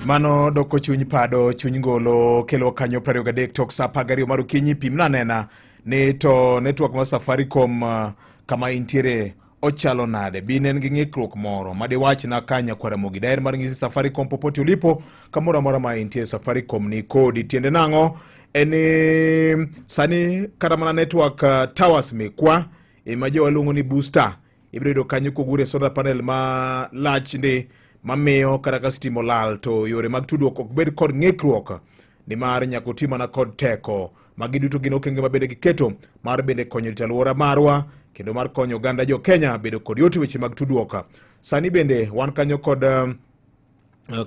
Mano doko chuny pado, chuny ngolo, kelo kanyo 23 tok sa 10 mar okinyi pimna nena ni to network ma Safaricom kama intiere ochalo nade. Binen gi ng'ikruok moro ma diwach na kanya kwa Ramogi. Daher mar ng'isi Safaricom popote ulipo kamora mora ma intiere Safaricom ni kodi tiende nango eni sani karamana network towers mekwa majo walungo ni booster ibredo kanyo kogure solar panel ma lach ndi mameo karaka stimo lal to yore mag tudruok ok bed kod ng'ikruok ni mar nyako tima na kod teko magiduto gino kenge mabede giketo mar bende konyo alwora marwa kendo mar konyo oganda jo Kenya bedo kod yote weche mag tudruok. Sani bende wan kanyo kod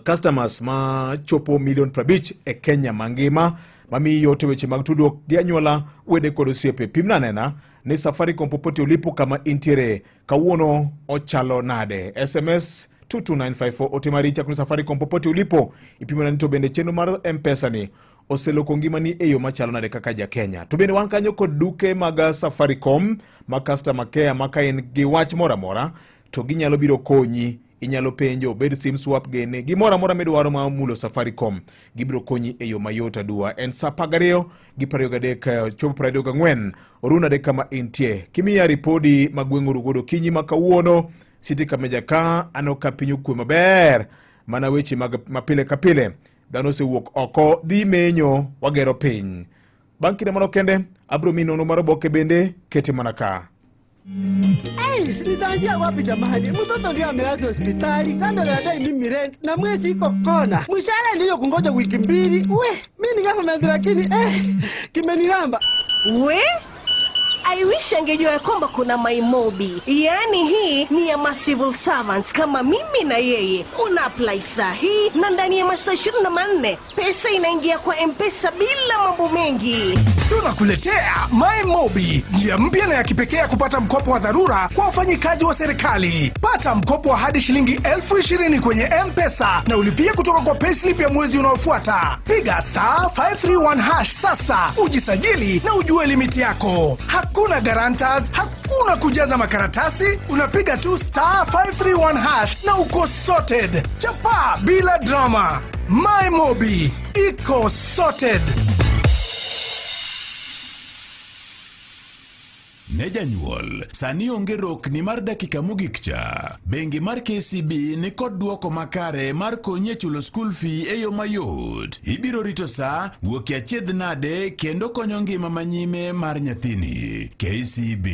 customers ma chopo 1,50,000 e Kenya mangima mami yote weche mag tudruok gi anyuola wede kod osiepe. Pimna nena ni Safaricom popote ulipo kama intiere kawuono ochalo nade. SMS 22954 otemaricha kuna Safaricom popote ulipo ipimana nito bende cheno mar M-Pesa ni oseloko ngimani eyo machalo nade kaka ja Kenya. To bende wan kanyo kod duke mag Safaricom ma customer care maka in gi wach mora mora to ginyalo biro konyi. Inyalo penjo bed sim swap gene gimora mora midwaro ma mulo Safaricom gibiro konyi eyo mayota dua en sa 10 gi 23 chopo 24 oruna de kama intie kimiya ripodi magweng'o godo kinyi makawuono siti kameja ka anoka pinyu kwe maber mana weche mapile kapile dhano se wuok oko di menyo wagero piny bang' kinde mano kende abro minono mar boke bende kete manaka. Hey, sinitanjia wapi jamani? Mtoto ndio amelazwa hospitali. Kando na dai mimi rent na mwezi iko kona. Mshahara ndio kungoja wiki 2. Mimi ni kama lakini kimeniramba. I wish angejua kwamba kuna MyMobi. Yaani hii ni ya civil servants kama mimi na yeye. Una apply sahi na ndani ya masaa 24 pesa inaingia kwa M-Pesa bila mambo mengi. Tunakuletea MyMobi, njia mpya na ya kipekee kupata mkopo wa dharura kwa wafanyikazi wa serikali. Pata mkopo wa hadi shilingi 20,000 kwenye M-Pesa na ulipie kutoka kwa payslip ya mwezi unaofuata. Piga *531# sasa, ujisajili na ujue limiti yako. Hakuna guarantors, hakuna kujaza makaratasi, unapiga tu *531# na uko sorted. Chapa bila drama. MyMobi, iko sorted. Nejanyuol, sani onge rokni mar dakika mogikcha. Bengi mar KCB ni kod duoko makare mar konye chulo school fee eyo mayot. Ibiro rito sa, wuoki achiedh nade kendo konyo ngima manyime mar nyathini. KCB,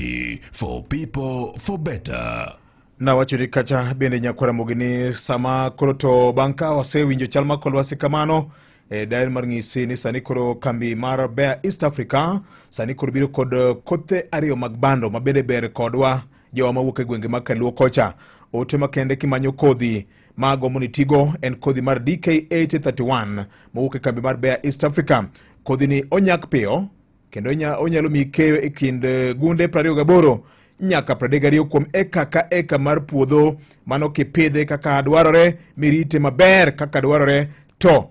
for people, for better. Na wachuri kacha bende nyakwara mogini sama koroto banka wase winjo chalma kolwasi kamano. Dair mar ng'isi ni sani koro kambi mar Bea East Africa sani koro biro kod kothe ariyo mag bando mabende ber kodwa jowa mawuok e gwenge mag Kaluo kocha. Ote makende kimanyo kodhi mago monitigo en kodhi mar DK831 mawuok e kambi mar Bea East Africa. Kodhi ni onyak piyo kendo onyalo mi keyo e kind gunde 28 nyaka 32 kuom eka ka eka mar puodho mano kipidhe kaka dwarore mirite maber kaka dwarore to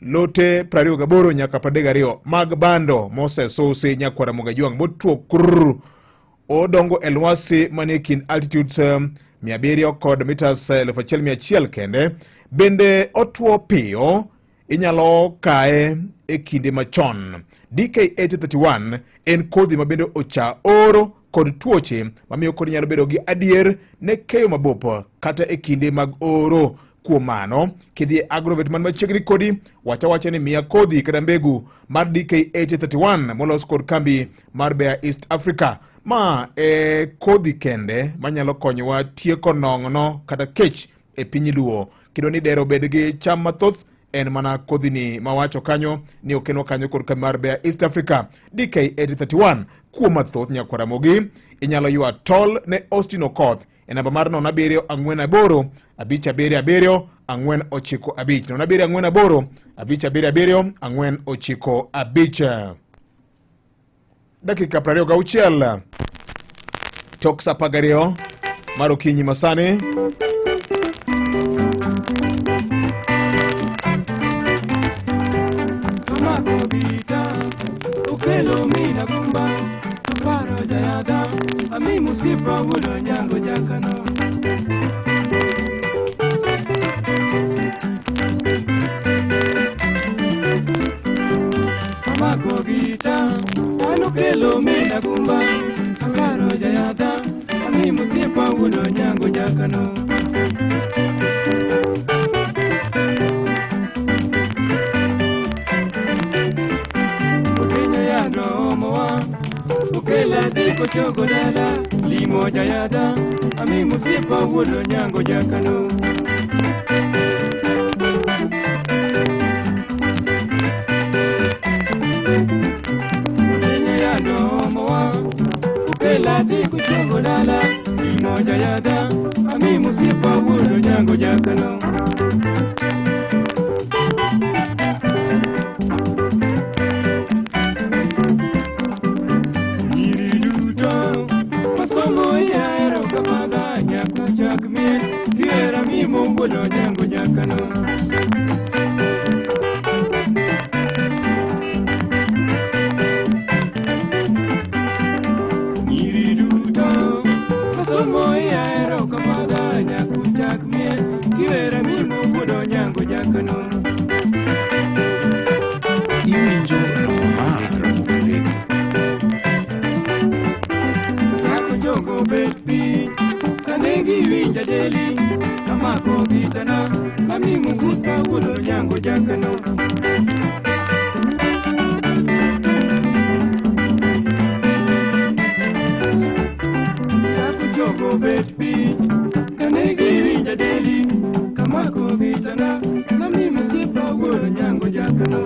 lote 28 nyaka 32 mag bando mosesusi nyakwara Mogajwang motuo odongo elwasi manekin altitudes 700 kod meters 1100 kende bende otuo piyo inyalo kae e kinde machon. DK831 en kodhi mabende ocha oro kod tuoche mamiyo kod nyalo bedo gi adier ne keyo mabopo kata e kinde mag oro. Kuom mano, kidhi agrovet man machiegni kodi, wacha ni miya kodhi kada mbegu mar DK831 molos kod kambi mar Bea East Africa. Ma kodhi kende manyalo konyowa tieko nong'no kata kech e piny luo. Kido ni dero bed gi cham mathoth en mana kodhi ni mawacho kanyo ni okenwa kanyo kod kambi mar Bea East Africa. DK831 kuom mathoth nyakwara mogi inyalo ywa tol ne Austin Okoth e namba mar 0748 577 495 0748 577 dakika 26 tok sa 10 mar okinyi masani. Ami musipa wulo nyango jakano nyango jakano. Okenya yando omowa, okela diko chogo dala, limo jayada, ami musipa wulo nyango jakano. Okenya yando omowa, okela diko chogo dala, limo jayada, ami musipa wulo nyango jakano. Wulo nyango jakano. Nyiri duto masomo yaero kamadha nyakuchak mien kiwera mimo wulo nyango jakano. Iwinjo Ramomar Mugirek. Chako jogo bet piny kanegi winja jeli amako gitana ami musipa wulo nyango jakano. Chako jogo bet piny kanegi winja jeli kamako gitana ami musipa wulo nyango jakano.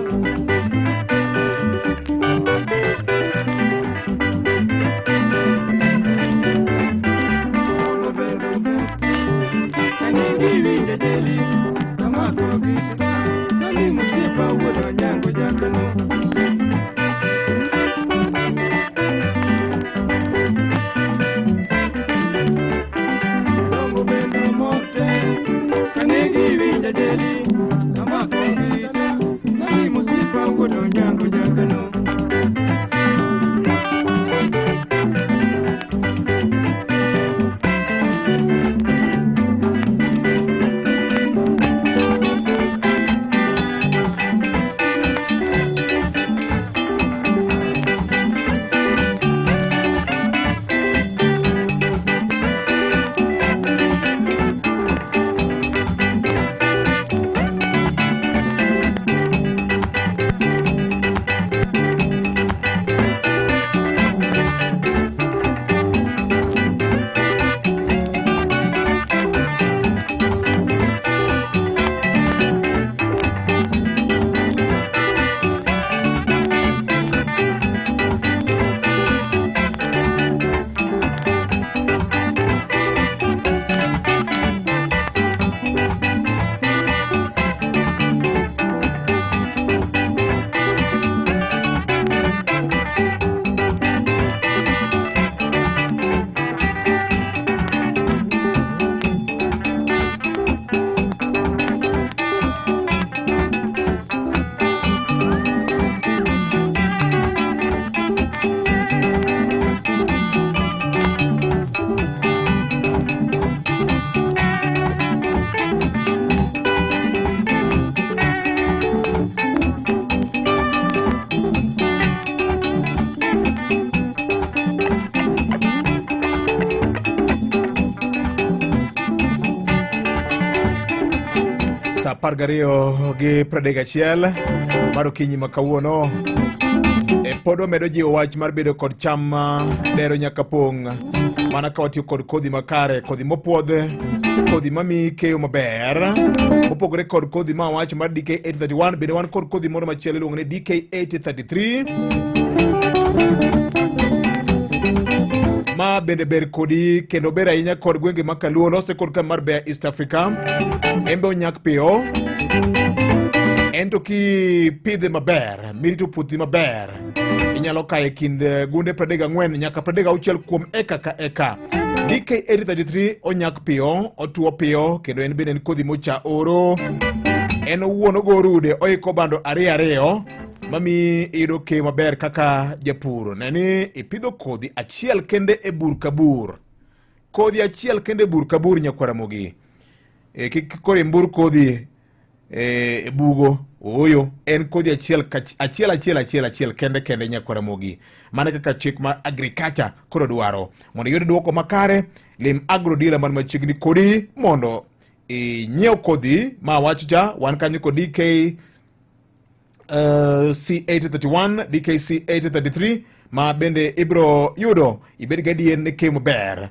Pargario gi pradega chiel maro kinyi makawuono podo medo jiwo wach mar bedo kod cham dero nyaka pong mana ka watiyo kod kodhi makare, kodhi mopuodhe, kodhi mami keyo maber mopogore kod kodhi ma wach mar DK831. Bende wan kod kodhi moro machielo iluongo ni DK833 ma bende ber kodi kendo ber ahinya kod gwenge makaluo lose kod kam mar Bea East Africa. Embe onyak piyo ento ki pidhe maber, mirito puothi maber, inyalo kaye kind gunde 34 nyaka 36 kuom eka ka eka. DK833 onyak piyo, otuo piyo, kendo en bende kodhi mocha oro. En owuon ogo rude, oiko bando ariyo mami iyudo keyo maber kaka japur. Neni ipidho kodhi achiel kende e bur kabur. Kodhi achiel kende e bur kabur nyakwara mogi. Kikore mbur kodhi bugo oyo en kodhi achiel kende Nyakwaramogi. Mane kaka chik mar agriculture koro dwaro mondo yud duoko makare. Lim agro dealer man machiegni kodi mondo nyiew kodhi ma wachocha wan kanyo kod DK C831 DKC 833 ma bende ibro yudo ibed gadier ni keyo maber.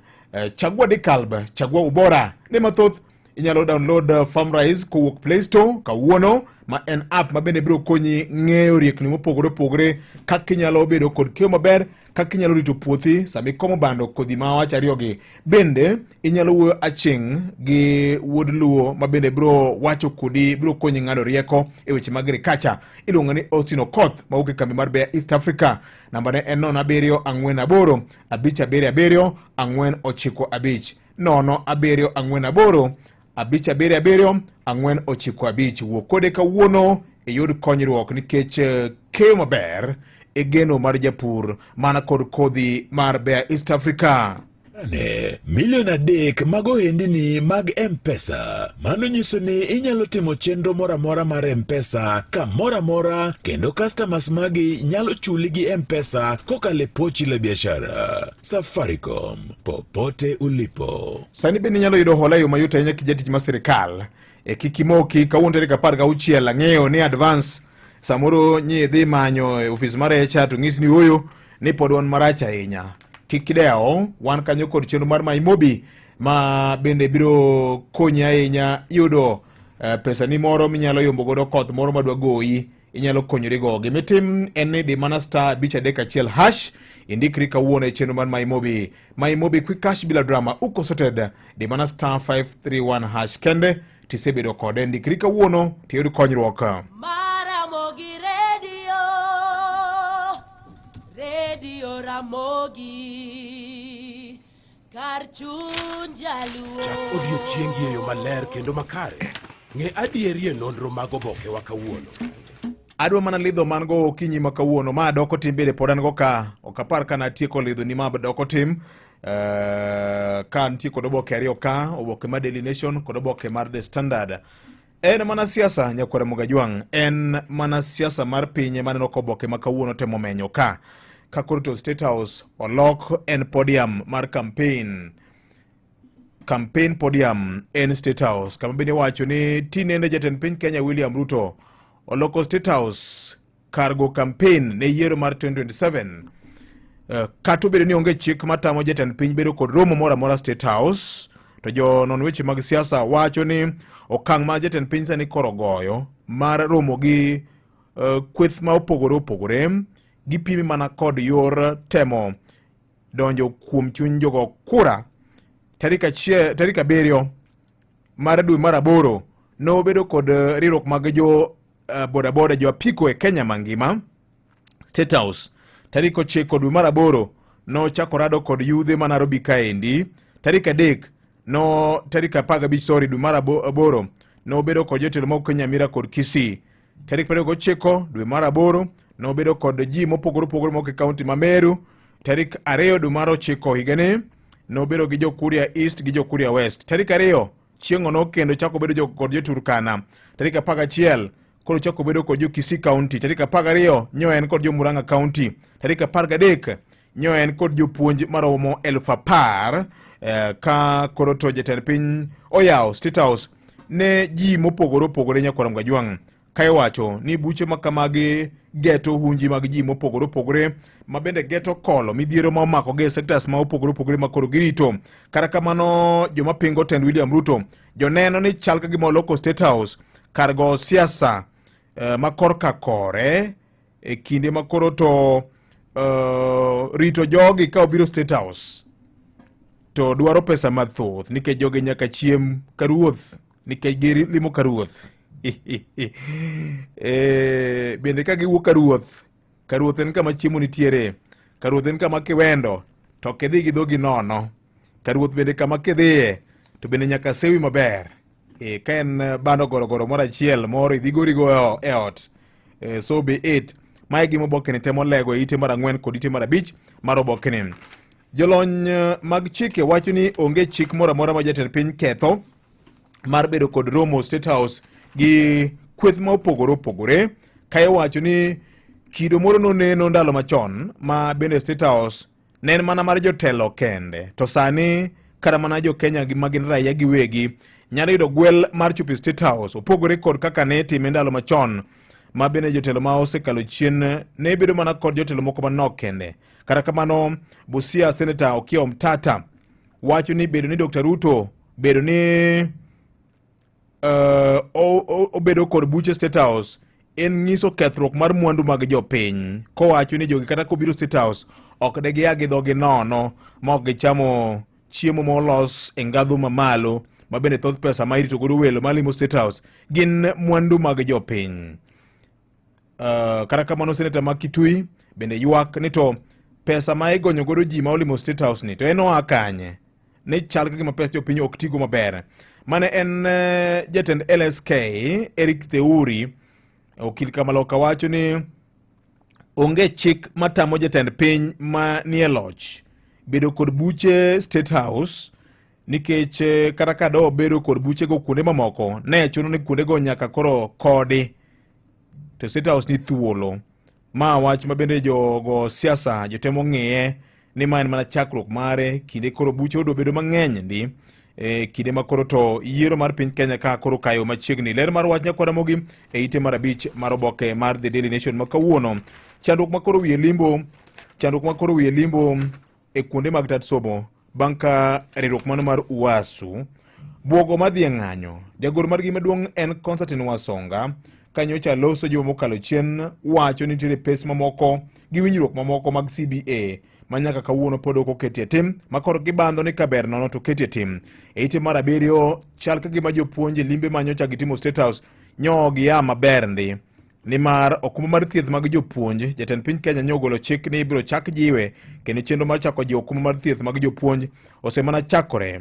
Chagua Dekalb, chagua Ubora ne mathoth. Inyalo download Farmrise kowuok Play Store kawuono, ma en app ma bende biro konyi ng'eyo riekni mopogore kaka inyalo bedo kod keyo maber, kaka inyalo rito puothi sami komo bando kodhi ma wacho ariyogi. Bende inyalo wuoyo aching' gi wuod luo ma bende biro wacho kodi, biro konyi ng'ado rieko e weche mag agriculture. Iluongo ni Austin Okoth ma wuok e kambi mar Bea East Africa. Namba ne en 0748 577 495 074 577 495. Wuo kode kawuono e yud konyruok nikech keyo maber e geno mar japur mana kod kodhi mar Bea East Africa. Milion 3 mag ohendni mag M-Pesa. Mano nyiso ni inyalo timo chenro mora mar M-Pesa kamora kendo customers magi nyalo chuli gi M-Pesa kokale pochi la biashara. Safaricom, popote ulipo. Sani bende nyalo yudo hola yo mayot ahinya kijatich ma sirikal. Kikimoki kawuono tarik 16 ang'eyo ni advance samoro nyidhi manyo e ofis mar HR to ng'is ni oyo ni pod wan marach ahinya. Kikideo wan kanyo kod chenro mar MyMobi ma bende biro konyi ahinya yudo pesa ni moro minyalo yombo godo koth moro madwa goyi. Inyalo konyori go. Gimitim en ni di mana star *531# indikri kawuono e chenro mar MyMobi. MyMobi quick cash bila drama uko sorted di mana star 531# kende tisebedo kode. Indikri kawuono tiyud konyruok. Maramogi Radio Ramogi Karchun Jaluo. Chak odiochiengi e yo maler kendo makare. Ng'e adieri e nonro mag oboke wa kawuono. Adwa mana lidho man go okinyi ma kawuono ma doko tim bede podan go ka okapar kana tieko lidho ni ma doko tim ka ntie kod oboke ariyo ka, oboke mar Daily Nation kod oboke mar The Standard. En mana siasa Nyakwaramogi Ajwang', en mana siasa mar pinye maneno ko oboke ma kawuono temo menyo ka koro State House olok en podium mar campaign podium en State House. Kama bende wacho ni tinende jatend piny Kenya William Ruto oloko State House kargo campaign ne yiero mar 2027. Kato bedo ni onge chik matamo jatend piny bedo kod romo mora State House, to jo non weche mag siasa wacho ni okang' ma jatend piny sani koro goyo mar romo gi kweth ma opogore gipimi mana kod yor temo donjo kuom chuny jogo kura tarik 7 mar dwe mar 8 no bedo kod riwruok mag jo bodaboda jo apiko e Kenya mangima. State House tarik 9 dwe mar 8 no chako rado kod yudhe ma Nairobi kaendi. Tarik 3 no tarik 15 dwe mar 8 no bedo kod jotelo mag Kenya Mira kod Kisii. Tarik 29 dwe mar 8 no bedo kod ji mopogore moke kaunti ma Meru. Tarik 2 dwe mar 9 higani no bedo gi jo Kuria East gi jo Kuria West. Tarik 2 chieng'o no kendo chako bedo kod jo Turkana. Tarik 11 koro chako bedo kod jo Kisii County. Tarik 12 nyo en kod jo Murang'a County. Tarik 13 nyo en kod jo puonj maromo 10,000 ka koro to jatend piny oyawo State House ne ji mopogore Nyakwaramogi Ajwang'. Kae wacho ni buche makamagi geto hunji mag ji mopogore ma bende geto kolo midhiero ma omako ge sectors ma opogore ma koro girito. Kata kamano joma pingo tend William Ruto joneno ni chal ka gima oloko State House kargo siasa ma korka kore e kinde ma koro to rito jogi ka obiro State House to dwaro pesa mathoth nikech jogi nyaka chiem ka ruoth nikech limo ka ruoth. Bende ka giwuok ka ruoth en kama chiemo nitiere, ka ruoth en kama kiwendo to kidhi gi dhogi nono, ka ruoth bende kama kidhiye to bende nyaka sewi maber. Ka en bando gorogoro moro achiel moro idhi gorigo e ot, so be it. Mae gima oboke ni temo lego ite mar 4 kod ite mar 5 mar oboke ni. Jolony mag chike wacho ni onge chik moro ma jatend piny ketho mar bedo kod romo State House gi kweth ma opogore opogore ka iwacho ni kido moro noneno ndalo machon ma bende State House ne en mana mar jotelo kende, to sani kata mana jo Kenya ma gin raia giwegi nyalo yudo gwel mar chopo State House, opogore kod kaka ne time ndalo machon ma bende jotelo ma osekalo chien ne bedo mana kod jotelo moko manok kende. Kata kamano, Busia Senator Okiya Omtata wacho ni bedo ni Dr. Ruto bedo ni obedo kod buche State House en nyiso kethruok mar mwandu mag jopiny, kowacho ni jogi kata kobiro State House ok de gia gi dhogi nono ma ok gichamo chiemo molos e ngadhu mamalo ma bende thoth pesa ma irito godo welo malimo State House gin mwandu mag jopiny. Kata kamano, Senator Makitui bende ywak ni to pesa ma igonyo godo ji ma olimo State House ni to en oa kanye, ne chal kagima pesa jopiny ok tigo maber. Mane en jatend LSK Eric Theuri okil Kamaloka wacho ni onge chik matamo jatend piny ma nie loch bedo kod buche State House, nikech kata kado bedo kod buche go kuonde mamoko ne chuno ni kuonde go nyaka koro kodi to State House ni thuolo. Ma wach ma bende jogo siasa jotemo ng'iye ni ma en mana chakruok mare, kinde koro buche odo bedo mang'eny ndi kinde makoro to yiero mar piny Kenya ka koro kayo machiegni. Ler mar wach nyakwara mogi e ite mar abich mar oboke mar The Daily Nation makawuono. Chandruok makoro wiye limbo e kuonde mag tat somo bang' ka riwruok mano mar UASU buogo madhi e ng'anyo. Jagoro margi maduong' en Constantine Wasonga kanyocha loso juma mokalo chien wacho ni nitiere pes mamoko gi winjruok mamoko mag CBA manyaka kawuono pod ok oketie tim, makoro gibandho ni kaber nono to ketie tim. E ite mar abiriyo chal kagima jopuonje limbe manyocha gitimo State House nyogi ya maber ndi nimar okumba mar thieth mag jopuonj, jatend piny Kenya nyogolo chik ni ibiro chak jiwe kendo chenro mar chako ji okumba mar thieth mag jopuonj osemana chakore.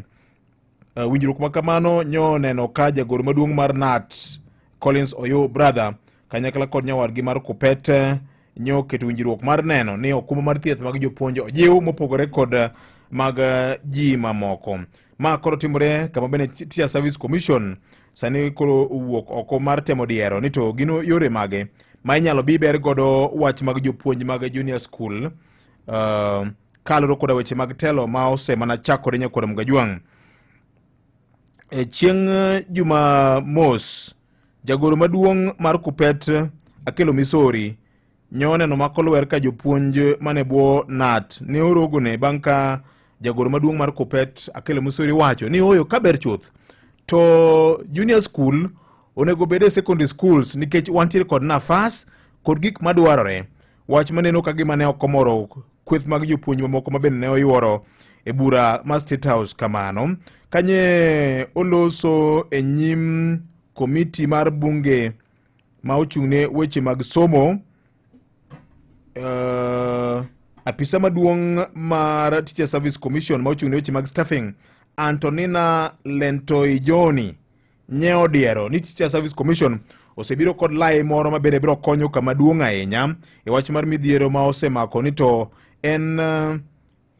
Winjruok makamano nyo neno ka jagoro maduong' mar NAT Collins Oyo brother kanyakla kod nyawadgi mar Kupet nyo keto winjruok mar neno ni okumba mar thieth mag jopuonj ojiw mopogore kod mag ji mamoko. Ma koro timore kama bende Teacher Service Commission sani koro uwuok oko mar temo diero ni to gino yore mage ma inyalo biber godo wach mag jopuonj mag junior school kaloro koda weche mag telo ma osemana chakore nyakwara Mgajwang'. Chieng' Juma Mos jagoro maduong' mar Kupet Akelo Misori nyoneno makolwer ka jopuonj mane bwo NAT ne orogone bang' ka jagoro maduong' mar Kupet Akelo Misori wacho ni oyo kaber chuth to junior school onego bede secondary schools nikech wantiere kod nafas kod gik madwarore. Wach maneno kagima ne okomoro kweth mag jopuonj mamoko mabende ne oyuoro e bura ma State House kamano kanye oloso e nyim komiti mar bunge ma ochung'ne weche mag somo. Apisa maduong' mar Teacher Service Commission ma ochung'ne weche mag staffing Antonina Lentoijoni nyeo diero ni Teacher Service Commission osebiro kod lai moro ma bende biro konyo kama duong' ahinya e wach mar midhiero ma osemako ni to en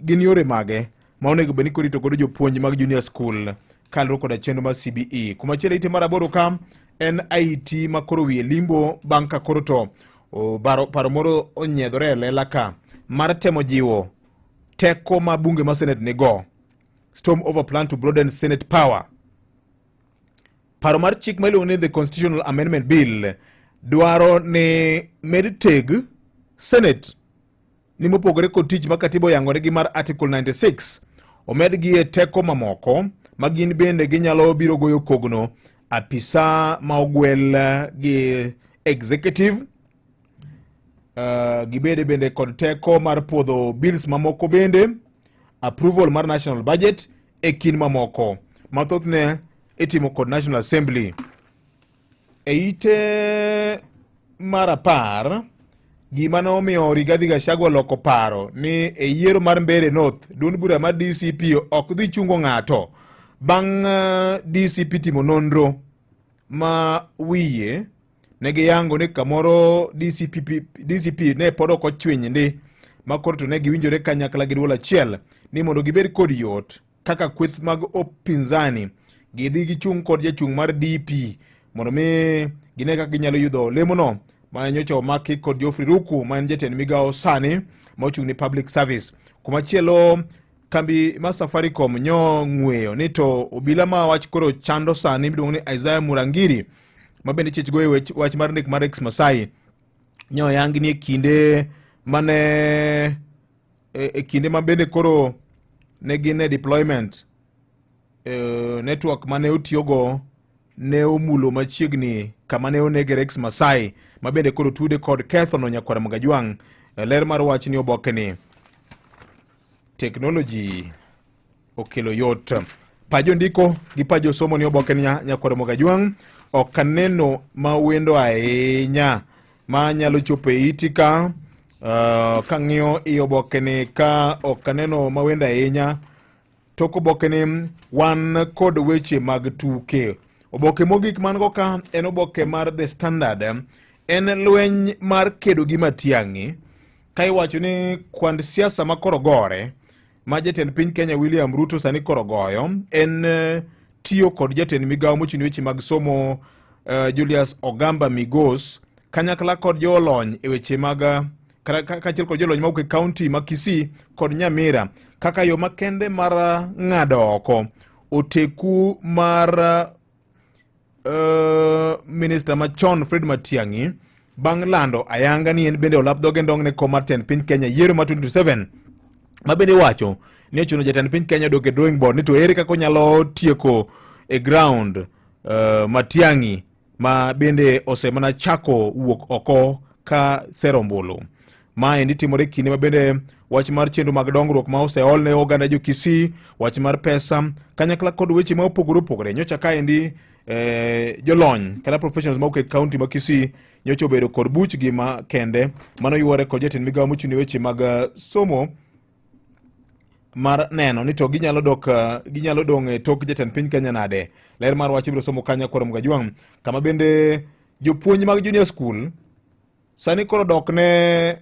gin yore mage ma onego beni korito godo jopuonj mag junior school kalro koda chenro mar CBE. Kuma chielo ite mar aboro kam en IT makoro wiye limbo bang' ka koro to paro moro onyiedhore e lela ka mar temo jiwo teko ma bunge ma Senate nigo. Storm over plan to broaden Senate power. Paro mar chik ma iluongo ni the Constitutional Amendment Bill dwaro ni med teg Senate ni mopogore kod tich ma katiba yangore gi mar Article 96 omed gi e teko mamoko ma gin bende ginyalo biro goyo kogno apisa ma ogwel gi executive gibede bende kod teko mar puodho bills mamoko bende approval mar national budget e kin mamoko mathothne itimo kod National Assembly. E ite mar apar gima nomiyo Rigathi Gachagua loko paro ni e yiero mar Mbeere North duond bura mar DCP ok dhi chungo ng'ato bang' DCP timo nonro ma wiye ne giyango ni kamoro DCP ne pod ok ochwiny ndi makoro to ne giwinjore kanyakla gi duol achiel ni mondo gibed kod yot kaka kweth mag opinzani gidhi gichung' kod jachung' mar DP mondo mi gine kaka ginyalo yudo lemono ma nyocha omaki kod Geoffrey Ruku ma en jatend migao sani ma ochung' ni public service. Kumachielo kambi ma Safaricom nyo ng'weyo ni to obila ma wach koro chando sani miluongo ni Isaiah Murangiri ma bende chich goyo wach mar nek mar Rex Masai nyo yangi ni kinde mane kinde ma bende koro ne gin deployment network mane otiyogo ne omulo machiegni kama ne onege Rex Masai ma bende koro tude kod ketho no Nyakwara Magajwang. Ler mar wach ni oboke ni technology okelo yot. Pajo ndiko gi pajo somo ni oboke ni Nyakwara Magajwang okaneno ma wendo ahinya ma nyalo chope itika kang'iyo i oboke ni ka okaneno ma wendo ahinya. Tok oboke ni wan kod weche mag tuke. Oboke mogik man go ka en oboke mar The Standard. En lweny mar kedo gi Matiang'i ka iwacho ni kwand siasa ma koro gore ma jatend piny Kenya William Ruto sani koro goyo en tiyo kod jatend migao mochung' weche mag somo Julius Ogamba Migos kanyakla kod jolony e weche mag kachiel kod jolony mauke county ma Kisii kod Nyamira kaka yo makende mar ng'ado oko oteku mar Minister machon Fred Matiang'i bang' lando ayanga ni en bende olap dhoge ndong' ne kom mar jatend piny Kenya yiero ma 27 ma bende wacho ni ochuno jatend piny Kenya dok e drawing board ni to ere kaka onyalo tieko e ground Matiang'i ma bende osemana chako wuok oko ka serombulu. Ma endi timore kinde ma bende wach mar chenro mag dongruok ma oseol ne oganda jo Kisii, wach mar pesa kanyakla kod weche ma opogore opogore. Nyocha ka endi jolony kata professionals ma uke county ma Kisii nyocha obedo kod buch gi ma kende mano yuore kod jatend migao mochung' weche mag somo mar neno ni to ginyalo dong' e tok jatend piny Kenya nade. Ler mar wach ibiro somo kanya Nyakwara Magajwang kama bende jopuonj mag junior school sani koro dok ne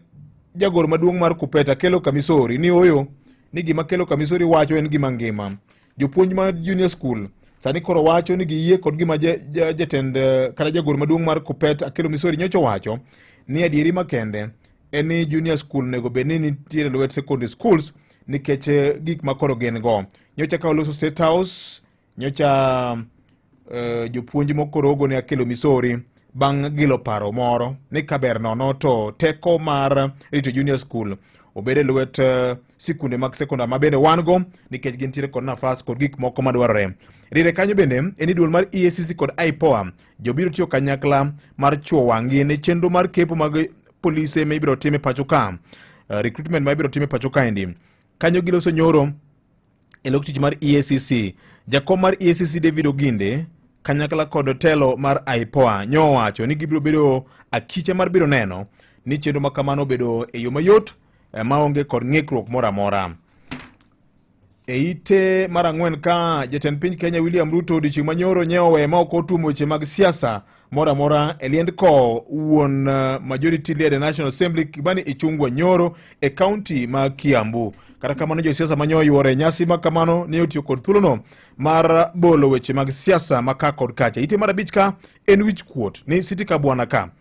jagoro maduong' mar Kupeta Kelo Kamisori ni oyo ni gima Kelo Kamisori wacho en gima ngima. Jopuonj mar junior school sani koro wacho ni giyie kod gima jatend kata jagoro maduong' mar Kupeta Kelo Kamisori nyocha wacho ni adieri makende en ni junior school nego bed ni nitiere lwet secondary schools nikech gik ma koro gin go. Nyocha ka oloso State House nyocha jopuonj mokoro ogo ne Kelo Kamisori bang' gilo paro moro ni kaber nono to teko mar rito junior school obede lwet sikunde mag sekondar ma bende wan go nikech gintiere kod nafas kod gik moko madwarore. Rire kanyo bende en duol mar EACC kod IPOA jobiro tiyo kanyakla mar chuo wang'i ne chenro mar kepo mag polise ma ibiro time pacho ka recruitment ma ibiro time pacho ka endi. Kanyo giloso nyoro e lok tich mar EACC. Jakom mar EACC David Oginde kanyakla kod telo mar IPOA nyo wacho ni gibiro bedo akiche mar biro neno ni chenro makamano bedo e yo mayot maonge kod ng'ikruok mora mora. E ite mar ang'wen ka jatend piny Kenya William Ruto odiochieng' manyoro nyeowe ma ok otumo weche mag siasa mora mora e liend ko wuon majority leader National Assembly Kimani Ichung'wa nyoro e county ma Kiambu. Kata kamano josiasa manyo yuore nyasi makamano ne otiyo kod thuolono mar bolo weche mag siasa maka kod kacha. Ite mar abich ka en wich kuot ni City Kabwana ka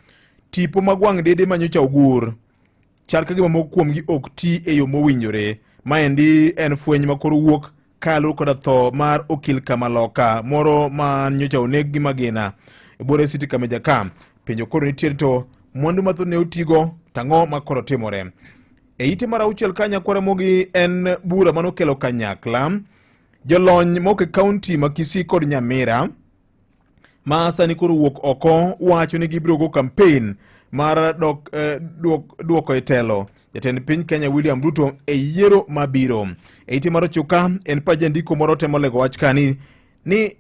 tipo magwang' dede manyocha ogur chal ka gima moko kuomgi ok ti e yo mowinjore. Maendi en fweny makoro wuok kaluwore kod tho mar okil Kamaloka moro ma nyocha oneg gi magina e bore City Kameja ka. Penjo koro nitiere to mwandu mathoth ne otigo tang'o makoro timore. E ite mar auchiel ka Nyakwara mogi en bura manokelo kanyakla jolony moke county ma Kisii kod Nyamira ma sani koro wuok oko wacho ni gibiro go campaign mar duoko e telo jatend piny Kenya William Ruto e yiero mabiro. E ite mar chuka en pa jandiko moro temo lego wach kani ni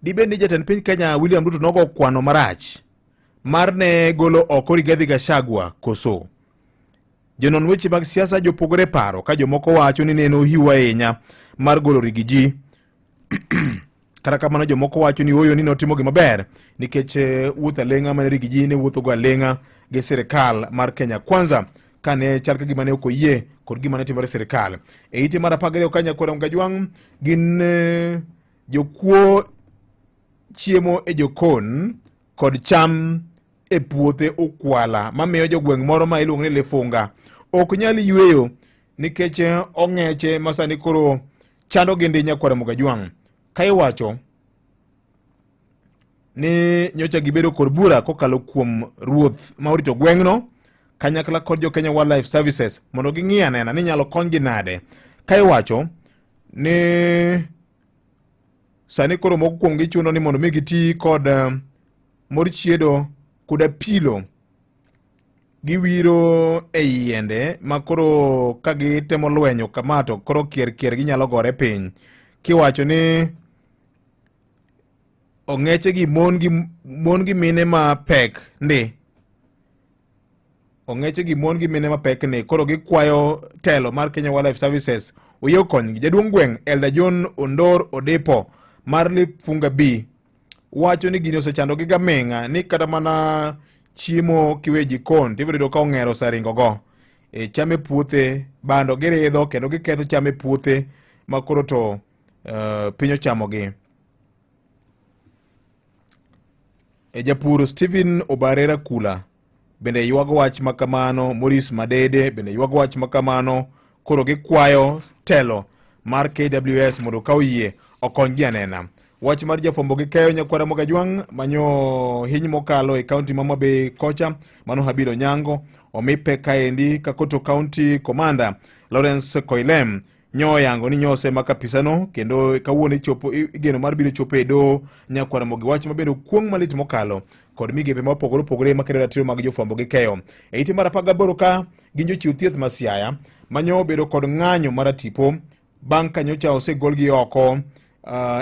dibed ni jatend piny Kenya William Ruto nogo kwano marach mar ne golo oko Rigathi Gachagua koso. Jonon weche mag siasa jopogore paro ka jomoko wacho ni neno hiwa ahinya mar golo Rigiji kata kamano jomoko wacho ni oyo ni notimo gima ber nikech wuoth alenga mane Rigiji ne wuotho go alenga gi sirikal mar Kenya Kwanza kane chal ka gima ne okoyie kod gima ne timore sirikal. E ite mar 10 ka Nyakwara Magajwang gin jokuo chiemo e jokon kod cham e puothe okwala mamiyo jogweng' moro ma iluongo ni Lifunga ok nyal yweyo nikech ong'eche masani koro chando gi ndi Nyakwar Mugajwang'. Ka iwacho ni nyocha gibedo kod bura kokalo kuom ruoth ma orito gweng'no kanyakla kod jo Kenya Wildlife Services mondo ging'i anena ni nyalo konygi nade. Ka iwacho ni sani koro moko kuom gichuno ni mondo mi giti kod mor chiedo kuda pilo giwiro e yiende ma koro ka gitemo lwenyo kamato koro kier ginyalo gore piny. Kiwacho ni ong'eche gi mon gi mine ma pek ndi ong'eche gi mon gi mine ma pek ni koro gikwayo telo mar Kenya Wildlife Services oyo konygi. Jaduong' gweng' Elder John Ondor Odepo mar Lifunga B wacho ni gini osechando gi gameng'a ni kata mana chiemo kiwe jikon tibiro ka ong'ero saringo go e chame puothe bando giridho kendo giketho chame puothe ma koro to piny ochamogi. Japur Stephen Obarera Kula bende yuago wach makamano. Maurice Madede bende yuago wach makamano. Koro gikwayo telo mar KWS mondo ka oyie okonygi anena. Wach mar jafombo gi keyo Nyakwar Mugajwang' manyo hiny mokalo e kaunti ma Homabay kocha mano Habiro Nyango omipe kaendi Kakoto County Commander Lawrence Koilem nyo yango ni nyose makapisano kendo kawuono ichopo igeno mar biro chopo e do Nyakwar Mugi. Wach mabedo kuong malit mokalo kod migepe ma opogore makero ratiro mag jofombo gi keyo e iti mar 18 ka gin jochiw thieth ma Siaya manyo bedo kod ng'anyo mar tipo bang' ka nyocha osegol gi oko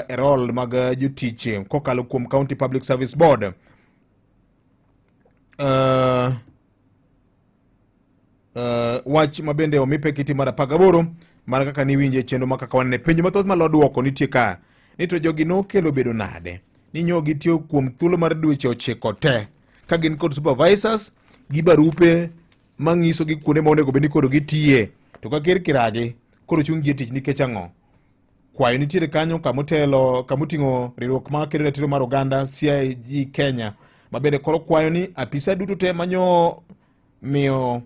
e rol mag jotich kokalo kuom County Public Service Board. Wach mabende omipe kiti mar 18 mar kaka ni winje chendo makaka wane penjo mathoth malodwoko nitie ka ni to jogi no kelo bedo nade ni nyogi tiyo kuom thuolo mar dweche 9 te ka gin kod supervisors gi barupe mangiso gi kuonde ma onego bedni koro gitiye to ka kiragi koro chungi tich nikech ang'o. Kwayo nitiere kanyo kamotelo kamoting'o riwruok ma kero ratiro mar oganda CIG Kenya mabende koro kwayo ni apisa duto te manyo miyo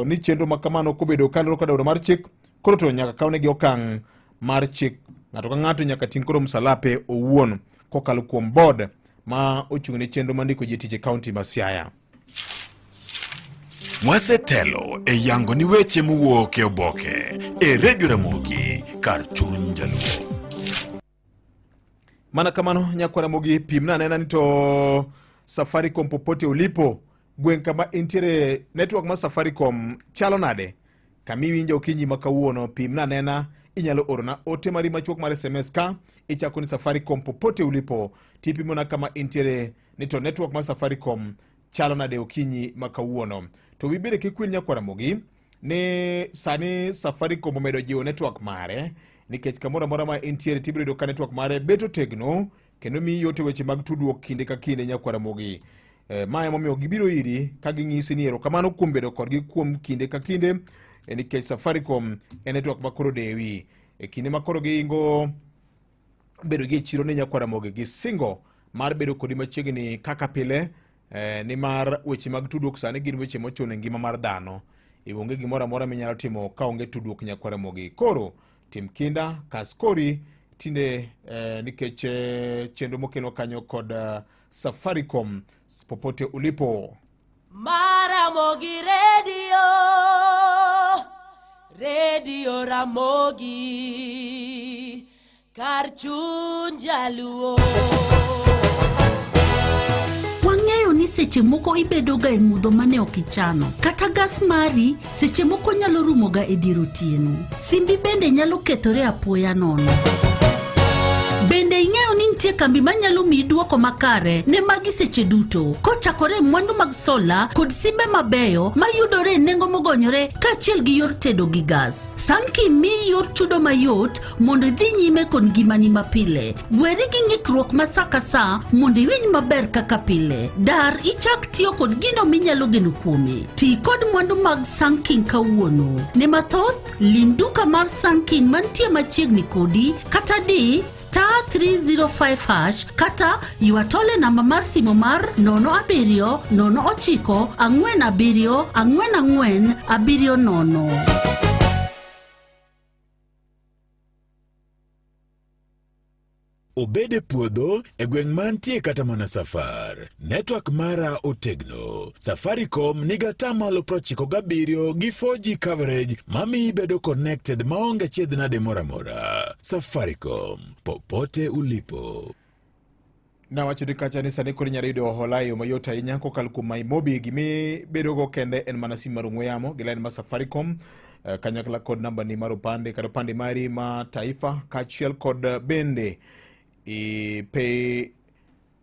ni chenro makamano kobedo kaloro kadoro mar chik koro to nyaka kawnegi okang' mar chik. Ng'ato ka ng'ato nyaka ting' koro msalape owuon kokalo kuom board ma ochung'ne chenro mandiko ji tich e kaunti ma Siaya. Mwasetelo e yango ni weche mowuok e oboke e Radio Ramogi kar chuny jaluo. Mana kamano Nyakwar Ramogi pimna nena ni to Safaricom popote ulipo gweng' kama intiere network ma Safaricom chalo nade kami winjo okinyi makawuono pimna nena inyalo orona ote mari machuok mar SMS ka ichako ni Safaricom popote ulipo tipimona kama intiere ni to network ma Safaricom chalo nade okinyi makawuono. To wibire kikwil Nyakwar Ramogi ni sani Safaricom omedo jiwo network mare nikech kamora mora ma intiere tibiro do ka network mare beto tegno kendo mi yote weche mag tudruok kinde ka kinde Nyakwar Ramogi. Maya momiyo gibiro iri ka ging'isi ni erokamano kuom bedo kodgi kuom kinde ka kinde nikech Safaricom e network makoro dewi e kinde makoro giingo bedo gi chiro ni Nyakwar Ramogi gi singo mar bedo kodi machiegni kaka pile ni mar weche mag tudruok sani gin weche mochuno e ngima mar dhano. Onge gimoro amora minyalo timo ka onge tudruok Nyakwar Ramogi. Koro tim kinda kaskori tinde nikech chenro mokeno kanyo kod Safaricom popote ulipo. Ramogi Radio Ramogi kar chuny jaluo. Wang'eyo ni seche moko ibedo ga e mudho mane okichano kata gas mari seche moko nyalo rumo ga e dier otieno. Simbi bende nyalo kethore apoya nono. Bende ing'eyo ni nitie kambi manyalo miyi duoko makare ne magi seche duto kochakore mwandu mag sola kod simbe mabeyo mayudore e nengo mogonyore kaachiel gi yor tedo gi gas. Sunking miyi yor chudo mayot mondo idhi nyime kod ngimani mapile. Gweri gi ng'ikruok ma saa ka saa mondo iwinj maber kaka pile. Dar ichak tiyo kod gino minyalo geno kuome. Ti kod mwandu mag Sunking kawuono. Ne mathoth lim duka mar Sunking mantie machiegni kodi kata di star *305# kata iwatole namba mar simo mar 0709474470. Obede puodho e gweng' mantie kata mana safar. Network mara otegno. Safaricom niga tamalo 97 gi 4G coverage mami bedo connected maonge chiedhnade moramora. Safaricom, popote ulipo. Na wacho ni kacha ni sani koro inyalo yudo hola yo mayot ahinya kokalo kuom MyMobi. Gimi bedogo kende en mana sim mar ong'we yamo gi line ma Safaricom. Kanyakla kod namba ni mar opande kata opande mari ma taifa kaachiel kod bende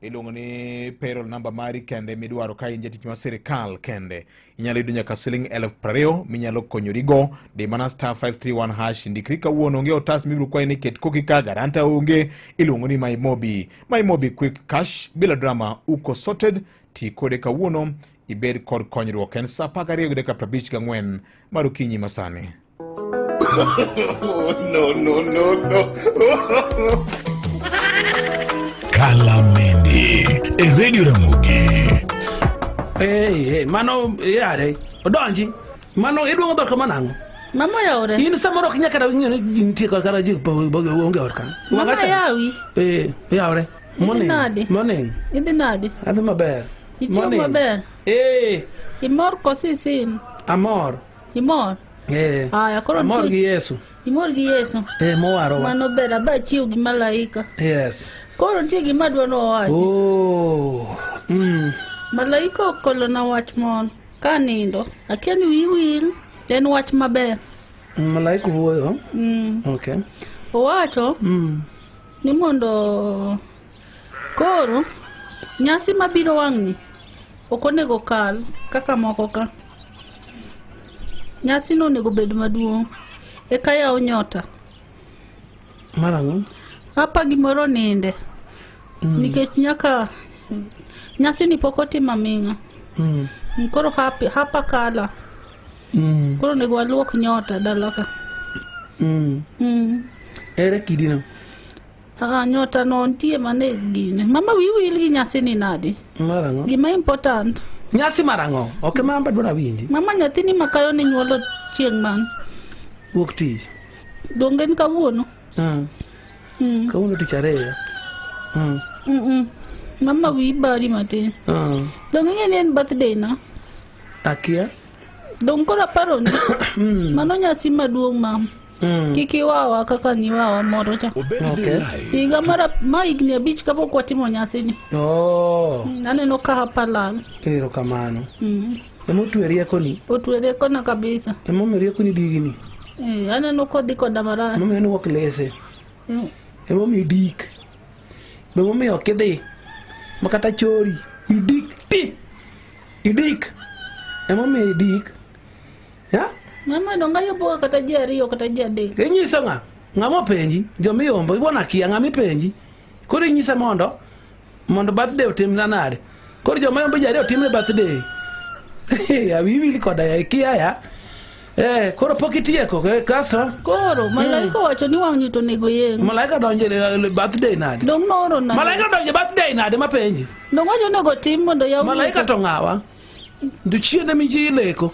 iluongo ni payroll number mari kende midwaro ka in jatich mar sirikal kende. Inyalo yudo nyaka $20,000 minyalo konyorigo di mana *531#. Ndikri kawuono onge otas mibiro kwayi ni ket koki ka garanta onge. Iluongo ni MyMobi. MyMobi quick cash bila drama uko sorted. Ti kode kawuono ibed kod konyruok. En sa 12:54 mar okinyi masani. No. Kalamendi e Radio Ramogi. Hey, mano yare. Odonji. Mano idwongo dor kama nango. Mama yaure. In samoro kinyaka ngene ntie ka kara jik onge orka. Mama yawi. Yaure. Morning. Idi nadi. Adi maber. Ichio maber. Imor kosisin. Amor. Imor. Aya koro Amor gi Yesu. Imor gi Yesu. Mowaro. Mano ber ba chiu gi malaika. Yes. Koro ntie gima dwa no wachi. Malaika okolo na wach mon ka nindo. Akia ni wiwil en wach maber. Malaika wuoyo. Okay. Owacho ni mondo koro nyasi mabiro wang'ni okonego kal kaka moko ka. Nyasi no nego bed maduong'. Eka yaw nyota. Marango. Hapa gimoro ninde. Nikech nyaka nyasi ni pokoti maminga. Koro hapa kala. Koro nego waluok nyota dalaka. Ere kidino. Nyota no ntie mane gine. Mama wiwil gi nyasi ni nadi. Marango. Gima important. Nyasi marango. Okay, mama dwara winji. Mama nyathini makayo ni nyuolo chieng' man. Wuok tich. Dongen kawuono. Kawuono tich ariyo. Mama wi bari matin. Dongen en birthday na. Akia. Dong kora paro ni. Mano nyasi maduong' mam. Kiki wawa kaka ni wawa moro cha. Okay. Iga mara igni abich kapok watimo nyasi ni. Aneno ka hapa lal. Ero kamano. Emo tuwe rieko ni. Otuwe rieko na kabisa. Emo me rieko ni digini. Aneno kodhi koda marani. Emo me wok lese. Emo me dik. Emo me okidhi. Makata chori. Idik ti. Idik. Emo me idik. Ya? Mama donga yobo kata jariyo kata jade. Nyisa nga. Ngamo penji. Jomi yombo. Ibona kia ngami penji. Kori nyisa mondo birthday otimna nade. Kori jomi yombo jariyo otimne birthday. Abibi koda ya ikia ya. Koro pokitieko kasa. Koro malaika wacho ni wang'ni to nego yeng. Malaika donje birthday nade. Dong noro nade. Malaika donje birthday nade mapenji. Dong wacho nego tim mondo yaw. Malaika to ngawa. Duchiene miji leko.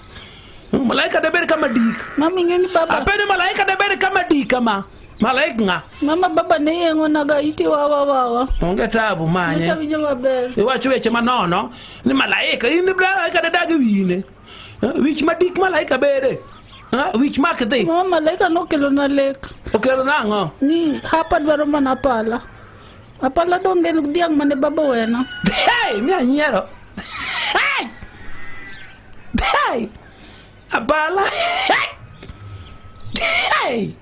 Malaika de ber kama dik. Mami ngeni baba. Apene malaika de ber kama dik kama. Malaika nga. Mama baba ne yengo naga iti wawa. Onge tabu manye. Tabu jama ber. Iwacho weche manono ni malaika ini malaika de dagi wine. Wich madik malaika bede. Wich makde. Mama malaika no kelo na lek. Okelo nango. Ni hapa dwaro mana pala. Apala dongel diang mane baba wena. Hey, mi anyero. Hey! Hey! Apala. Hey!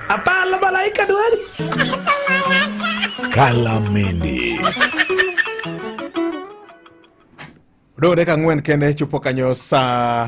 Apala malaika dwari. Kalamendi. Dore ka ngwen kende chupo kanyo sa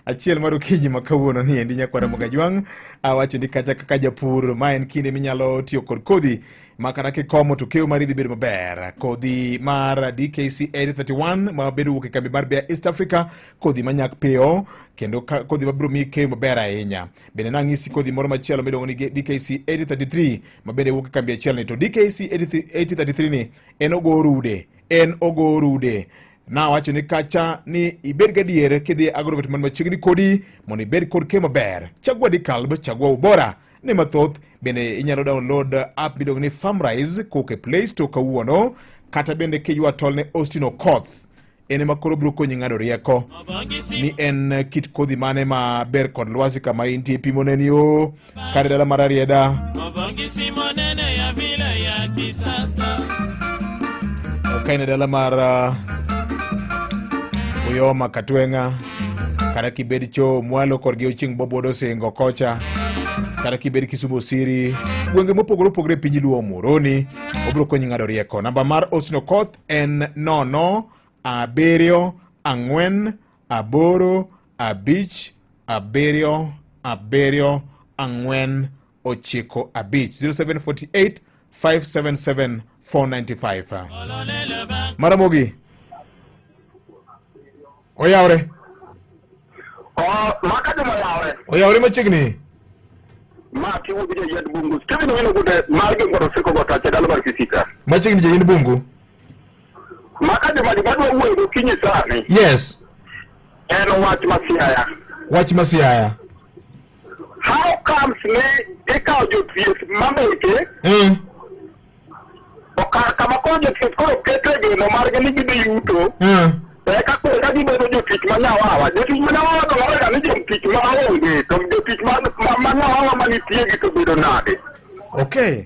achiel mar okinyi ma kawuono ni endi nyakwara Mogajwang' awacho ni kacha kaka japur ma en kinde minyalo tiyo kod kodhi ma kata kikomo to keyo mari dhi bedo maber. Kodhi mar DKC 831 ma bedo wuok e kambi mar Bea East Africa, kodhi manyak piyo kendo kodhi mabiro miyi keyo maber ahinya. Bende nang'isi kodhi moro machielo miluongo ni DKC 833 ma bende wuok e kambi achiel ni, to DKC 833 ni en ogo rude. Na wacho ni kacha ni ibed gadier kidhi agrovet man machiegni kodi mondo ibed kod keyo maber. Chagua Dikalb, chagua ubora ne mathoth. Bende inyalo download app miluongo ni Farmrise kowuok e Play Store kawuono, kata bende kiywa tol ne Austin Okoth ene makoro biro konyi ng'ado rieko ni en kit kodhi mane ma ber kod lwasi kama intie. Pimo neni yo kare dala mar Arieda, kaine dala mar Uyoma Katwenga, kata kibed cho Mwalo kod Giochieng' Bobodo Singo kocha, kata kibed Kisumu Siri, gwenge mopogore opogore piny Luo Muhoroni, obiro konyi ng'ado rieko. Namba mar Austin Okoth en 074477495 0748577495. Maramogi oyawre oyawre machiegni ma ki wudu je yed bungu kevin wino gude marge ngoro siko gota che dalo bar kisika machiegni je yed bungu maka de mali badwa wuego kinyi sani. Yes, En wach Masiaya. How comes ne eka ojo thieth mameke okar kama ko jo thieth koro kete geno marge ni gide yuto eka ko eka gibedo jotich manyawawa. Jotich manyawawa to ng'ore ni jotich maonge, to jotich manyawawa manitie gi to bedo nade. Okay,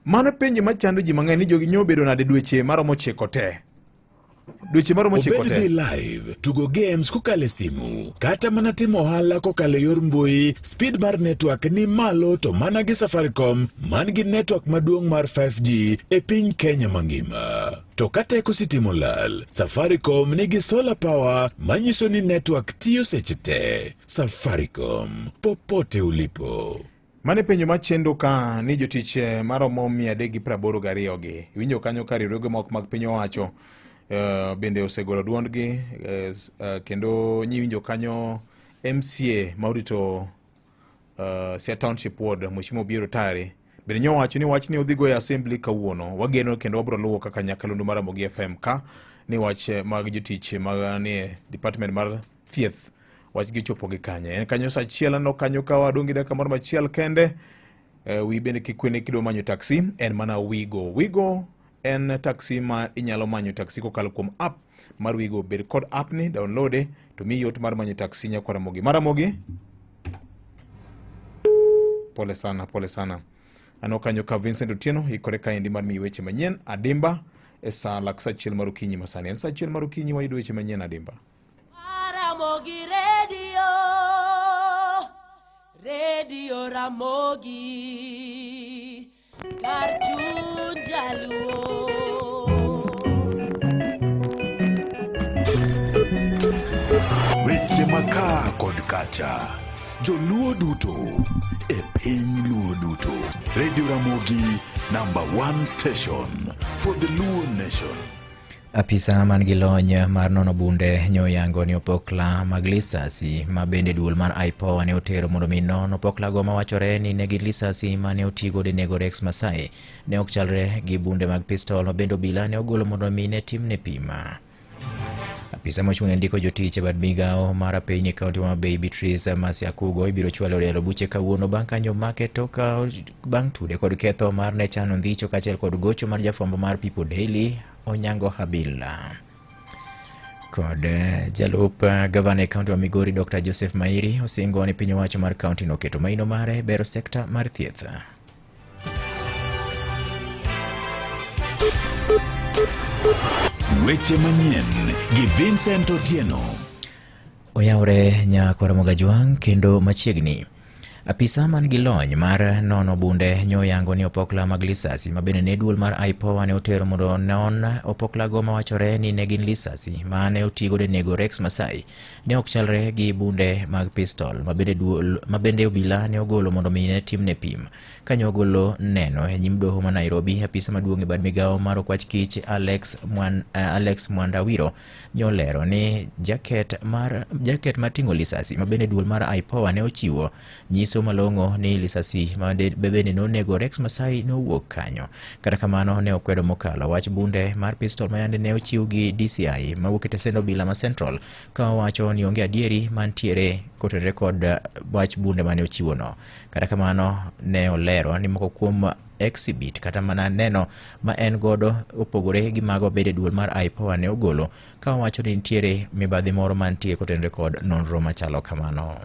mano penjo machando ji mang'eny ni jogi nyo bedo nade dweche maromo 9 te. Obed live, tugo games kokale simu, kata mana timo ohala kokale yor mbui. Speed mar network ni malo to mana gi Safaricom, man gi network maduong' mar 5G e piny Kenya mangima. To kata ekositimo lal, Safaricom nigi solar power manyiso ni network tiyo seche te. Safaricom, popote ulipo. Mane penjo machendo ka ni jotich maromo 382 gi winjo kanyo ka riwruoge moko mag piny owacho bende osegolo duondgi, kendo nyiwinjo kanyo MCA maurito Sia Township Ward Mheshimiwa Obiero Tare bende nyo wacho ni wach ni odhigo e assembly kawuono. Wageno kendo wabro luwo kaka nyakalondo mar Ramogi FM ka ni wach mag jotich mag ni department mar thieth wach gi chopo gi kanye. En kanyo sa chiel no kanyo ka wadongi dakika moro machiel kende. Wi bende kikwene kido manyo taxi en mana Wigo en taxi ma inyalo manyo taxi kokalo kuom app mar Wigo. Bed kod app ni downloade to mi yot mar manyo taxi nyakwa Ramogi. Maramogi pole sana ano kanyo ka Vincent Otieno ikore ka endi mar mi weche manyien Adimba e sa laksa chiel mar okinyi masani. En sa chiel mar okinyi wayudo weche manyien Adimba. Ramogi Radio Ramogi Karchun Jaluo. Weche maka kod kacha Joluo duto e piny Luo duto. Radio Ramogi, #1 station for the Luo nation. Apisa man gi lony mar nono bunde nyoyango ni opokla mag lisasi ma bende duol mar IPOA ne otero mondo mi nono opokla go mawachore ni negi lisasi mane otigo de nego Rex Masai ne ok chalre gi bunde mag pistol ma bende obila ne ogolo mondo mi ne timne pima. Apisa mochung'ne ndiko jotich e bad migao mar piny e kaunti ma Bay Beatrice Masiakugo ibiro chwalo rielo buche kawuono bang' kanyo make toka bang' tude kod ketho mar ne chano ndhicho kaachiel kod gocho mar jafwambo mar People Daily Onyango Habila. Kod jalup gavana e kaunti wa Migori Dr. Joseph Mairi osingo ni piny owacho mar kaunti no keto maino mare bero sekta mar thieth. Weche manyien gi Vincent Otieno. Oyawre nyakwa Ramogi kendo machiegni Apisa man gi lony mar nono bunde nyoyango ni opokla mag lisasi mabende ne duol mar IPOA ne otero mondo non opokla go mawachore ni ne gin lisasi mane otigo de nego Rex Masai ne ok chalre gi bunde mag pistol mabende obila ne ogolo mondo mine timne pim kanyo ogolo neno e nyim doho ma Nairobi. Apisa maduong' e bad migawo mar okwach kich Alex Mwandawiro nyolero ni jaket mar ting'o lisasi mabende duol mar IPOA ne ochiwo nyiso malong'o ni lisasi bende nonego Rex Masai nowuok kanyo. Kata kamano ne okwedo mokalo wach bunde mar pistol mayande ne ochiw gi DCI mawuok e tesend obila ma Central ka owacho ni onge adieri mantiere kotenore kod wach bunde mane ochiwo no. Kata kamano ne olero ni moko kuom exhibit kata mana neno ma en godo opogore gi mago bede duol mar IPOA ne ogolo ka owacho ni nitiere mibadhi moro mantie kotenore kod nonro machalo kamano.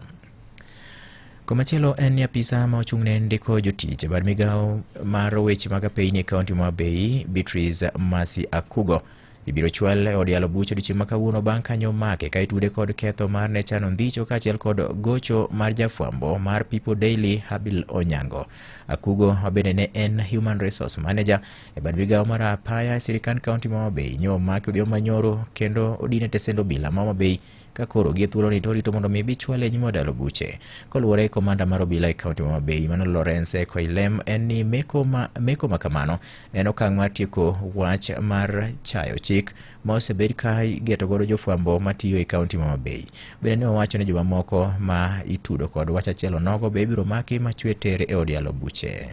Komachielo en ni apisa ma ochung'ne ndiko jotich bad migawo mar weche mag apeyni e kaunti ma Bei Beatrice Masi Akugo ibiro chwal e od yalo buch odiochieng' ma kawuono bang' kanyo make ka itude kod ketho mar ne chano ndhicho kaachiel kod gocho mar jafwambo mar People Daily Habil Onyango. Akugo bende ne en Human Resource Manager e bad migawo mar apaya e sirikand kaunti ma Homa Bay nyo make odhiambo manyoro kendo odine tesend obila ma Homa Bay ka koro gi thuolo ni torito mondo mi bichwale e nyim od yalo buche. Koluwore komanda mar obila e kaunti ma Homa Bay Emmanuel Lawrence Koilem en ni meko ma kamano en okang' mar tieko wach mar chayo chik ma osebed ka igeto godo jofwambo matiyo e kaunti ma Homa Bay. Bende ne owacho ni joma moko ma itudo kod wach achiel onogo be ibiro maki machwe tere e od yalo buche.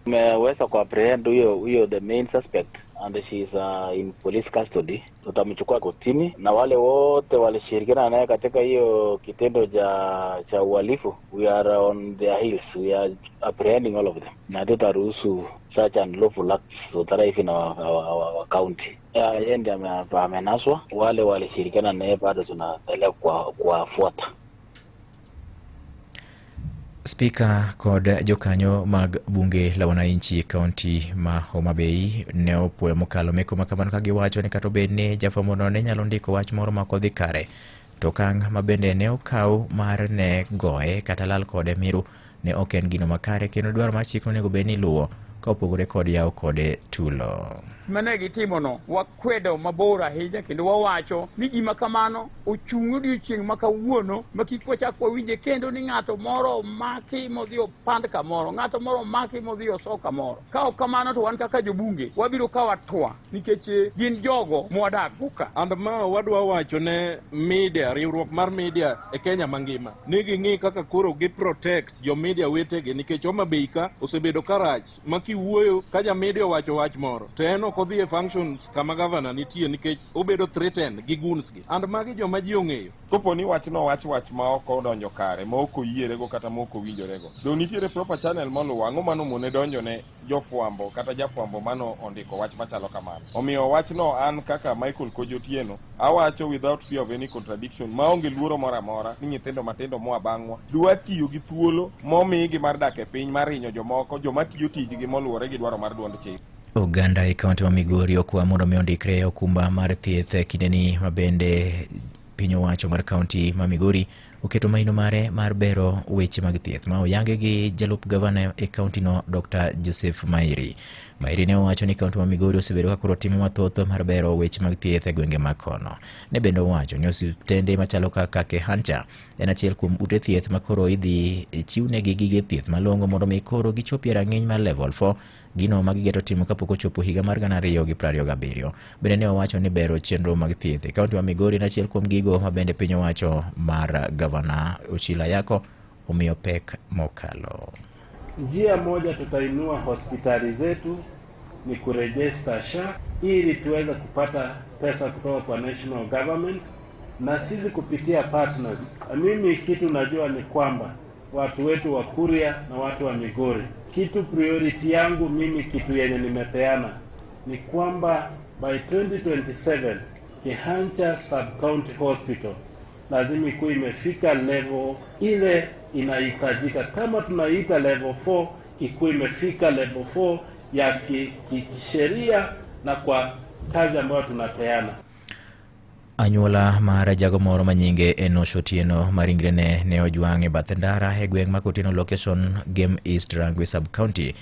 Tumeweza kuapprehend huyo the main suspect and she is in police custody. Tutamchukua kotini na wale wote walishirikiana naye katika hiyo kitendo cha uhalifu. We are on their heels. We are apprehending all of them. Na tutaruhusu such unlawful acts utaraif in our county. Yeye ndiye amenaswa. Wale walishirikiana naye bado tunaendelea kuwafuata. Spika kod jokanyo mag bunge la wananchi kaunti ma Homa Bay ne opuoyo mokalo meko makamano ka giwacho ni kata obed ni jafwambono ne nyalo ndiko wach moro ma kodhi kare to okang' mabende ne okaw mar ne goye kata lal kode miru ne ok en gino makare kendo dwaro mar chik onego bed ni luwo ka opogore kod yawo kode tulo. Mane gitimono wakwedo mabor ahinya kendo wawacho ni gima kamano ochung' odiochieng' ma kawuono ma kik wachak wawinje kendo ni ng'ato moro maki modhi opand kamoro, ng'ato moro maki modhi oso kamoro. Ka ok kamano to wan kaka jobunge wabiro kawo atua nikech gin jogo mwadak buka. And ma wadwa wacho ne media, riwruok mar media e Kenya mangima ni ging'i kaka koro gi protect jo media wetegi nikech Homa Bay ka osebedo karach ma kiwuoyo ka ja media wacho wach moro to en ok odhi e functions kama governor nitie nikech obedo threatened gi goons gi and magi joma ji ong'eyo. Kopo ni wachno wach ma ok odonjo kare ma ok oyierego kata ma ok owinjorego do nitiere proper channel moluwo ang'o mano mone donjo ne jofwambo kata jafwambo mano ondiko wach machalo kamano. Omiyo wachno an kaka Michael Kojotieno awacho without fear of any contradiction maonge luoro moro amora ni nyithindo matindo moa bang'wa dwa tiyo gi thuolo momigi mar dak e piny mar hinyo jomoko joma tiyo tijgi moluwore gi dwaro mar duond chik. Oganda e kaunti ma Migori okwa mondo mi ondikre okumba mar thieth kindeni mabende piny owacho mar kaunti ma Migori oketo maino mare mar bero weche mag thieth ma oyange gi jalup gavana e kaunti no Dr. Joseph Mairi. Mairi ne owacho ni kaunti ma Migori osebedo ka koro timo mathoth mar bero weche mag thieth e gwenge mag kono. Ne bende owacho ni osiptende machalo kaka Kehancha en achiel kuom ute thieth ma koro idhi chiwnegi gige thieth malong'o mondo mi koro gichopie rang'iny mar level 4 gino ma gigeto timo kapok ochopo higa mar 2027. Bende ne owacho ni bero chenro mag thieth e kaunti ma Migori en achiel kuom gigo ma bende piny owacho mar gavana Ochila Yako omiyo pek mokalo. Njia moja tutainua hospitali zetu ni kurejesta SHA ili tuweze kupata pesa kutoka kwa national government na sisi kupitia partners. Mimi kitu najua ni kwamba watu wetu wa Kuria na watu wa Migori, kitu priority yangu mimi, kitu yenye nimepeana ni kwamba by 2027 Kehancha Sub-County Hospital lazima ikuwe imefika level ile inahitajika. Kama tunaita level 4, ikuwe imefika level 4 ya kisheria na kwa kazi ambayo tunapeana. Anyuola mar jago moro manyinge Enosh Otieno ma ringrene ne ojwang' e bath ndara e gweng' ma Kotino Location Game East Rangwe Sub-County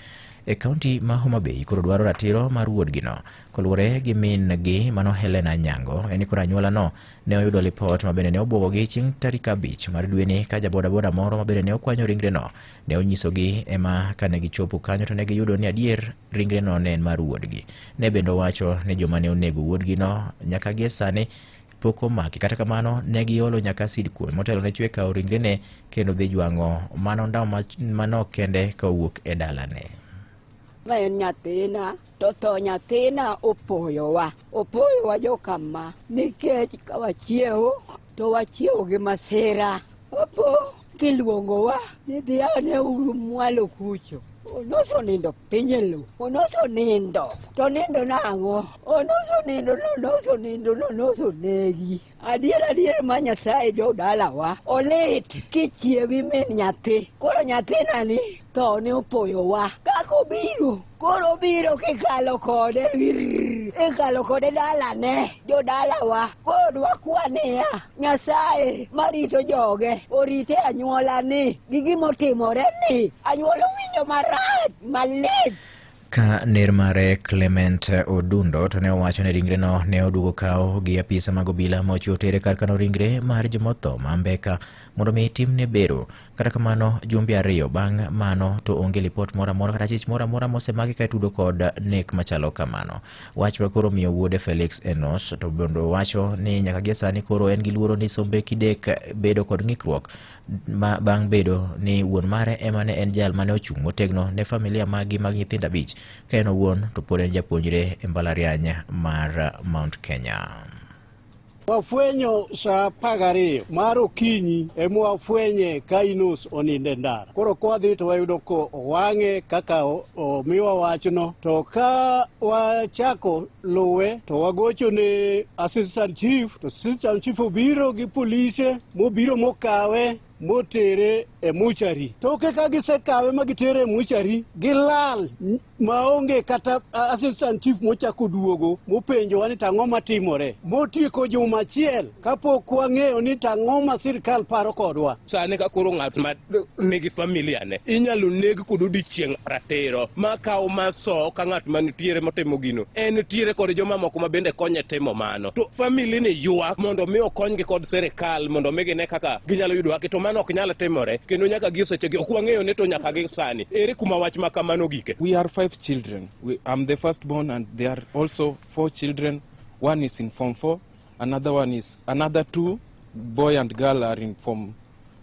e kaunti ma Homa Bay koro dwaro ratiro mar wuodgino. Koluwore gi min gi mano Helena Nyango, en koro anyuola no ne oyudo lipot ma bende ne obwogogi chieng' tarik 5 mar dweni ka jabodaboda moro ma bende ne okwanyo ringreno ne onyisogi ema kane gichopo kanyo to ne giyudo ni adier ringreno ne en mar wuodgi. Ne bende owacho ni joma ne onego wuodgino nyaka gie sani pok omaki, kata kamano ne giolo nyaka sid kuome motelo ne chwe kawo ringrene kendo dhi jwang'o mano ndaw manok kende ka owuok e dalane. En nyathina to tho nyathina opoyowa jokama nikech ka wachiewo to wachiewo gi masira opo kiluongowa ni dhi ane uru mwalo kucho. Onoso nindo piny e lo, onoso nindo, to nindo nang'o? Onoso negi. Adier ma Nyasaye jo dalawa, olit kichiewi min nyathi. Koro nyathina ni tho ne opoyowa. Kako biro, koro biro kikalo kode dalane, jo dalawa. Koro dwakwania Nyasaye marito joge, orite anyuola ni, gi gimotimore ni, anyuola winjo malit. Ka ner mare Clement Odundo to ne owacho ni ringreno ne oduogo kawo gi apisa mag obila ma ochiwo tere kar kano ringre mar jomotho ma Mbeka mondo mi timne bero. Kata kamano jumbe 2 bang' mano to onge lipot moro amora kata chich moro amora mosemaki ka itudo kod nek machalo kamano. Wach ma koro miyo wuode Felix Enosh to bende wacho ni nyaka gie sani koro en gi luoro ni sombe kidek bedo kod ng'ikruok bang' bedo ni wuon mare ema ne en jal mane ochung' motegno ne familia magi mag nyithindo 5 ka en owuon to pod en japuonjre e mbalariany mar Mount Kenya. Wafwenyo sa 12 mar okinyi ema wafwenye ka Enosh oninde ndara. Koro kwadhi to wayudo ko owang'e kaka omiwa wachno, to ka wachako luwe to wagocho ne assistant chief, to assistant chief obiro gi polise mobiro mokawe motere e muchari. Toke ka gisekawe magitere e muchari, gilal maonge kata assistant chief mochako duogo mopenjo wani tang'o matimore. Motieko juma achiel kapok wang'eyo ni tang'o ma sirkal paro kodwa. Sane ka koro ng'at ma nigi familia ne inyalo neg kod odiochieng' ratiro ma kawo maso ka ng'at manitiere motimo gino en tiere kod joma moko ma bende konye timo mano. To family ni ywak mondo mi okonygi kod sirkal mondo mi gine kaka ginyalo yudo haki, to mano ok nyalo timore kendo nyaka gi seche gi ok wang'eyo ne to nyaka gi sani ere kuma wach ma kamano gike. We are 5 children. I'm the firstborn and there are also 4 children. One is in Form 4, another 2 boy and girl are in Form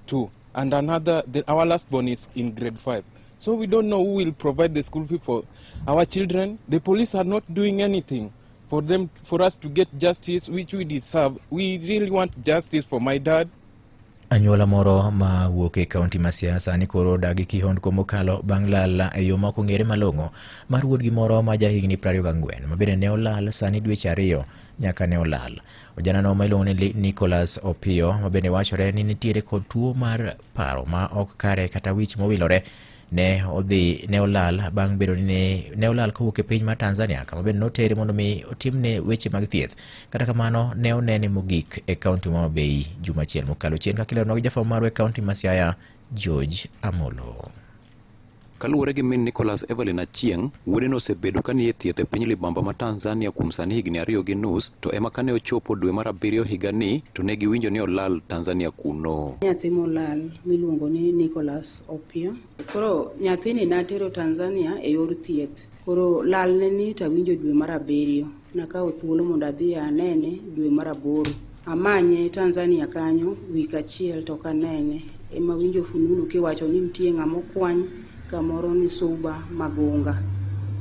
2, and our last born is in grade 5. So we don't know who will provide the school fee for our children. The police are not doing anything for us to get justice which we deserve. We really want justice for my dad. Anyuola moro ma wuok e kaunti ma Siaya ni koro dagi kihondko mokalo bang' lal e yo ma ok ong'ere malong'o mar wuodgi moro ma jahigni 24 ma bende ne olal sani dweche 2 nyaka ne olal. Ojanano ma iluongo ni Nicholas Opio ma bende wachore ni nitiere kod tuo mar paro ma ok kare kata wich mowilore ne olal bang' bedo ni ne olal kowuok e piny mar Tanzania kama bende notere mondo mi otimne weche mag thieth. Kata kamano ne onene mogik e kaunti ma Homa Bay juma achiel mokalo chien kaka ilero gi jafwambo marwa e kaunti ma Siaya George Amolo. Kaluwore gi min Nicholas Evelyn Achieng', wuodeno osebedo ka nie thieth e piny libamba ma Tanzania kuom sani higni 2.5 to ema kane ochopo dwe mar 7 higani to ne giwinjo ni olal Tanzania kuno. Nyathi molal miluongo ni Nicholas Opio. Koro nyathini natero Tanzania e yor thieth. Koro lal neni tawinjo dwe mar 7. Nakawo thuolo mondo adhi anene dwe mar 8. Amanye Tanzania kanyo wik achiel to kanene ema winjo fununu kiwacho ni nitie ng'ama okwany kamoro ni Suba Magunga.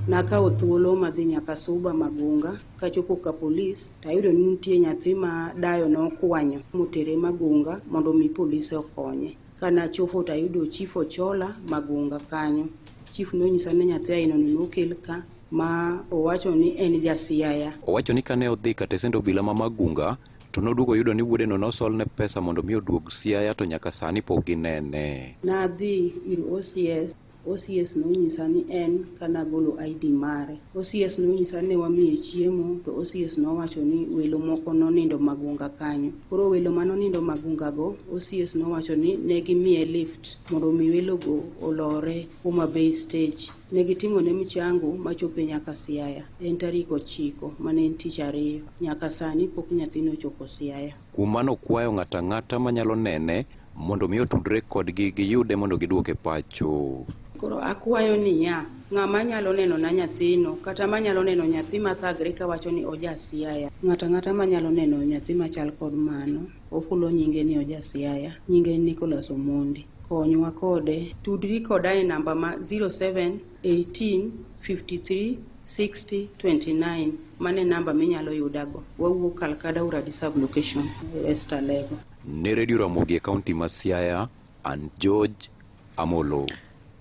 Nakawo thuolo madhi nyaka Suba Magunga, kachopo ka polis tayudo ni nitie nyathi ma dayo nokwanyo motere Magunga mondo mi polise okonye. Kana chopo tayudo Chief Ochola Magunga kanyo. Chief nonyisa ni nyathi aino ni nokel ka ma owacho ni en ja Siaya. Owacho ni kane odhi ka tesend obila ma Magunga to noduogo yudo ni wuodeno nosolne pesa mondo mi oduog Siaya to nyaka sani pok ginene. Nadhi ir OCS OCS nonyisa ni en kana golo ID mare. OCS nonyisa ni wamiye chiemo, to OCS nowacho ni welo moko nonindo Magunga kanyo. Koro welo manonindo Magunga go, OCS nowacho ni negimiye lift mondo mi welo go olore Homa Bay stage. Negitimo ne michango machope nyaka Siaya. En tarik 9 mane en tich ariyo. Nyaka sani pok nyathino chopo Siaya. Kuom mano kwayo ng'ata ng'ata manyalo nene mondo mi otudre kodgi giyude mondo giduoke pacho. Koro akwayo niya, ng'ama nyalo neno na nyathino kata manyalo neno nyathi mathagre kawacho ni oja Siaya. Ng'ata ng'ata manyalo neno nyathi machal kod mano, ofulo nyinge ni oja Siaya. Nyinge ni Nicholas Omondi. Konywa kode, tudri koda e namba ma 0718 53 60 29. Mane namba minyalo yudago. Wawuok Kalkada Uradi Sublocation, Esther Lego. Ne Radio Ramogi e kaunti ma Siaya, an George Amolo.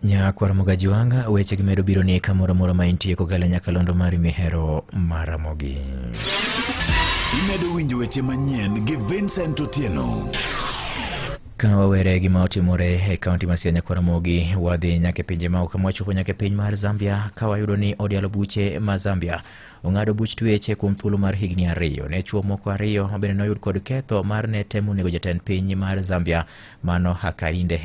Nyakwar Mugajiwanga, weche gimedo biro ni kamoro moro ma intie kogalo nyakalondo mari mihero maramogi. Imedo winjo weche manyien gi Vincent Otieno. Kawa were gima otimore e kaunti ma Siaya Nyakwar Mogi, wadhi nyake pinje ma oko mwachopo nyake piny mar Zambia, kawa yudo ni odialo buche ma Zambia ong'ado buch tueche kuom thuolo mar higni 2 ne chuo moko 2 mabende noyud kod ketho mar ne temo nego jatend piny mar Zambia mano Hakainde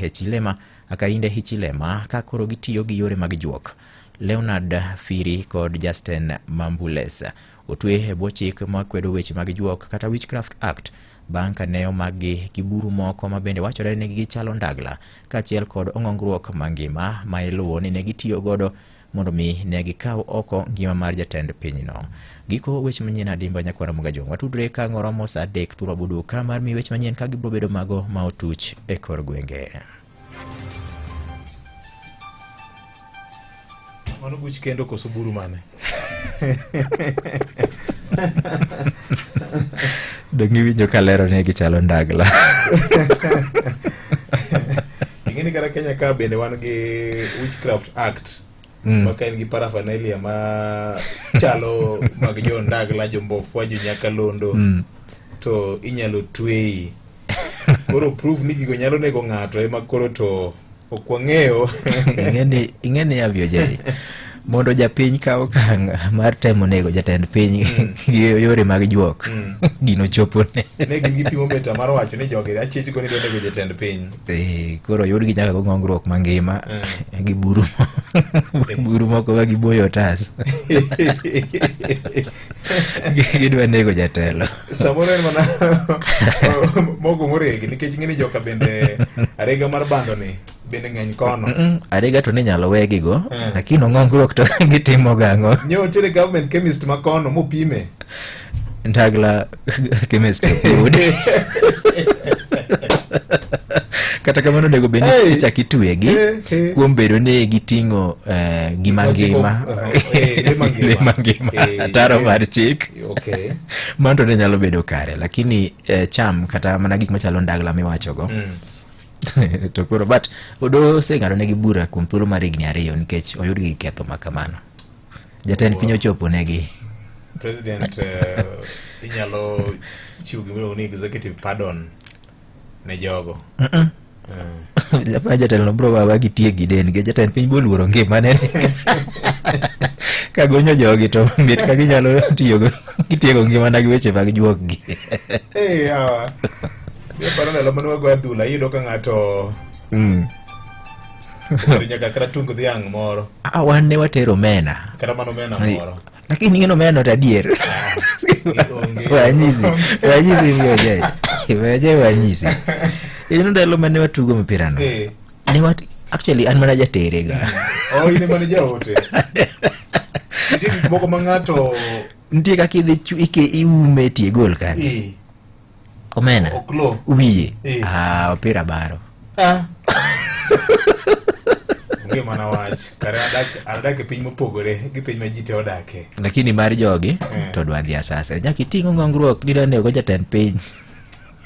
Hichilema ka koro gitiyo gi yore mag juok. Leonard Firi kod Justin Mambules otwe e bwo chik makwedo weche mag juok kata Witchcraft Act bang' ka ne omagi giburu moko mabende wachore ni gichalo ndagla kaachiel kod ong'ongruok mangima ma iluwo ni ne gitiyo godo mondo mi ne gikaw oko ngima mar jatend pinyno. Giko weche manyien adimba Nyakwar Mugajiwanga watudre ka ng'oromo sa 3 thuro buduka mar mi weche manyien ka gibro bedo mago ma otuch e kor gwenge. Mano buch kendo koso buru mane? Dongi winjo kalero ne gichalo ndagla. Ingeni kara Kenya ka bende wan gi Witchcraft Act. Maka en gi paraphernalia ma chalo mag jo ndagla, jo mbofwa, jo nyakalondo. To inyalo twei. Koro proof ni gigo nyalo nego ng'ato ema koro to okwang'eyo. Ingeni avyo jai. Mondo japiny ka okang' mar temo nego jatend piny gi yore mag juok gino chopo ne gin gipimo meta mar wacho ni jogi achich go ni do nego jatend piny koro yud gi nyaka ng'ongruok mangima gi buru moko ma giboyo tas gidwa nego jatelo samoro en mana mogo moregi nikech ng'eni joka bende arega mar bando ni bende ng'eny kono. Arega to ne nyalo wegi go, lakini ng'ongruok to gitimo gang'o. Nyo tere government chemist ma kono mopime. Ndagla chemist food. Kata kamano nego bende ichak itwegi kuom bedo ni giting'o gimangima ataro mar chik. Manto ne nyalo bedo kare, lakini cham kata mana gik machalo ndagla miwachogo. To koro but odo seng'ado negi bura kuom thuolo mar higni 2 nikech oyud gi ketho makamano. Jatend piny ochopo negi. President inyalo chiwo gimoro ni executive pardon ne jogo. Jatelo no bro baba gitie giden nikech jatend piny boluoro ngimane. Kagonyo jogi to mit ka ginyalo tiyo gitiego ngimana gi weche mag juok gi. Yawa. Ya para ndalo mane wago adhula iyudo ka ng'ato nyaka kata tung dhiang' moro. Wan ne watero mena. Kata mano mena moro. Lakini ng'eno mena to adier. Wanyisi miyo jai. Wajai wanyisi. Ino ndalo mane watugo mpira no. Actually an mana jatere ga. Ine mana jaote. Ntie moko ma ng'ato ntie kaka idhi ike iume tie gol kanyo. Omena wiye opira baro nge mana wach kare adak e piny mopogore gi piny ma ji te odake, lakini mar jogi to dwa dhi asasa nyaka iting'o ng'ongruok dira nego jatend piny.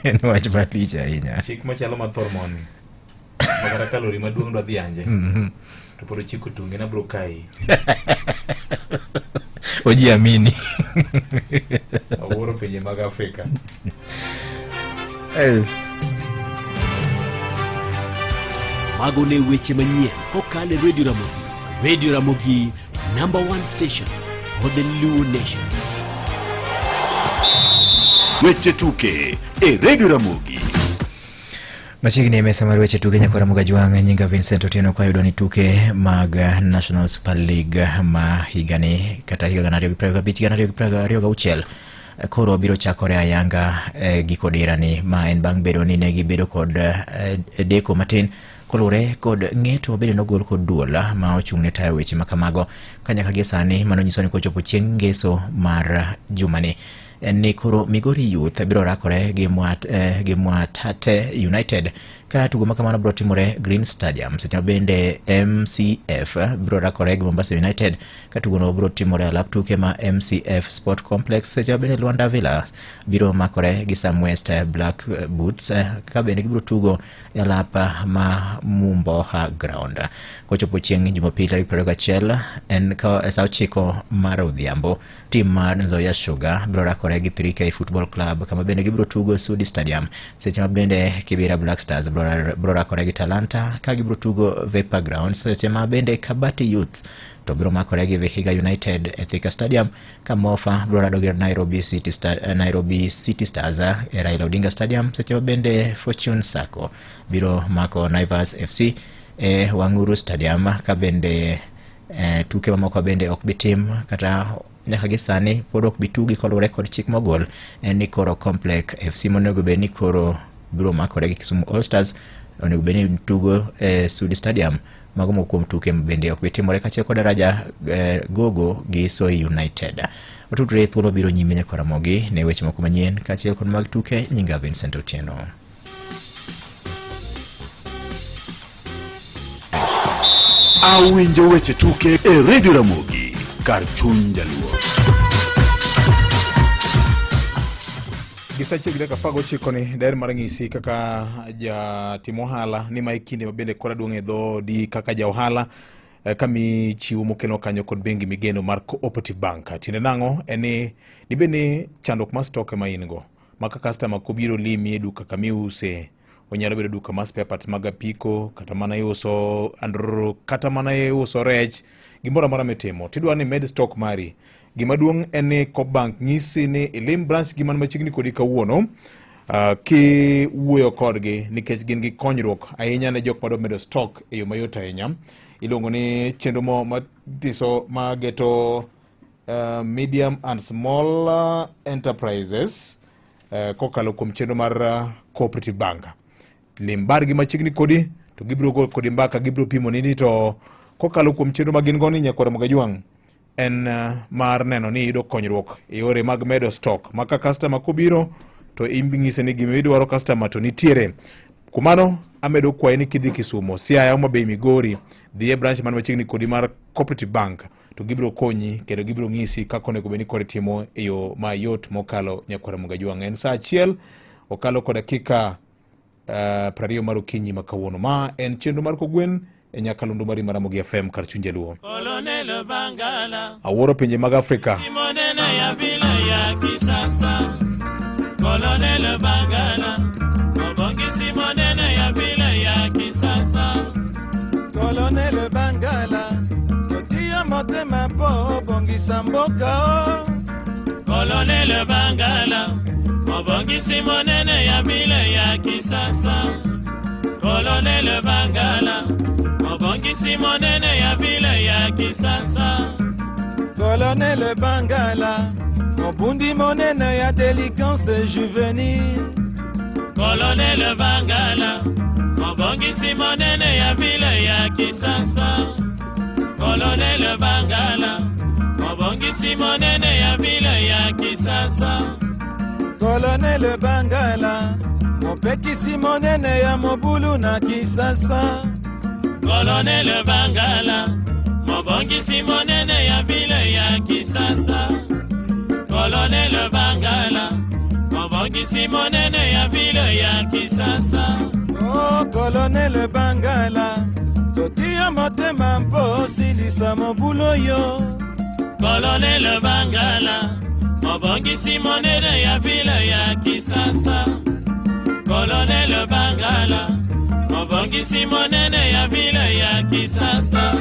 En wach malich ahinya. Chik machalo mathor moni makata kalori maduong' dwa dhi anje to poro chiko tunge na bro kai oji amini awuoro pinje mag Afrika. magone weche manyien kokale Radio Ramogi. Radio Ramogi, #1 station for the Luo Nation. Weche tuke e Radio Ramogi. Machiegni mesa mar weche tuke nyakwara Mugajwang nyinga Vincent Otieno kwa yudo ni tuke mag National Super League ma higani kata higa 2025 koro biro chakore ayanga giko dirani ma en bang bedo ni negi bedo kod deko matin kolure kod ng'eto bedo nogol kod duola ma ochung'ne tayo weche makamago kanyaka gi sani mano nyiso ni kochopo chieng' ngeso mar jumani ni koro Migori Youth biro rakore gi Mwatate United ka tugo makamano biro timore Green Stadium. Seche bende MCF biro rakore gi Mombasa United ka tugo no biro timore alap tuke ma MCF Sport Complex. Seche bende Luanda Villas biro makore gi Sam West Black Boots ka bende biro tugo alap ma Mumboha Ground. Kochopo chieng' Jumapili 21 en ka saa 9 mar odhiambo tim mar Nzoia Sugar biro rakore gi 3K Football Club kama bende gibiro tugo Sudi Stadium. Seche ma bende Kibera Black Stars biro rakore gi Talanta ka gibiro tugo Vapor Ground. Seche ma bende Kabati Youth to biro makore gi Vihiga United e Thika Stadium ka Mofa biro rado gi Nairobi City Stars e Raila Odinga Stadium. Seche ma bende Fortune Sacco biro mako Naivas FC e Wanguru Stadium ka bende tuke mamoko bende ok bitim kata nyaka gi sani pod ok bitugi kolure kod chik mogol ni koro Complex FC monego be ni koro biro makore gi Kisumu All Stars onego be ni tugo Sudi Stadium mago mokuom tuke bende ok bitimore kachiel kod daraja Gogo gi Soy United. Otudre thuolo biro nyime nyakwara Mogi ne weche moko manyien kachiel kod mag tuke nyinga Vincent Otieno. Awinjo weche tuke e Radio Ramogi kar chuny jaluo. Gisachiegni dakika 19 ni daher mar ng'isi kaka jatimo ohala ni ma ikinde mabende kora duong' e dhodi kaka ja ohala kami chiwo mokelo kanyo kod bengi migeno mar Cooperative Bank. Tinde nang'o eni dibeni chandok mar stock ma in go maka customer kobiro limi e duka kami use onyalo bedo duka mas spare parts mag apiko kata mana iuso andro kata mana iuso rech gimoro amora mitimo tidwa ni med stock mari. Gima duong' en ni Coopbank ng'isi ni ilim branch gima machiegni kodi kawuono ki wuoyo kodgi nikech gin gi konyruok ahinya ne jok madwa medo stock e yo mayot ahinya. Iluongo ni chenro mo matiso mageto medium and small enterprises kokalo kuom chenro mar Cooperative Bank. Limbar gi machiegni kodi to gibiro go kodi mbaka gibiro pimo nini to kokalo kuom chenro magin goni nyakwara Mugajwang en mar neno ni yudo konyruok e yore mag medo stock maka customer kobiro to imbingise ni gima idwaro customer to nitiere. Kumano amedo kwaye ni kidhi Kisumu, Siaya, Homa Bay, Migori dhi e branch man machiegni kodi mar Cooperative Bank to gibiro konyi kendo gibiro ng'isi kaka onego bed ni kore timo e yo mayot mokalo nyakwara Mugajwang. En saa 1 okalo kod dakika 20 mar okinyi makawuono. Ma en chenro mar Kogwen e nyakalondo mari mar Ramogi FM kar chuny jaluo. Colonel Bangala Awuoro pinje mag Afrika. Simonena ya vila ya kisasa. Colonel Bangala Mobongi Simonena ya vila ya kisasa. Colonel Bangala Totia motema po bongi samboka. Colonel Bangala Mobongi Simonena ya vila ya kisasa. Colonel Bangala Mobongi Simonene ya vile ya kisasa. Colonel Bangala Mobundi monene ya délinquance juvénile. Colonel Bangala Mobongi Simonene ya vile ya kisasa. Colonel Bangala Mobongi Simonene ya vile ya kisasa. Colonel Bangala Mopeki Simonene ya Mobulu na kisasa. Colonel Bangala Mobongi Simonene ya vile ya kisasa. Colonel Bangala Mobongi Simonene ya vile ya kisasa. Oh Colonel Bangala Totia motema mpo silisa Mobulo yo. Colonel Bangala Mobongi Simonene ya vile ya kisasa. Colonel Bangala mabongisi monene ya vile ya kisasa.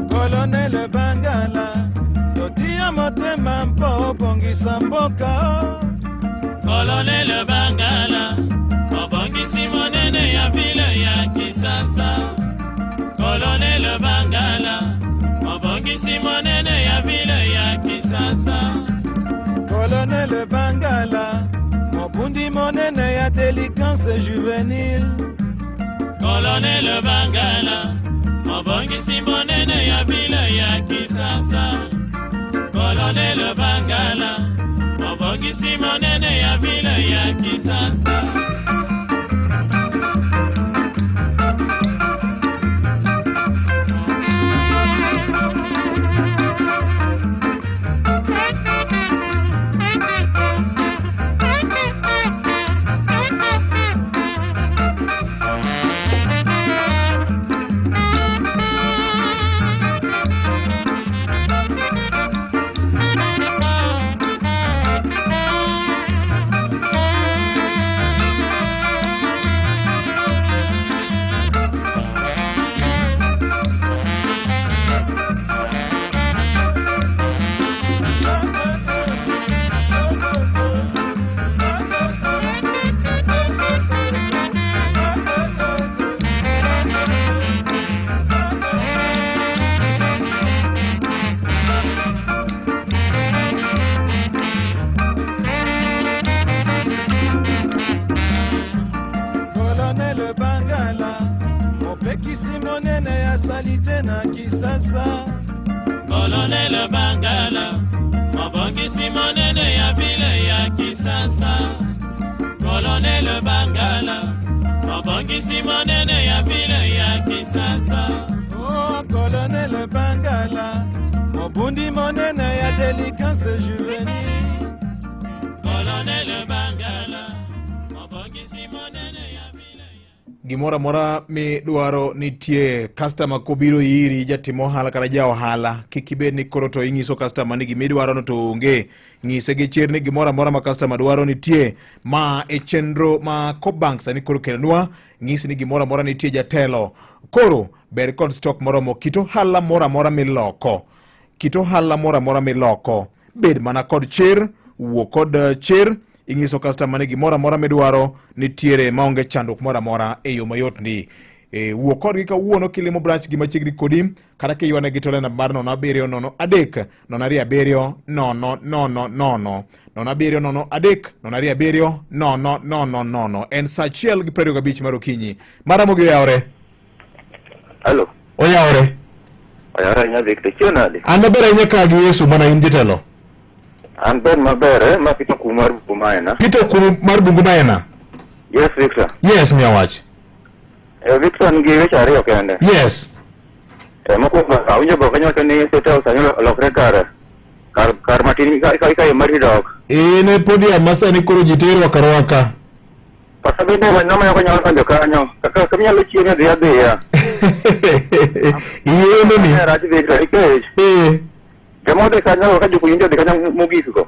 Colonel Bangala, totia motema mpo bongisa mboka. Colonel Bangala, mabongisi monene ya vile ya kisasa. Colonel Bangala, mabongisi monene ya vile ya kisasa. Colonel Bangala, mobundi monene ya délinquance juvénile. Colonel Bangala, mabongisi monene ya vile ya kisasa. Colonel Bangala, mabongisi monene ya vile ya kisasa. Colonel Bangala, mopekisi monene ya salite na kisasa. Colonel Bangala, mabongisi monene ya vile ya kisasa. Colonel Bangala, mabongisi monene ya vile ya kisasa. Oh, Colonel Bangala, mobundi monene ya délinquance juvénile. Colonel Bangala, mabongisi monene ya gimora mora mi dwaro nitie customer kobiro iri jatimo ohala kata ja ohala kikibed ni koro to ing'iso customer ni gimidwaro no to onge ng'ise gi chir ni gimora mora ma customer dwaro nitie ma e chenro ma Cobank sani koro kelnwa ng'isi ni gimora mora nitie jatelo koro ber kod stock moromo kito hala mora mora miloko bed mana kod chir wuo kod chir ing'iso customer ni gimora mora midwaro nitiere maonge chandruok mora mora e yo mayot ni wuo kodgi kawuono kilimo branch gi machiegni kodi kata kiywane gi tole namba mar 070327000 en saa achiel gi 25 mar okinyi. Maramogi oyawore. Halo. Oyawore. Oyawore nya Victor chionade. An maber ahinya ka gi Yesu mana in jatelo. An ben maber ma Peter Kumar Bumaena. Peter Kumar Bumaena. Yes Victor. Yes miawach. Victor ngi weche ariyo kende. Yes. Mokwongo awinjo go kanyo ni seta osanyo lokre kar matin ka mari dok. Ne podi amasani koro jitero karwaka. Pasa bende wanyama yako nyalo kanjo kanyo. Kaka kamnyalo chiene dia dia. Iye ni. Rati Victor ikech. Jamode kanyo ka jukunjo de kanyo mugiko.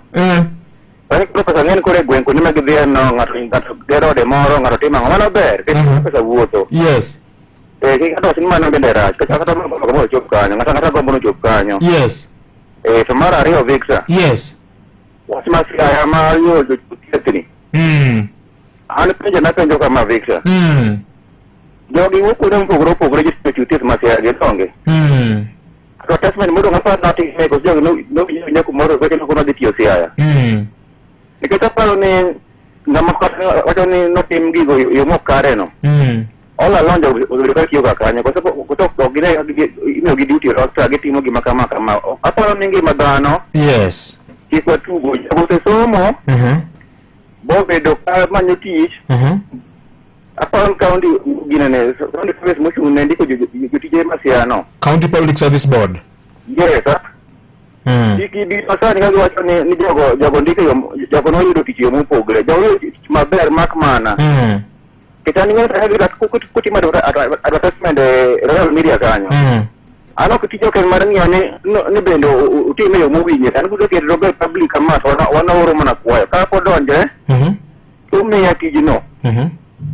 Pani ko pasa ngene kore gwenko ni magidhi no ngato gero de moro ngato tima ngano ber pesa wuoto. Yes. Kikato sin mano bende rach kata mo chop kanyo ngata gombo chop kanyo. Yes. To mar ariyo Victor. Yes. Wach masira ma yo tietni. An penjo na penjo kama Victor. Jogi wuok ne mpogore gi chutis masira gi donge. To attachment modo ngapa nati ko jogi no nyako moro ko no kono ditio siaya. Nikech aparo ni ngama wacho ni notim gigo yo mokare no. Ola lonjo ka kiyo kanyo ko to gine ino gi duty roster gitimo gima kama aparo ni ngima dhano. Yes. Kiko tugo ko somo. Bo bedo ka manyo tich. Aparo county ginene county service motion ne ndiko jotije masiano. County Public Service Board. Yes. Iki di pasani kazi wacho ni jogo ndike jogo no yudo tich mopogre. Jogo yudo tich maber mak mana. Kitani ng'eyo ka gida kuti mar advertisement Royal Media kanyo. Ano kitijo ken mar ng'iyo ni bende utime yo mowinje. An kudo kedo be public ama wana oro mana kwayo. Ka podonje. Tumiya tijno.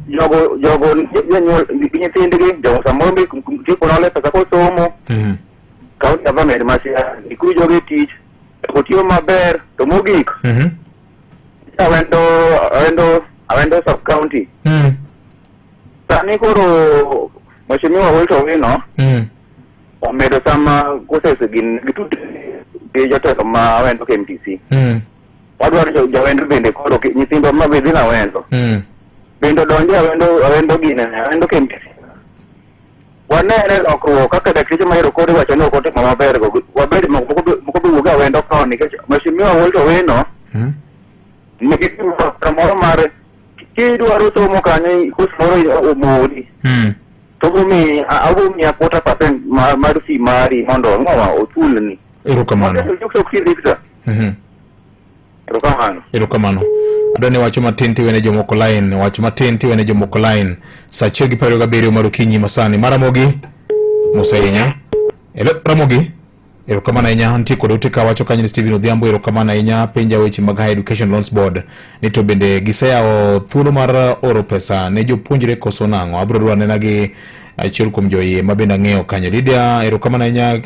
Jogo jonyuol nyithindgi jogo samoro tipo nole pesa kosomo. County government masia ikuru joge tich otiyo maber to mogik. Awendo sub county. Sani koro Mheshimiwa Walter Owino omedo sama kosese gin gitut gi jotelo ma awendo KMTC. Wadwaro jawendo bende koro nyithindo ma bedhi na wendo. Bende donje awendo gine awendo KMTC. Wanene lokruok kaka dakteche mayero kodi wacho ni okotimo maber go wabed moko duoga awendo koni Mheshimiwa Walter Owino nigi moro mar kidwaro somo kanyo kusmoro omodi to bumi a quarter percent mar fee mari mondo ng'owa ochulni. Erokamano. Erokamano. Adoni wacho matin tiwene jomoko line. Sa achiel gi 27 mar okinyi masani. Maramogi Musainya. Ramogi. Erokamano ahinya antie kod ote ka wacho kanyo ni Steven Odhiambo. Erokamano ahinya penja weche mag Higher Education Loans Board ni to bende giseyawo thuolo mar oro pesa ne jopuonjre koso nang'o. Abro dwaro nena gi achiel kuom joyie mabende ang'eyo kanyo. Lydia erokamano ahinya.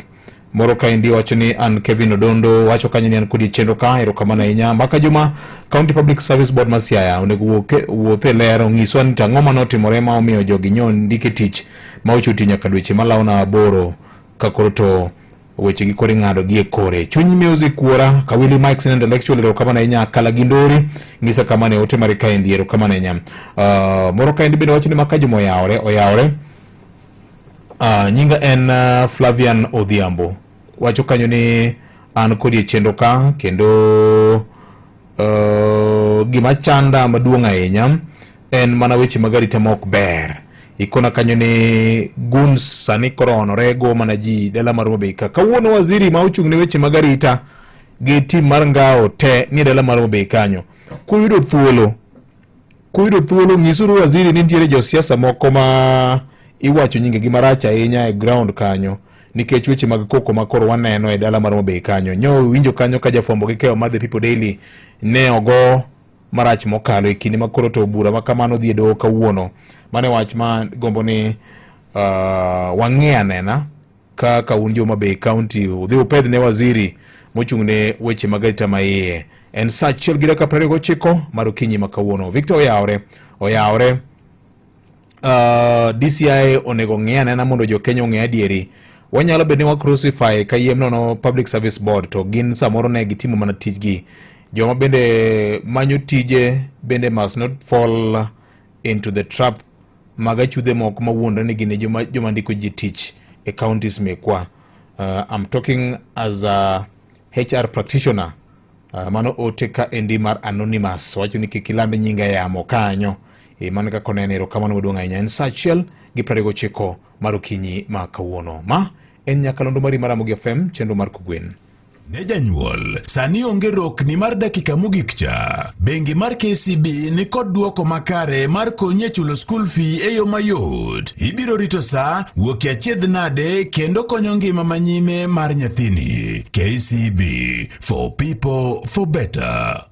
Moro ka indi wacho ni an Kevin Odondo wacho kanyo ni an kodi chenro ka. Erokamano ahinya. Maka Juma County Public Service Board ma Siaya onego wuothe lero ng'iso ni ang'o manotimore ma omiyo jogi nyon ndike tich ma ochuti nyaka dweche malawna aboro ka koro to weche gi kore ng'ado gi e kore. Chuny music kuora Kawili Mike and Intellectual. Erokamano ahinya. Kala Gindori ng'isa kama ne ote mare ka indi. Erokamano ahinya. Moro ka indi bende wacho ni Maka Juma oyawore. Nyinga en Flavian Odhiambo wacho kanyo ni an kodi chenro ka kendo gima chanda maduong' ahinya en mana weche magarita mok ber. Ikona kanyo ni guns sani koronore go mana ji dala mar Mobika. Kawuono waziri ma ochung' ne weche magarita gi tim mar ngao te ni dala mar Mobika kanyo. Kuyudo thuolo ng'isuru waziri ni nitiere josiasa moko ma iwacho nyinge gi marach ahinya e ground kanyo nikech weche mag koko makoro waneno e dala mar Mobika kanyo. Nyo winjo kanyo ka jafwambo gi keyo mar The People Daily ne ogo marach mokalo e kinde makoro to bura makamano dhi e doho kawuono. Mane wach ma gombo ni wang'e anena ka un jo Mobika County udhi upedh ne waziri mochung' ne weche mag arita maiye. En sa achiel gi dakika 29 mar okinyi ma kawuono. Victor oyawore. DCI onego ng'e anena mondo jo Kenya ong'e adieri. Wanyalo bedni wa crucify kayiem nono Public Service Board to gin samoro ne gitimo mana tijgi. Joma bende manyo tije bende must not fall into the trap maga chudhe moko mawuondre ni gine joma ndiko ji tich e counties mekwa. I'm talking as a HR practitioner. Mano ote ka endi mar Anonymous wacho ni kikilambe nyinga yamo kanyo. Mano ka konene. Erokamano maduong' ahinya. En sa achiel gi 29 mar okinyi ma kawuono. Ma en nyakalondo mari mar Ramogi FM chenro mar Kogwen. Ne janyuol, sani onge rokni mar dakika mogik cha. Bengi mar KCB ni kod duoko makare mar konye chulo school fee e yo mayot. Ibiro rito sa, wuoki achiedh nade kendo konyo ngima manyime mar nyathini. KCB, for people, for better.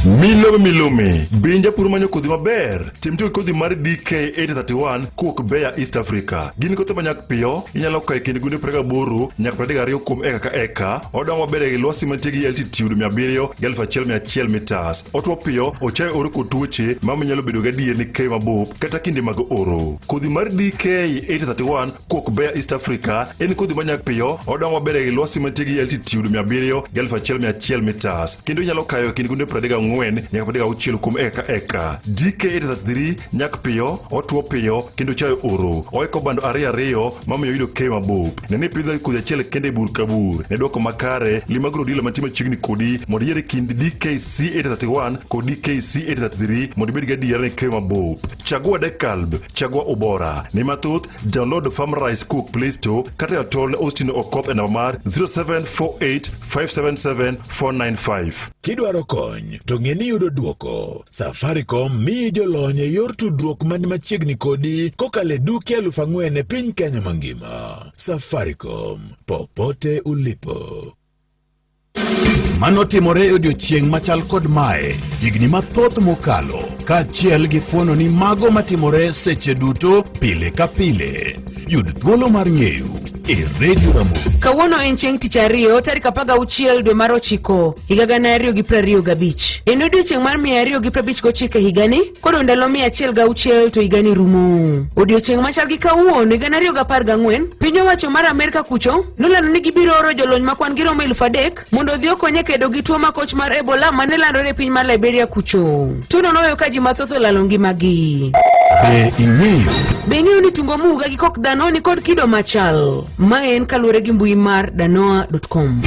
Milome binja pur manyo kodhi maber timtiyo kodhi mar DK831 kuok Beya East Africa. Gin kothe manyak piyo inyalo kae kinde gunde 28 nyaka 32 kuom eka ka eka. Odong maber e lwasi mantie gi altitude 700 gi 1100 meters. Otwo piyo ochayo oro kod tuoche ma nyalo bedo gadier ni keyo mabup kata kinde mag oro. Kodhi mar DK831 kuok Beya East Africa en kodhi manyak piyo odong maber e lwasi mantie gi altitude 700 gi 1100 meters. Kendo inyalo kayo kinde gunde 34 4 nyaka 36 kuom eka. DK833 nyak piyo, otuo piyo kendo chayo oro. Oiko bando ariyo mamiyo yudo keyo mabup. Nene pidho kodhi achiel kende bur kabur. Ne dwoko makare limagro dilo mantie machiegni kodi mondo yiere kind DKC831 kod DKC833 mondo ibed gi adiera ne keyo mabup. Chagua Dekalb, chagua Ubora. Ne mathoth download Farm Rice Cook Play Store kata yotol ne Austin Okoth e namba mar 0748577495. Kidwaro kony to ng'e ni yudo duoko. Safaricom miyo jolony e yor tudruok man machiegni kodi kokalo e duke 4,000 e piny Kenya mangima. Safaricom, popote ulipo. Mano timore e odiochieng' machal kod mae higni mathoth mokalo, kaachiel gi fuono ni mago matimore seche duto pile ka pile. Yud thuolo mar ng'eyo e Radio Ramogi. Kawuono en chieng' tich ariyo tarik 16 dwe mar 9 higa 2025. En odiochieng' mar 259 higani, kod ndalo 106 to higani rumo. Odiochieng' machal gi kawuono higa 2014, piny owacho mar Amerika kucho nolando ni gibiro oro jolony makwan gi romo 3,000 mondo odhi okonye kedo gi tuo makoch mar Ebola mane landore e piny mar Liberia kucho. Tuono noweyo ka ji mathoth olalo ngimagi. Be ing'eyo ni tungo muga gi kok dhano ni kod kido machal? Ma en kaluwore gi mbui mar danoa.com.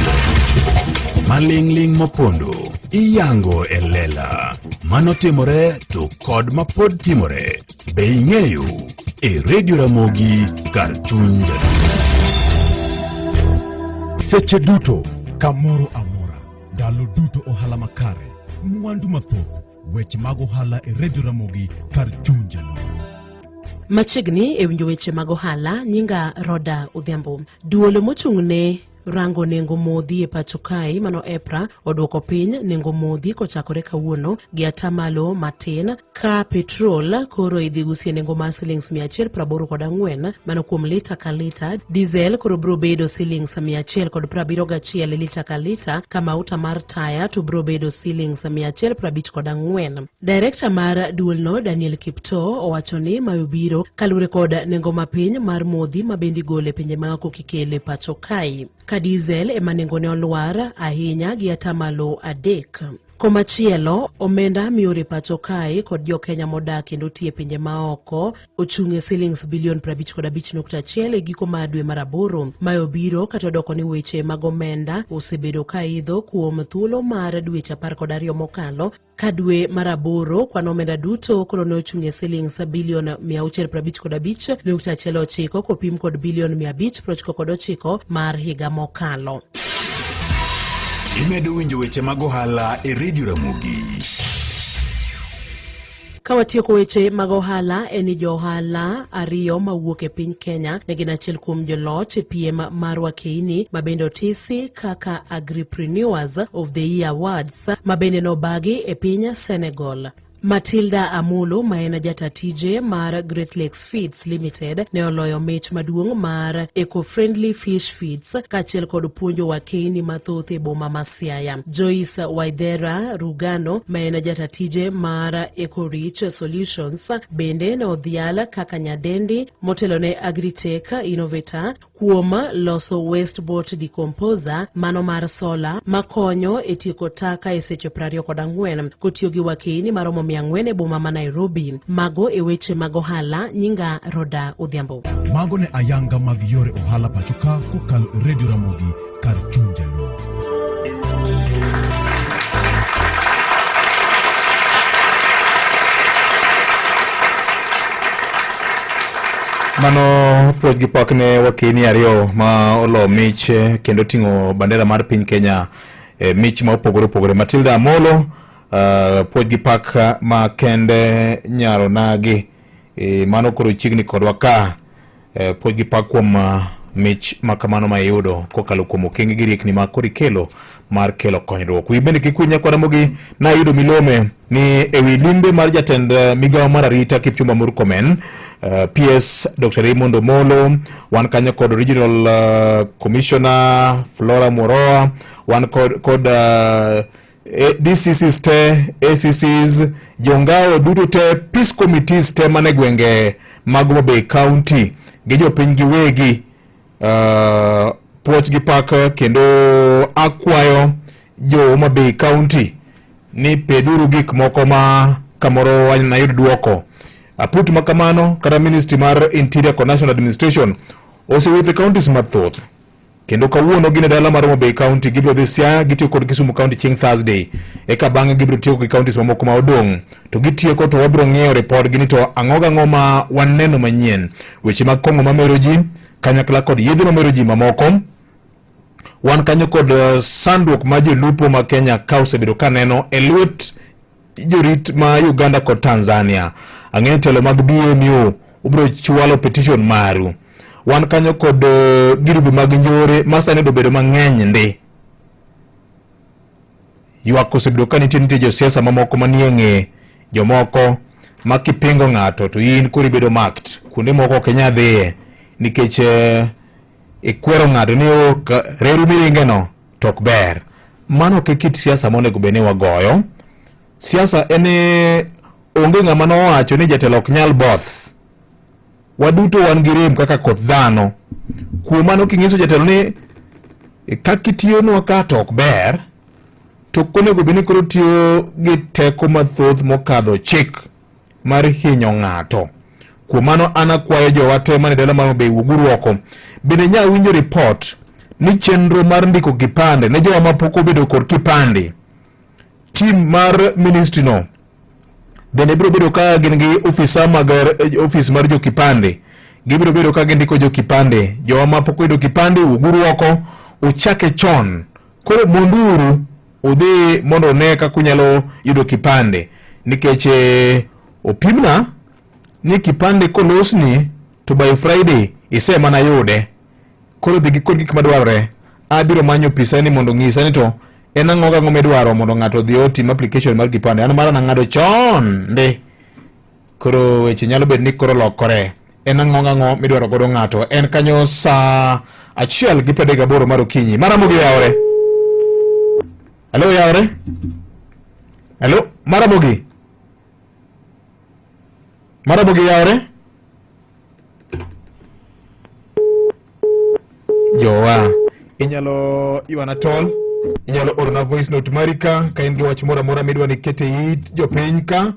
Maling'ling mopondo iyango e lela. Mano timore to kod mapod timore. Be ing'eyo e Radio Ramogi kar chuny seche duto kamoro amora, ndalo duto ohala makare, mwandu mathoth, weche mag ohala e Radio Ramogi kar chuny jaluo. Machiegni e winjo weche mag ohala, nyinga Roda Odhiambo. Duolo mochung'ne rango nengo modhi e pacho kae mano EPRA odwoko piny nengo modhi kochakore kawuono gi atamalo matin, ka petrol koro idhi usie nengo mar shillings 184 mano kuom lita ka lita. Diesel koro bro bedo shillings 171 lita ka lita, ka mauta mar taya to bro bedo shillings 154. Director mar duolno Daniel Kipto owacho ni mayo biro kalure kod nengo mapiny mar modhi mabendi gole pinje maoko kikele pacho kae. Ka diesel ema nengone olwar ahinya gi atamalo 3. Komachielo, omenda miore pacho kae kod jo Kenya modak kendo tie pinje maoko ochung'e shillings bilion 55.1 e giko mar dwe mar 8. Mayo biro kata doko ni weche mag omenda osebedo ka idho kuom thuolo mar dweche 12 mokalo, ka dwe mar 8 kwan omenda duto koro ne ochung'e shillings bilion 655.19 kopim kod bilion 599 mar higa mokalo. Imedo winjo weche mag ohala e Radio Ramogi. Kawatieko weche mag ohala, eni jo ohala ariyo mawuok e piny Kenya ne gin achiel kuom joloch e piem mar wakeini mabende otisi kaka Agripreneurs of the Year Awards mabende nobagi e piny Senegal. Matilda Amulo, maena jata tije mar Great Lakes Feeds Limited, ne oloyo mich maduong' mar Eco-Friendly Fish Feeds kachiel kod puonjo wakeini mathoth e boma ma Siaya. Joyce Waithera Rugano, maena jata tije mar Eco-Rich Solutions, bende ne odhial kaka nyadendi motelo ne Agritech Innovator kuom loso waste boat decomposer mano mar sola makonyo e tieko taka e seche 24 kotiyo gi wakeini maromo 400 e boma ma Nairobi. Mago e weche mag ohala, nyinga Roda Odhiambo. Mago ne ayanga mag yore ohala pachoka kokalo Radio Ramogi kar chuny jaluo. Mano puoj gi pak ne wakini ariyo ma olo mich kendo ting'o bandera mar piny Kenya, mich ma opogore. Matilda Amolo puoj gi pak ma kende nyaro nagi mano koro chiegni kodwa ka puoj gi pak kuom mich makamano ma iyudo kokalo kuom okenge gi riekni ma koro ikelo mar kelo konyruok. Wi bende kikunya kwa Ramogi na yudo milome ni ewi limbe mar jatend migawo mar arita Kipchumba Murkomen, PS Dr. Raymond Omolo, wan kanya kod Regional Commissioner Flora Moroa, wan kod DCCs te, ACCs, jongao duto te, Peace Committees te mane gwenge mag Homa Bay County, gi jopiny giwegi, puoch gi pak kendo akwayo jo Homa Bay County ni pedhuru gik moko ma kamoro wanayud duoko. Aput makamano kata Ministry mar Interior kod National Administration osewuotho e counties mathoth. Kendo kawuono gin e dala mar Homa Bay County, gibiro dhi Siaya, gitiyo kod Kisumu County chieng' Thursday. Eka bang'e gibiro tiyo gi counties mamoko ma odong'. To gitieko to wabiro ng'eyo report gini to ang'o ma waneno manyien. Weche mag kong'o mamero ji, kanyakla kod yedhe mamero ji mamoko. Wan kanyo kod sandruok ma jolupo ma Kenya ka osebedo kaneno e lwet jorit ma Uganda kod Tanzania. Ang'eyo telo mag BMU ubiro chwalo petition maru. Wan kanyo kod girube mag njore masane do bedo mang'eny ndi. Ywak osebedo ka nitie josiasa mamoko manie ng'e jomoko makipingo ng'ato to in kuri bedo marked. Kuonde moko Kenya dhiye nikech ikwero ng'ato ni reru miringeno tok ber. Mano ke kit siasa monego bene wagoyo. Siasa ene onge ng'ama nowacho ni jatelo ok nyal both. Waduto wan gi rem kaka koth dhano. Kuom mano king'iso jatelo ni kakitiyonwa ka tok ber, to konego bene koro tiyo gi teko mathoth mokadho chik mar hinyo ng'ato. Kuom mano an akwayo jowate mane dala mar Homa Bay wuoguru oko. Bende nya winjo report ni chenro mar ndiko kipande ne jowa mapok obedo kod kipande. Team mar ministry no bende biro bedo ka gin gi ofisa mag office mar jo kipande. Gibiro bedo ka gindiko jo kipande. Jowa mapok obedo kipande wuoguru oko, uchake chon. Koro monduru udhi mondo ne kaka unyalo yudo kipande. Nikech opimna ni kipande kolosni to by Friday ise mana yude. Koro dhi kod gik madwarore. Abiro manyo pisani mondo ng'isa ni to en ang'o midwaro mondo ng'ato dhi otim application mar kipande. An mara nang'ado chon ndi. Koro weche nyalo bedo ni koro lokore. En ang'o midwaro godo ng'ato. En kanyo saa 1:38 mar okinyi. Maramogi yawre. Hello yawre. Hello Maramogi. Maramogi yawre. Jowa inyalo iwana tol, inyalo orna voice note marika ka in gi wach moro amora midwa ni kete it jopiny ka.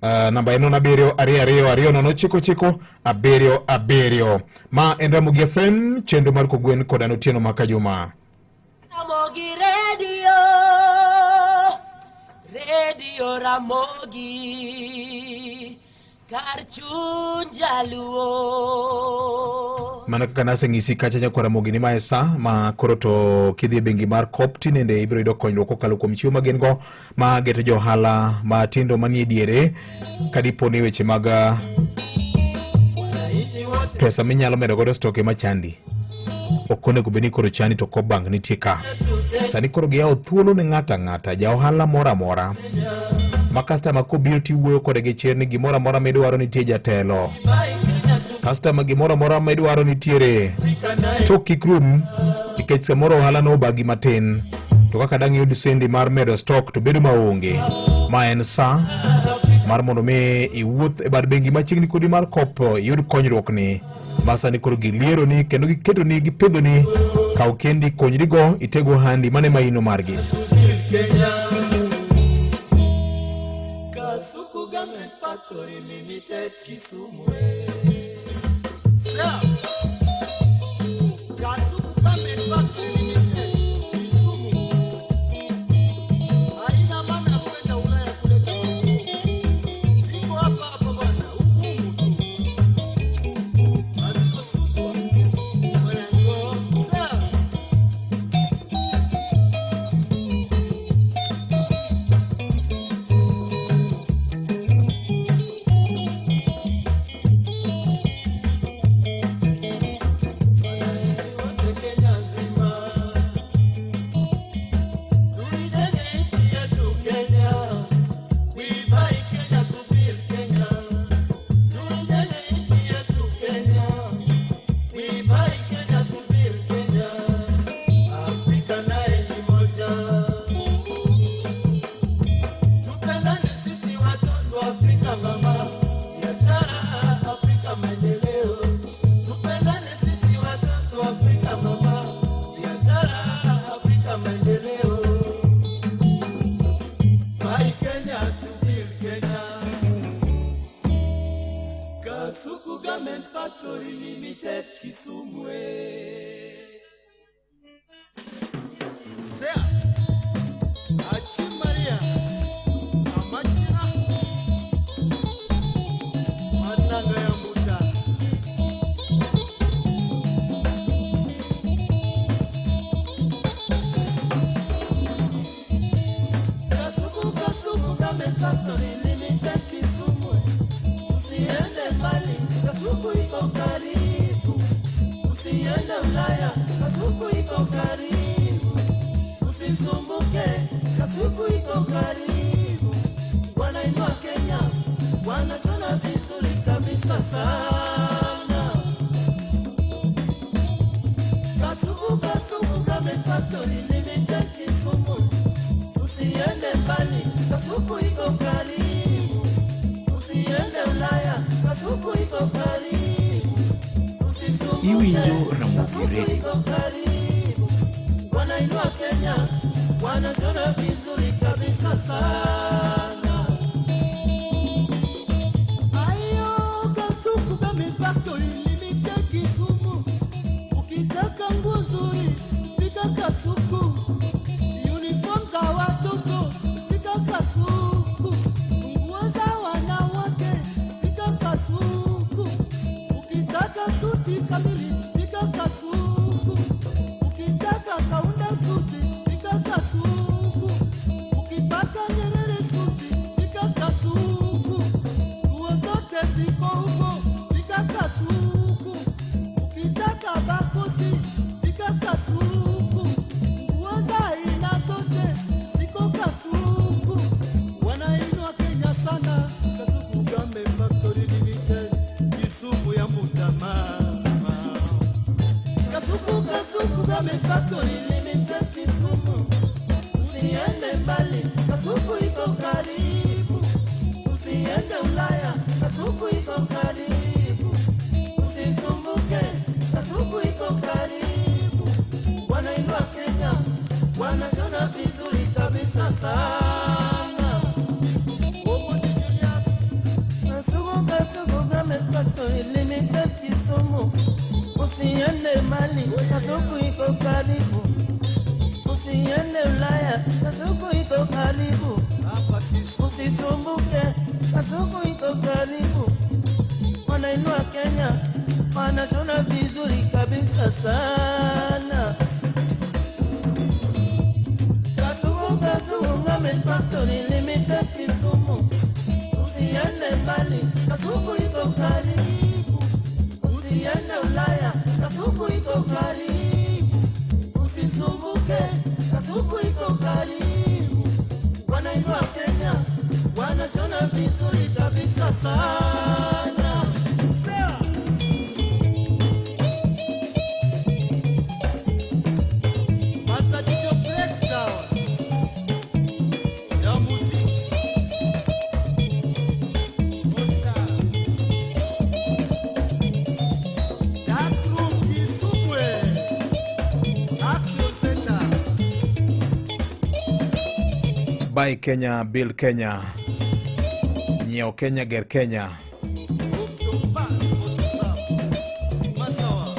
Namba eno 722-299-777. Ma en Ramogi FM, chenro mar Kogwen kod an Otieno Maka Juma. Ramogi Radio Ramogi kar chuny jaluo. Mana kaka naseng'isi kacha nyakwara Ramogi ni maesa ma koro to kidhi bengi mar Kopti nende ibiro yudo konyruok kokalo kuom chiwo magen go ma geto johala matindo manie diere kadipo ni weche mag pesa minyalo medo godo stoke machandi. Okonego beni koro chani to ko bank nitie ka. Sani koro giyawo thuolo ni ng'ata ja ohala mora mora. Ma customer ko biro tiwuoyo kode gi chir ni gimora mora midwaro nitie jatelo. Customer gimora mora midwaro nitiere stock room nikech samoro ohala no bagi matin. To kaka dang' yud sendi mar medo stock to bedo maonge. Ma en sa mar mondo me iwuoth e bar bengi machiegni kodi mar kopo yud konyruok ni. Masani koro giliero ni kendo giketo ni gipedho ni kaw kendi konyri go itego handi mane maino margi. Kasuku Garments Factory Limited Kisumu. Kasuku Garments Factory Limited Kisumu. Haina maana kwenda Ulaya kule Kongo. Siko hapa bwana, hukumu tu. Aziko suko. Wanango. Sawa. Kisumu. Sea Achi Maria Amachina Masanga ya Muta Kasuku Game Factory Limited Kisumu. Usiende mbali, Kasuku iko karibu. Usiende Ulaya, Kasuku iko karibu. Usisumbuke, Kasuku iko karibu. Wanainua Kenya, wanashona vizuri kabisa sana. Kasuku Game Factory Limited Kisumu. Usiende mbali, Kasuku iko karibu. Usiende Ulaya, Kasuku iko karibu. Usisumbuke, Iwinjo Ramogi Kasuku Radio. iko karibu. Wanainua Kenya, wanashona vizuri kabisa sana. Ayo, Kasuku Game Factory Limited Kisumu. Ukitaka nguo nzuri, fika Kasuku. Uniform za watoto, fika Kasuku. Nguo za wanawake, fika Kasuku. Ukitaka suti kamili, fika Kasuku. Ukitaka kaunda suti, fika Kasuku. Ukitaka Nyerere suti, fika Kasuku. Nguo zote ziko huko, fika Kasuku. Ukitaka bakosi, fika Kasuku. Nguo za aina zote ziko Kasuku. Wanainua Kenya sana, Kasuku Game Factory Limited, Kisumu ya Mutama. Kasuku Game Factory Limited Kisumu. Usiende mbali, Kasuku iko karibu. Usiende Ulaya, Kasuku iko karibu. Usisumbuke, Kasuku iko karibu. Wanainua Kenya, wanashona vizuri kabisa sana. Omondi Julius, Kasuku Game Factory Limited Kisumu. Usiende mbali, Kasuku iko karibu. Usiende Ulaya, Kasuku iko karibu. Usisumbuke, Kasuku iko karibu. Wanainua Kenya, wanashona vizuri kabisa sana. Kasuku Game Factory Limited Kisumu. Usiende mbali, Kasuku iko karibu. Usiende Ulaya, Kasuku iko karibu. Usisumbuke, Kasuku iko karibu. Wanainua Kenya, wanashona vizuri kabisa sana. Master DJ Breakdown ya muziki. Dark Room Kisumu. Action Center. Buy Kenya, build Kenya. Nyeo Kenya, ger Kenya.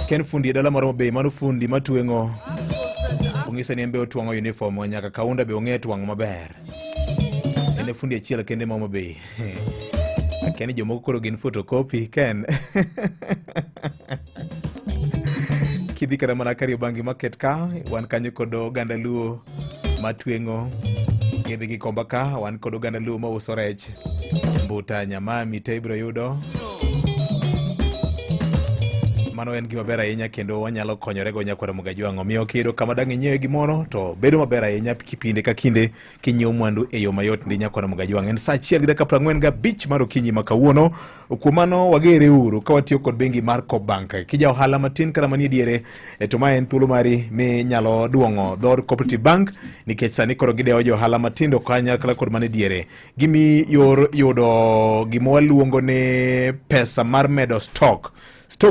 Ken fundi dala maro be manu fundi matuengo. Ongisa ni embe otuango uniform nyaka kaunda be onge tuango maber. Ene fundi achiel kende mama be. Akeni jomoko koro gin photocopy Ken. Kidhi kada mana Kariobangi market ka wan kanyo kodo ganda luo matuengo. Kidhi Gikomba ka wan kodo ganda luo mauso rech. Mbuta Nyamami te ibro yudo. Mano en gima ber ahinya kendo wanyalo konyorego nyakwara Mugajwang'o. Miyo kido kama dang' inyiewe gimoro to bedo maber ahinya kipinde ka kinde kinyiewo mwandu e yo mayot ndi nyakwara Mugajwang'o. En saa 1:45 mar okinyi ma kawuono. Kuom mano wagere uru ka watiyo kod bengi mar Coopbank. Kija ohala matin kata manie diere to ma en thuolo mari minyalo duong'o dhod Cooperative Bank nikech sani koro gidewo jo ohala matindo kanyakla kod manie diere. Gimi yor yudo gima waluongo ni pesa mar medo stock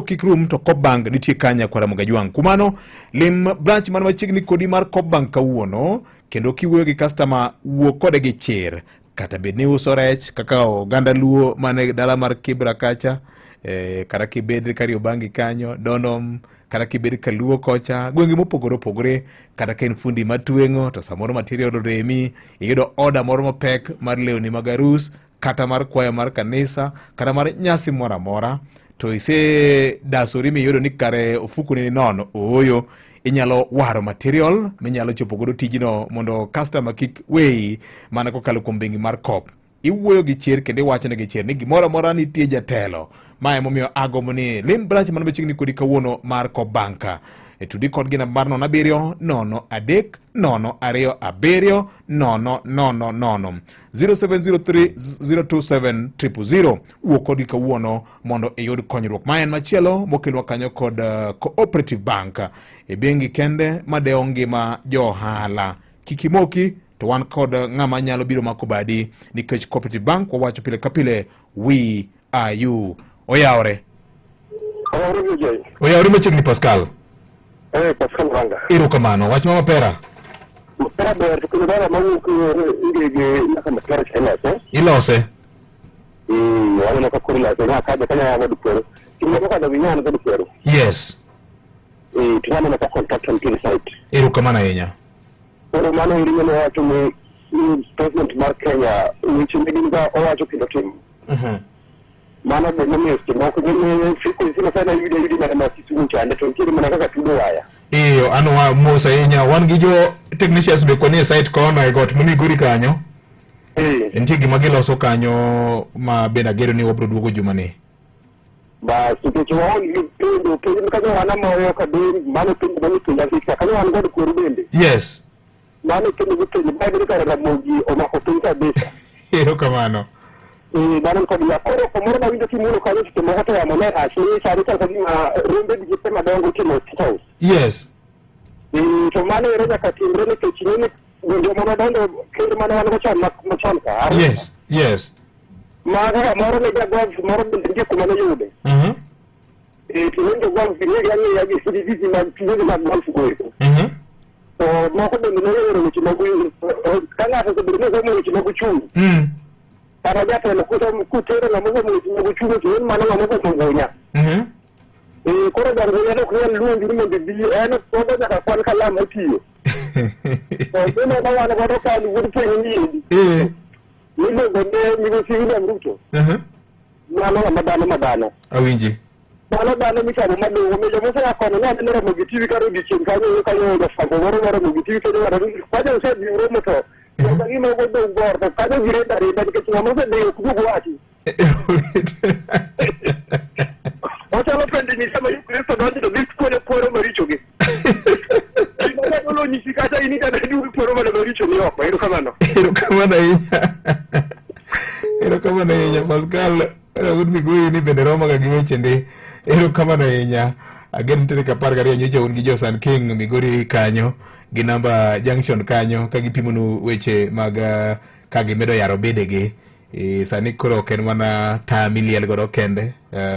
kik rum to Coopbank nitie kanya kwara Mugajwang'o. Kumano lim branch man machiegni kodi mar Coopbank kawuono kendo kiwuoyo gi customer wuo kode gi chir kata bed ni uso rech kaka oganda luo mane dala mar Kibra kacha, kata kibed Kariobangi kanyo, Donom, kata kibed Kaluo kocha, gwenge mopogore opogore, kata ken fundi matwengo to samoro material remi, iyudo order moro mapek mar lewni mag arus, kata mar kwaya mar kanisa, kata mar nyasi mora mora, to ise dasori miyudo ni kare ofuku ni nono, oyo, inyalo waro material minyalo chopo godo tijino mondo customer kik weyi mana kokalo kuom bengi mar Coop. Iwuoyo gi chier kendo iwachone gi chier ni gimoro amora nitie jatelo. Ma emomiyo agombo ni lim branch man machiegni kodi kawuono mar Coop Bank. Tudi kodgi namba mar 0703-027-000 0703-027-000. Wuo kodgi kawuono mondo iyud konyruok. Ma en machielo mokelwa kanyo kod Cooperative Bank. Bengi kende madeo ngima johala. Kikimoki to wan kod ng'ama nyalo biro mako badi nikech Cooperative Bank wawacho pile kapile we are you. Oyaore machiegni Pascal. Pascal Ranga. Erokamano, wach ma mapera. Mapera ber to kendo dala mawuok ingege nyaka mapera ilose. Ilose. Wala ka kuri lase na kaja kanya ya dupero. Kimo ka da winyana ga dupero. Yes. Tuwana na contact on the site. Erokamano ahinya. Oro mano iriyo no wacho ni statement mar Kenya which meaninga owacho kendo tim. Mana be no este moko ni fiku sina sana yudi na masisu chande to kiri mana kaka tudo waya. Anwa mosa ahinya wan gi jo technicians be koni site kono e got muni guri kanyo. Entie gima giloso kanyo ma bena gero ni wabro duogo juma ni. Ba sike won ni pendo kanyo wana moyo ka bin mano pendo mani kinda fika kanyo wan god kuru bende. Yes. Mano kendo giteni ba gari kara mogi o ma hotunta besa. Erokamano. Baran ko ya ko mo na window kimuno ka ni to mo hata ya monera ashiri sari ka kama rumbe digite madongo kimo house. Yes. To mane rega ka timbre ne ke chini ndio mo dondo kile mane wana cha machanka. Yes. Yes. Mara moro ne ga gwa moro ndinge ko mane yude. Ndio gwa vile yani ya gisi na tini na gwa fugo. To mo ko ndinge ne yoro ni chimo kana sa ndinge ko mo chimo kuchu. Para jata na kutera na mwa mchugo tu maana na mwa mngonya. Kora da ngene ko yan luon juri mo de bi ene ko da ka kon kala matiyo. To na wana ko ka ni wuri ke ni. Ni mo gonde ni go sigi na mruto. Na madana. Awinji. Bana mi ka mo madu mo je mo sa ko na na mo gitivi ka ro di chen ka yo da fa ko mo gitivi ka ro pa ja se bi ro mo to. Bagi mo ko do gordo ka do dire da re da ke mo se de ku go ati. O cha lo prende ni sama yu Kristo do do bis ko le poro maricho ge. Ino da lo ni sikata ini da du poro maricho ni o ero kamano. Erokamano ahinya Pascal. Would be good ni bende roma ga giweche ndi. Erokamano ahinya. Again tere kapar gari nyocha un gi Josan King Migori kanyo gi namba junction kanyo ka gipimonu weche mag ka gimedo yaro bedege. Sani koro ken mana ta miliel godo kende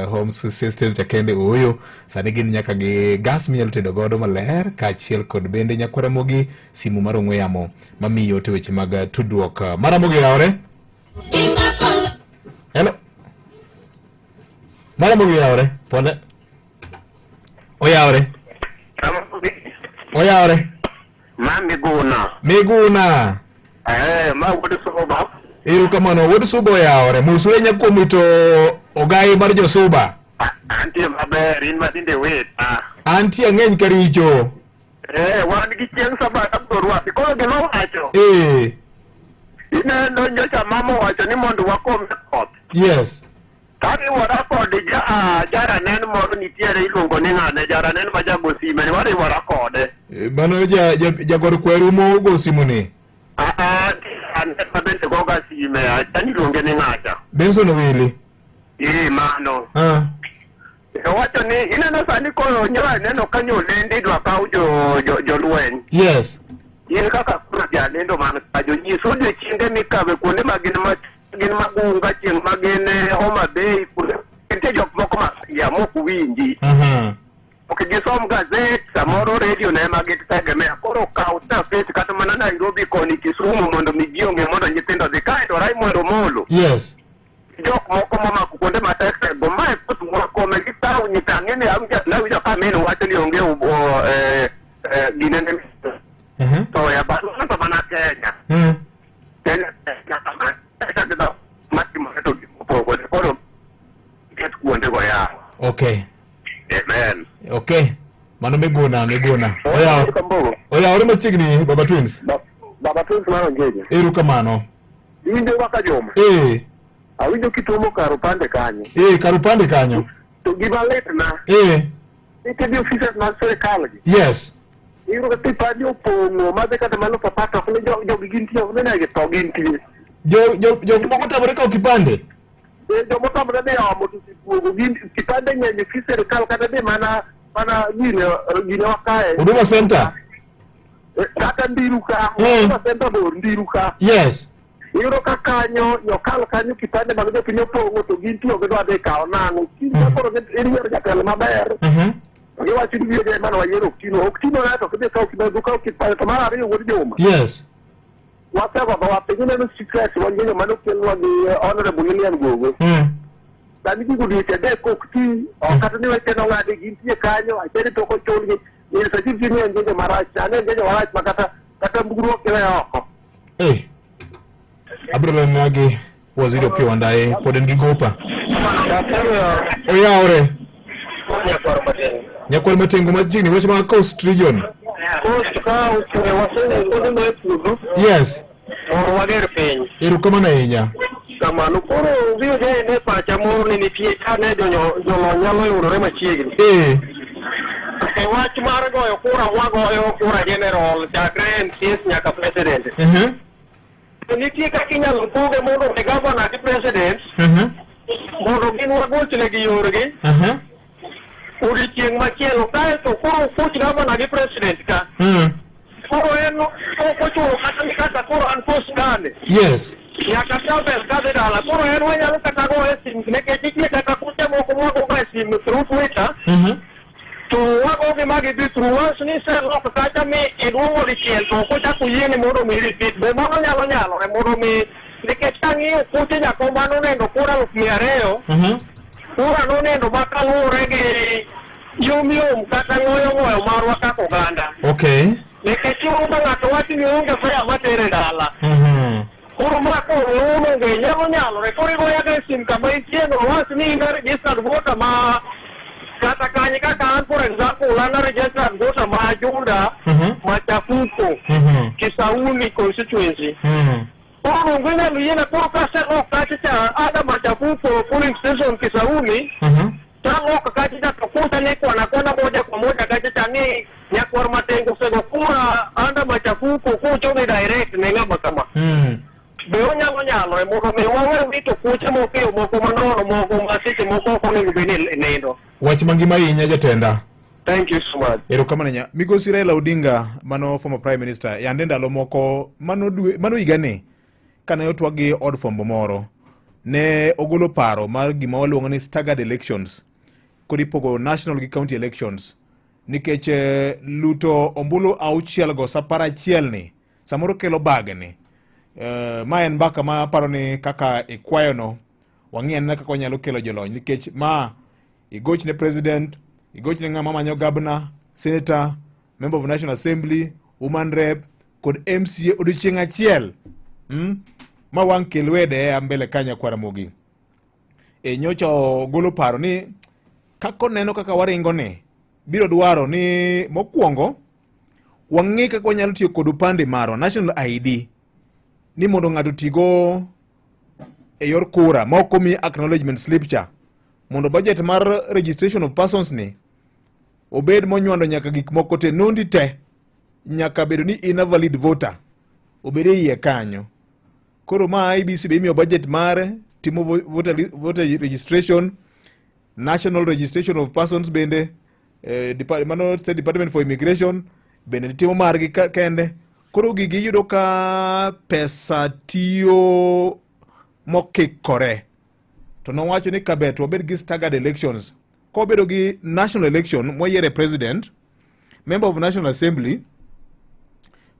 home system cha kende oyo sani gin nyaka gi gas minyalo tedo godo maler kaachiel kod bende nyakwara mogi simu mar ong'we yamo mamiyo te weche mag tudruok mara mogi yawre. Hello. Mara mogi yawre. Pole. Oyawre. Oyawre. Miguna. Ma wudu suba. Erokamano wudu suba oyawre. Musure nyakuomi to ogai mar jo suba. Antie maber in matinde weta. Antie ng'eny karicho. Wan gi chieng' sabato abdorwasi koro gino wacho. Ineno nyocha mama wacho ni mondo wakom koth. Yes. Kani wara kode jara nen moro nitiere iluongo ni ng'ane jara nen ma jago sime ni wari wara kode. Mano jagor kweru mo go simu ni. Ane ma bende goga sime ani luonge ni ng'acha. Benson Wili. Mano. Wacho ni ineno sani koro nyara neno kanyo lendi dwa kaw jo lweny. Yes. In kaka kuna jalendo man kajo nyiso de chinde mikabe kuonde magin magunga chieng' magin Homa Bay kente jok moko ma ya moko winji. Gisom gazet samoro radio na magitegemea koro kaw surface kata mana Nairobi koni Kisumu mondo mijionge mondo nyithindo dhi kae to rai Yes. Jok moko mamako kuonde matek bo mae kutuwa kome gitao nyitange ni amja na wijo kameno wacho ni onge ginene to ya baru na mana Kenya. Kenya kama kata mati mato pogo kono ket kuonde go ya. Okay. Amen. Okay. Mano megona. Oya ore machigni Baba Twins. Baba Twins mano ngeje. Eru kamano. Inde waka joma. Awinjo kitumo karupande kanyo. Karupande kanyo. To give a letter na. Ite di officers na serikali. Yes. Iro ka tipadi opongo madhe kata malo papata kule jo ginti yo nena ge to ginti. Jo moko tamore ka kipande. Jo moko tamore de amo tu sipugo ginti kipande nyenye fi serikali kata de mana gine wakae. Huduma Center. Kata ndiruka. Huduma Center bo ndiruka. Yes. Iro ka kanyo nyokal kanyo kipande magjo pinyo pongo to ginti yo gedo ade ka onano. Kinyo koro iriyo jatelo maber. Oge wacho ni wiye mano wayero oktino na to kede ka kibado ka kipande to mara riyo wodi joma. Yes. Wapego ba wapegine no secret wanyo mano kelwa ni honorable Lilian Gogo. Dani gigu di tede kokti o kata ni wete no ngade ginti kanyo ateri to ko choli ni sa jivi ni ngeje maracha ne ngeje maracha makata mbuguro kele yoko. Abro nagi waziri pia wandae poden gigopa. Oya ore. Nyakwar matengo majini weche ma Coast Region. Yes. Wager piny. Eru kama na inya. Kamano koro biyo je ne pacha moro ni nitie kane jolo nyalo yudore machiegni. Wach mar goyo kura wagoyo kura general chakre MCs nyaka president. Nitie kaka inyalo poge mondo ne governor gi president mondo gin wagochne gi yorgi odiochieng' machielo kaeto koro fuch governor gi president ka koro en ok ochuno kata koro an post gane nyaka tabel kadhi dala koro en wanyalo kata go e sim nikech nitie kata kuche moko mwagoga e sim through Twitter to wagogi magi dhi through once ni seloko kacha mi iduogo dichiel to ok ochako yieni mondo mi repeat be mano nyalore mondo mi nikech kang'iyo kuche jakomba nonindo kura 200 kura nonindo makaluwore gi yomyom kata ng'oyo marwa kaka oganda nikech iyudo ng'ato wacho ni onge fea matere dala koro mako onge nyalore koro igoyaga e sim kama intieno wach ni in registered voter ma kata kanyi kaka an for example an registered voter ma Junda Machafuko Kisauni constituency koro ng'inyalo yiena koro kaselok kachacha ada Machafuko polling station Kisauni talok kachacha to kuta ni kwana moja kwa moja kachacha ni Nyakwar Matengo sego kura anda Machafuko kuchoni direct ne ng'ama kama be onyalo mondo mi wawe wito kuche moko manono moko masike moko onego beni nindo. Wach mangima inya jatenda. Thank you so much. Erokamano nya. Migosi Raila Odinga mano former prime minister yande ndalo moko mano higani kane otwag gi od fwambo moro ne ogolo paro mar gima waluongo ni staggered elections kod ipogo national gi county elections nikech luto ombulu auchiel go sapar achiel ni samoro kelo bagni. Ma en mbaka ma paro ni kaka ikwayono wang'ien na kaka wanyalo kelo jolony nikech ma igochne president, igochne ng'ama manyo governor, senator, member of national assembly, woman rep kod MCA odiochieng' achiel ma wang' kel wede mbele kanya kwara mogi. Nyocha golo paro ni kako neno kaka waringo ni biro dwaro ni mokwongo wang'i kaka wanyalo tiyo kod upande marwa national ID ni mondo ng'ato tigo e yor kura moko mi acknowledgement slip cha mondo budget mar registration of persons ni obed monywando nyaka gik moko te nondi te nyaka bedo ni in a valid voter obede iye kanyo. Koro ma IBC be imiyo budget mare timo voter registration, national registration of persons bende State Department for Immigration bende timo margi kende. Koro gigi yudo ka pesa tiyo mokikore. To nowacho ni kabet wabed gi staggered elections. Ko bedo gi national election moyiere president, member of national assembly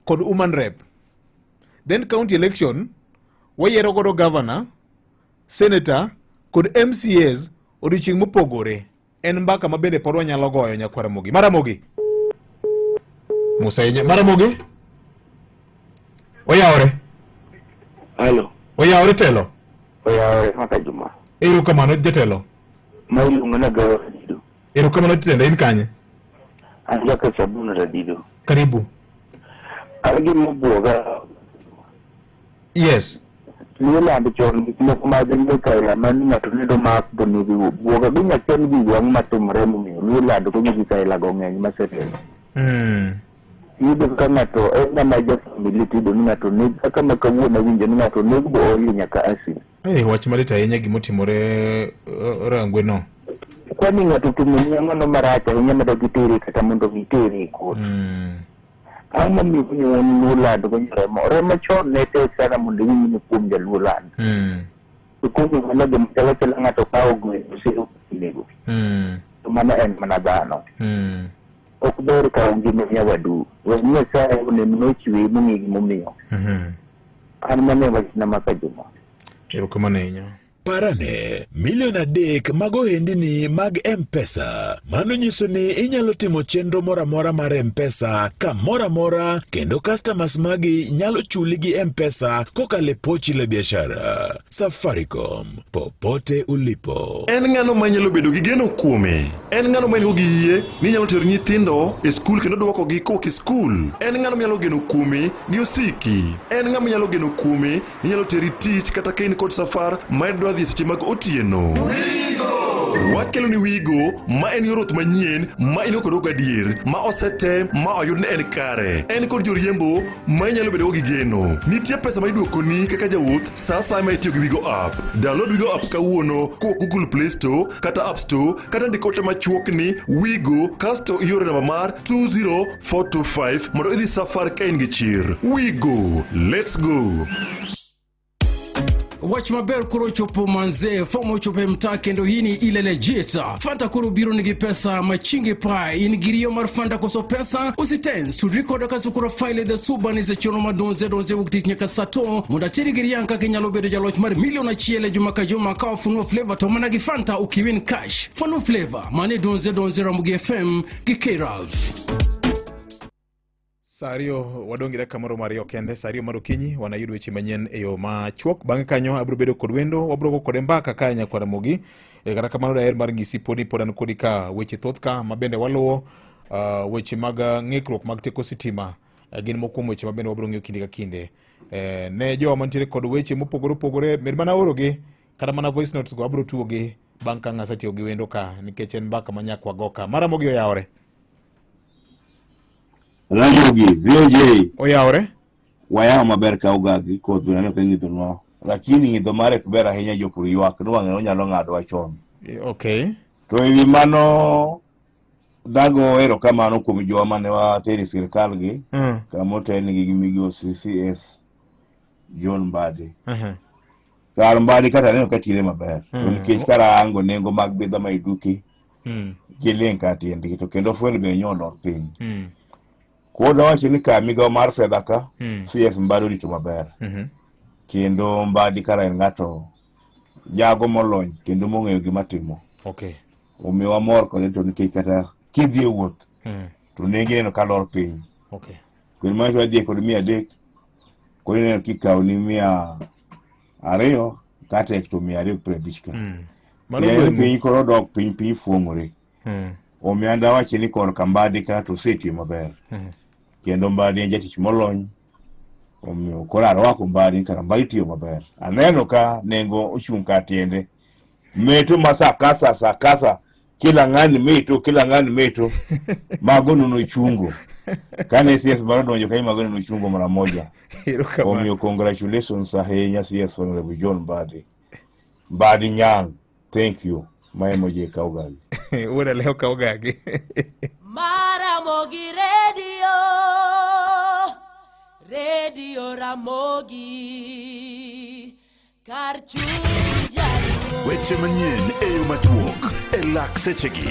kod woman rep. Then county election wayiero godo governor senator kod MCAs odiochieng' mopogore. En mbaka ma bende pod wanyalo goyo nyakwara Mogi. Maramogi. Musenya Maramogi. Oyawore. Halo. Oyawore telo. Oyawore maka Juma. Erokamano jatelo. Mailuongo na gawa Radido. Erokamano titende in kanye? An jaka Sabuna Radido. Karibu. Agi mobuoga. Yes. Nilando chon gik moko mag ndikaya mani ng'ato nido mak bonigi buoga gi nyachen gi wang' matimore momiyo nilando ko gik kaila go ng'eny masetelo. Yudo ka ng'ato en ng'ama ja-family tido ni ng'ato neg kaka ma kawuono winjo ni ng'ato neg bo oli nyaka asin. Wach malit ahinya gimotimore Rangwe no. Kwani ng'ato timo ng'ano marach ahinya madagi tere kata mondo gitere kot. Ama mi kunyo nulando ko remo chon ne te sana mondo winyo kuom jalulando. Kundi mana de mtala tala ngato kao gwe usiro kinego. Mana en mana dhano. Okber ka ngime ya wadu. Wanya saa une mnochiwe mungi mumiyo. An mane wachina maka Juma. Erokamano ahinya. Parane, milion 3 mag ohendni mag M-Pesa. Mano nyiso ni inyalo timo chenro moramora mar M-Pesa kamoramora, kendo customers magi nyalo chuli gi M-Pesa kokale pochi la biashara. Safaricom, popote ulipo. En ng'ano manyalo bedo gi geno kuome. En ng'ano manyalo gi yie ni nyalo tero nyithindo e skul kendo duoko gi koki skul. En ng'ano manyalo geno kuome gi osiki. En ng'ama nyalo geno kuome ni nyalo teri tich kata kain kod safar maedwa dhi seche mag otieno. Wakelo ni Wigo ma en yorot manyien ma inokoro gadier ma osete ma oyud ne en kare. En kod joriembo ma inyalo bedo gi geno. Nitie pesa ma iduoko ni kaka jawuoth sa sa ma itiyo gi Wigo app. Download Wigo app kawuono ko Google Play Store kata App Store kata ndikote machuok ni Wigo kasto iore namba mar 20425 mondo idhi safar ka in gi chir. Wigo, let's go. Watch maber kuro chopo manze fomo chope mta kendo hini ile legit fanta kuro biro nigi pesa machingi pa in girio mar fanta koso pesa usitens to record kaso kuro file the subani se chono madonze donze uktit nyaka sato munda chiri girianka kenyalo bedo jaloch mar miliona chiele juma ka juma ka funo flavor to mana gi fanta ukiwin cash funo flavor mane donze ramugi FM gi Ralph. Sario wadongire kamoro mario kende sario marokinyi wanayudo weche manyien e yo machuok bang'e kanyo abro bedo kod wendo wabro go kod mbaka ka nyakwara Mogi kata kamano daher mar ngisi podi podan kodi ka weche thoth ka mabende waluwo weche mag ng'ikruok mag teko sitima gin mokuom weche mabende wabro ng'iyo kinde ka kinde ne jo mantiere kod weche mopogore opogore med mana orogi kata mana voice notes go abro tuogi bang' ka ng'asa tiyo gi wendo ka nikech en mbaka ma nyakwa go ka mara Mogi oyawore. Rangogi, VOJ. Oyawore? Wayao maber ka ugagi koth bina ka ng'idho no. Lakini ng'idho mare ber ahinya jopur ywak nwang'e onyalo ng'ado wachon. Okay. To ewi mano dago erokamano kuom jowa mane wateri sirkal gi kamoten gi migosi CS John Mbadi. Kar Mbadi kata neno katire maber. Nikech karango nengo mag bidho ma iduki. Gilien katiendi to kendo fuel be nyono piny. Koda wacho ni ka migawo mar fedha ka CS Mbadi rito maber. Kendo Mbadi kara en ng'ato jago molony kendo mong'eyo gima timo. Okay. Omiyo wamor kode to nikech kata kidhi e wuoth to nengi neno ka lor piny. Okay. Kendo mana wadhi kod 300 kodi neno kikawo ni 200 kata to 250 ka. Mano piny koro dok piny fuong'ore. Omiyo anda wacho ni kor ka Mbadi ka to seti maber. Kendo Mbadi en jatich molony. Omiyo koro arwako Mbadi kara Mbadi tiyo maber. Aneno ka nengo ochung' ka tiende. Meto sakasa kila ng'ani meto mago nuno chungo. Kane CS baro donjo kai mago nuno chungo mara moja. Omiyo congratulations ahinya CS Honorable John Mbadi. Mbadi nyang. Thank you. Moje Kaugagi. Ura leo Kaugagi. Ramogi Radio Ramogi Karchunja. Weche manyien e yo machuok e lak sechegi.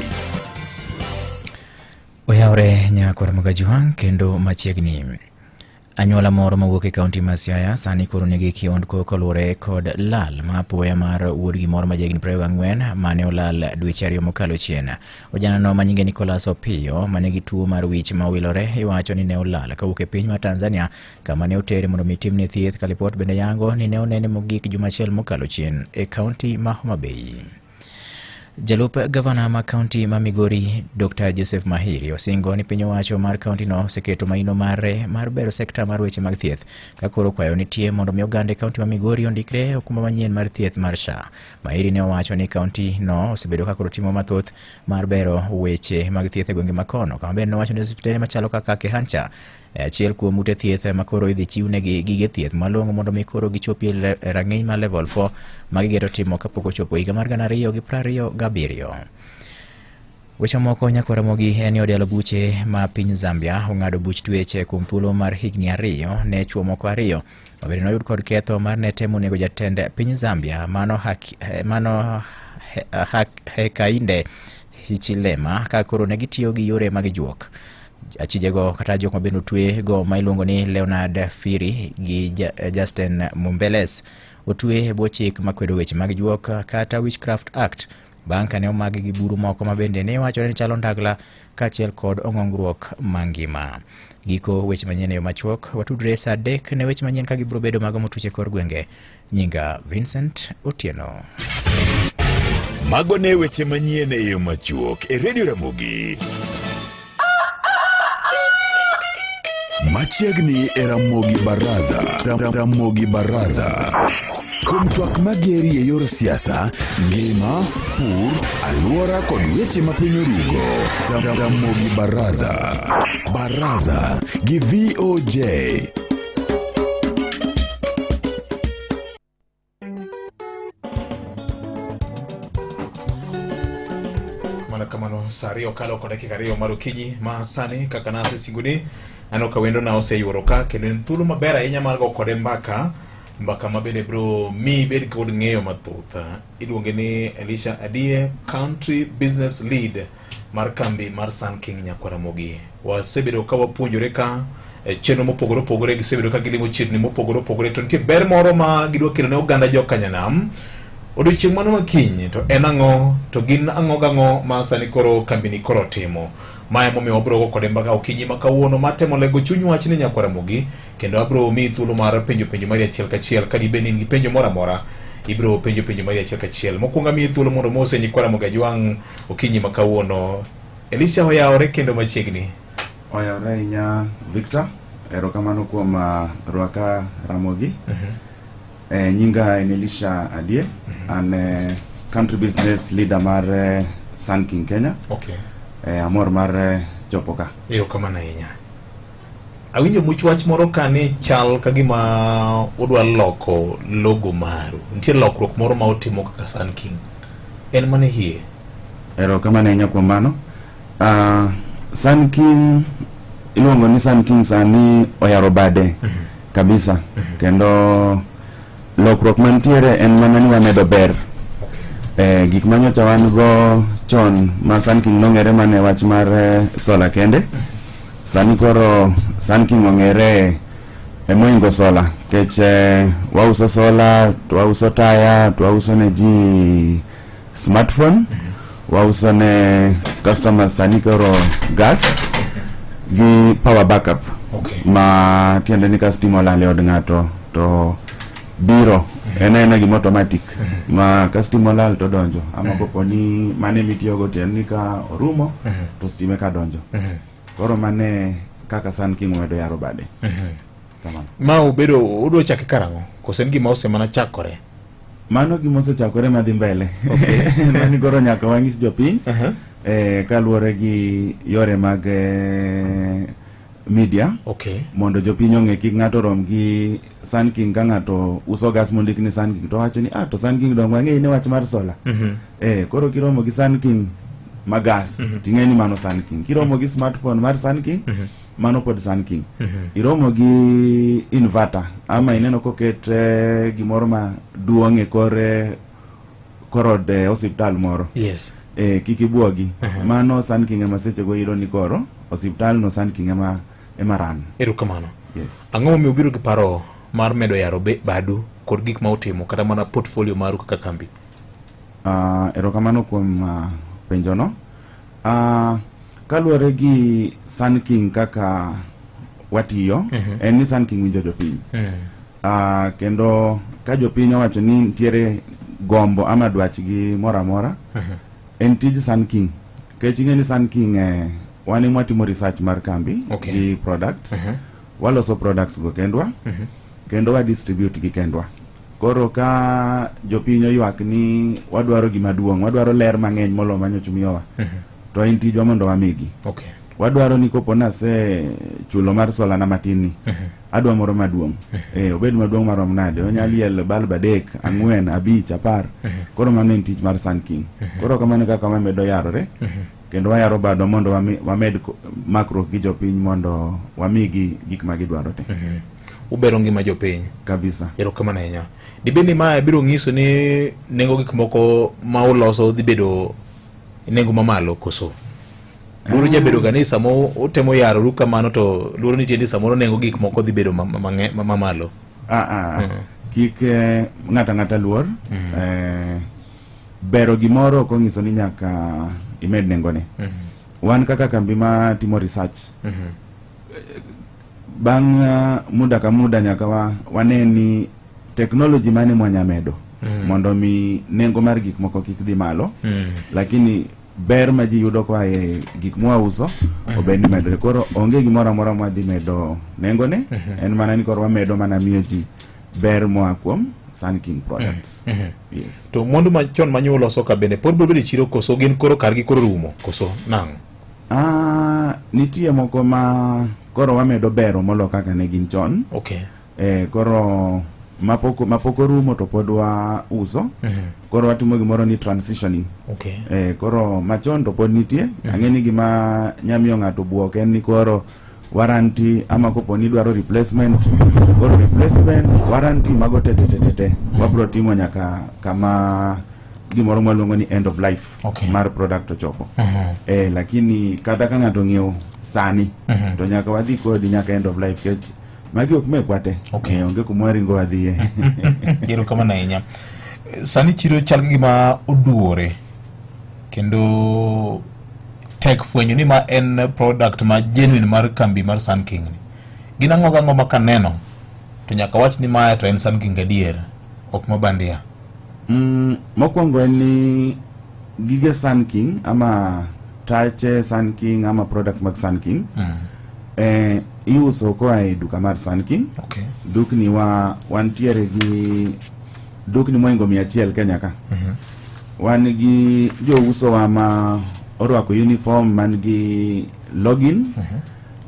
Oyawre nyakwara Mogi kendo machiegni. Anyuola moro mawuok e kaunti ma Siaya sani koro nigi kiondko koluwore kod lal ma apoya mar wuodgi moro ma jahigni 24 mane olal dweche 2 mokalo chien. Ojanano ma nyinge Nicholas Opiyo ma nigi tuo mar wich ma owilore iwacho ni ne olal kawuok e piny mar Tanzania kama ne otere mondo otimne thieth ka lipot bende yango ni ne onene mogik juma achiel mokalo chien e kaunti ma Homa Bay. Jalup gavana ma kaunti ma Migori Dr. Joseph Mahiri osingo ni piny owacho mar kaunti no oseketo maino mare mar bero sekta mar weche mag thieth ka koro kwayo nitie mondo mi ogande kaunti ma Migori ondikre okumba manyien mar thieth mar SHA. Mahiri ne owacho ni kaunti no osebedo ka koro timo mathoth mar bero weche mag thieth e gwenge ma kono kama bende nowacho ni osiptende machalo kaka Kehancha achiel kuom ute thieth ma koro idhi chiwnegi gige thieth malong'o mondo mi koro gichopi rang'iny mar level 4 ma gigero timo kapok ochopo higa mar 2027. Weche moko Nyakaramogi en odelo buche ma piny Zambia ong'ado buch tweche kuom thuolo mar higni 2 ne chuo moko 2 mabende noyud kod ketho mar ne temo nego jatend piny Zambia mano Hakainde Hichilema ka koro ne gitiyo gi yore mag juok. Achijego kata jok mabende otwe go ma iluongo ni Leonard Firi gi Justin Mumbeles otwe e bwo chik makwedo weche mag juok kata Witchcraft Act bang' kane omagi gi buru moko mabende ne wacho ni chalo ndagla kaachiel kod ong'ongruok mangima. Giko weche manyien e yo machuok watudre saa 3 ne weche manyien ka gibiro bedo mago motuche kor gwenge. Nyinga Vincent Otieno. Mago ne weche manyien e yo machuok e Radio Ramogi. Machiegni e Ramogi Baraza. Ramogi Baraza. Kuom twak mageri e yor siasa, ngima, pur, alwora kod weche ma piny orugo. Ramogi Baraza. Baraza gi VOJ. Kamano sari okalo kod dakika 2 mar okinyi ma sani kaka nase singuni ano kawendo na oseyuoro ka kendo en thuolo maber ahinya mar go kode mbaka mabende bro mi bed kod ng'eyo mathoth. Iluonge ni Elisha Adie, Country Business Lead mar kambi mar Sun King Nyakaramogi. Wasebedo ka wapuonjore ka chenro mopogore opogore, gisebedo ka gilimo chirni mopogore opogore, to nitie ber moro ma gidwa kelo ne oganda jokanyanam odiochieng' mano makiny to en ang'o to gin ang'o gang'o ma sani koro kambini koro timo. Mae momiyo wabiro go kode mbaka okinyi ma kawuono matemo lego chuny wach ni Nyakaramogi kendo abiro mi thuolo mar penjo mari achiel kachiel ka dibeni gi penjo moro amora ibiro penjo mari achiel kachiel. Mokwongo mi thuolo mondo mose Nyakaramogi ajwang' okinyi ma kawuono. Elisha oyawore kendo machiegni. Oyawore nya Victor, erokamano kuom rwaka Ramogi. Nyinga en Elisha Adie, an Country Business Leader mar Sun King Kenya. Okay. Amor mar chopoka. Erokamano ahinya. Awinjo much wach moro kane chal kagima udwa loko logo maru. Nitie lokruok moro ma otimo kaka Sun King. En mane hie? Erokamano ahinya kuom mano. Sun King iluongo ni Sun King sani oyaro bade kabisa. Kendo lokruok mantiere en mana ni wamedo ber. Gik manyocha wan go chon ma Sun King nong'ere mane wach mar sola kende. Sani koro Sun King ong'ere moingo sola kech wauso sola, wauso taya, wauso ne ji smartphone, wauso ne customers sani koro gas gi power backup. Ma tiende ni ka stima olal e od ng'ato to biro ena gima automatic ma customer lal to donjo ama kopo ni mane mitiyogo ten ni ka orumo to stime ka donjo. Koro mane kaka Sun King wedo yaro bade. Kamano. Ma ubedo udwa chake karango kosen gima ose mana chakore. Mano gima ose chakore madhi mbele. Okay. Mani koro nyaka wang'is jopiny kaluwore gi yore mag media. Okay. Mondo jopiny ong'e kik ng'ato rom gi Sun King ka ng'ato uso gas mondik ni Sun King to wacho ni to Sun King dong wang'e ni wach mar sola. Koro kiromo gi Sun King magas ting'e ni mano Sun King. Kiromo gi smartphone mar Sun King mano pod Sun King. Iromo gi inverter ama ineno koket gimoro ma duong' e korod hospital moro. Yes. Kik ibuogi. Mano Sun King ema seche go iro ni koro hospital no Sun King ema ran. Erokamano. Yes. Ang'o momiyo ubiro gi paro mar medo yaro badu kod gik ma utimo kata mana portfolio maru kaka kambi? Erokamano kuom penjono. Kaluwore gi Sun King kaka watiyo, en ni Sun King winjo jopiny. Kendo ka jopiny owacho ni nitiere gombo ama dwachgi mora mora, en tij Sun King. Kech ing'e ni Sun King wan watimo research mar kambi gi products. Waloso products go kendwa, kendo wa distribute gi kendwa. Koro ka jopiny oywak ni wadwaro gima duong', wadwaro ler mang'eny molo manyocha miyowa, to en tijwa mondo wamigi. Wadwaro ni kopo nase chulo mar sola na matini, adwa moro maduong'. Obed maduong' marom nade, onyal liel bulb 3, 4, 5, 10. Koro mano en tich mar Sun King. Koro kamano kaka wamedo yarore, kendo wayaro bado mondo wamed makruok gi jopiny mondo wamigi gik ma gidwaro te. Ubero ngima jopiny kabisa. Erokamano ahinya. Dibed ni ma biro nyiso ni nengo gik moko ma uloso dhi bedo nengo mamalo koso? Luoro jabedo gani samo utemo yaroru kamano to luoro nitie ni samoro nengo gik moko dhi bedo mamalo? Kik ng'ata luor. Bero gimoro ok ong'iso ni nyaka imed nengone. Wan kaka kambi ma timo research, bang' muda ka muda nyaka wane ni technology mane mwanyamedo mondo mi nengo mar gik moko kik dhi malo, lakini ber ma ji yudo kwa gik mwauso obed ni medore. Koro onge gimoro amora mwadhi medo nengone, en mana ni koro wamedo mana miyo ji ber moa kuom Sun King products. Yes. To mwandu machon manyuloso ka bende pod bedo chiro koso gin koro kargi koro rumo koso nang'o? Nitie moko ma koro wamedo bero molo kaka ne gin chon. Koro mapoko rumo to pod wa uso. Koro watimo gimoro ni transitioning. Koro machon to pod nitie. Ang'eni gima nyamiyo ng'ato buok en ni koro warranty ama kopo ni dwaro replacement, koro replacement, warranty mago tete wabro timo nyaka kama gimoro mwaluongo ni end of life mar product ochopo. Lakini kata ka ng'ato ng'iewo sani to nyaka wadhi kodi nyaka end of life, kech magi ok mekwate. Onge kumwaringo wadhiye. Erokamano ahinya. Sani chiro chal gima oduore kendo tek fwenyo ni ma en product ma genuine mar kambi mar Sun King ni. Gin ang'o ma kaneno to nyaka wach ni ma to en Sun King adier, ok mabandia? Mokwongo en ni gige Sun King ama tache Sun King ama products mag Sun King iuso koa e duka mar Sun King. Dukni wantiere gi dukni moingo 100 Kenya ka. Wan gi jo uso wa ma orwako uniform, man gi login,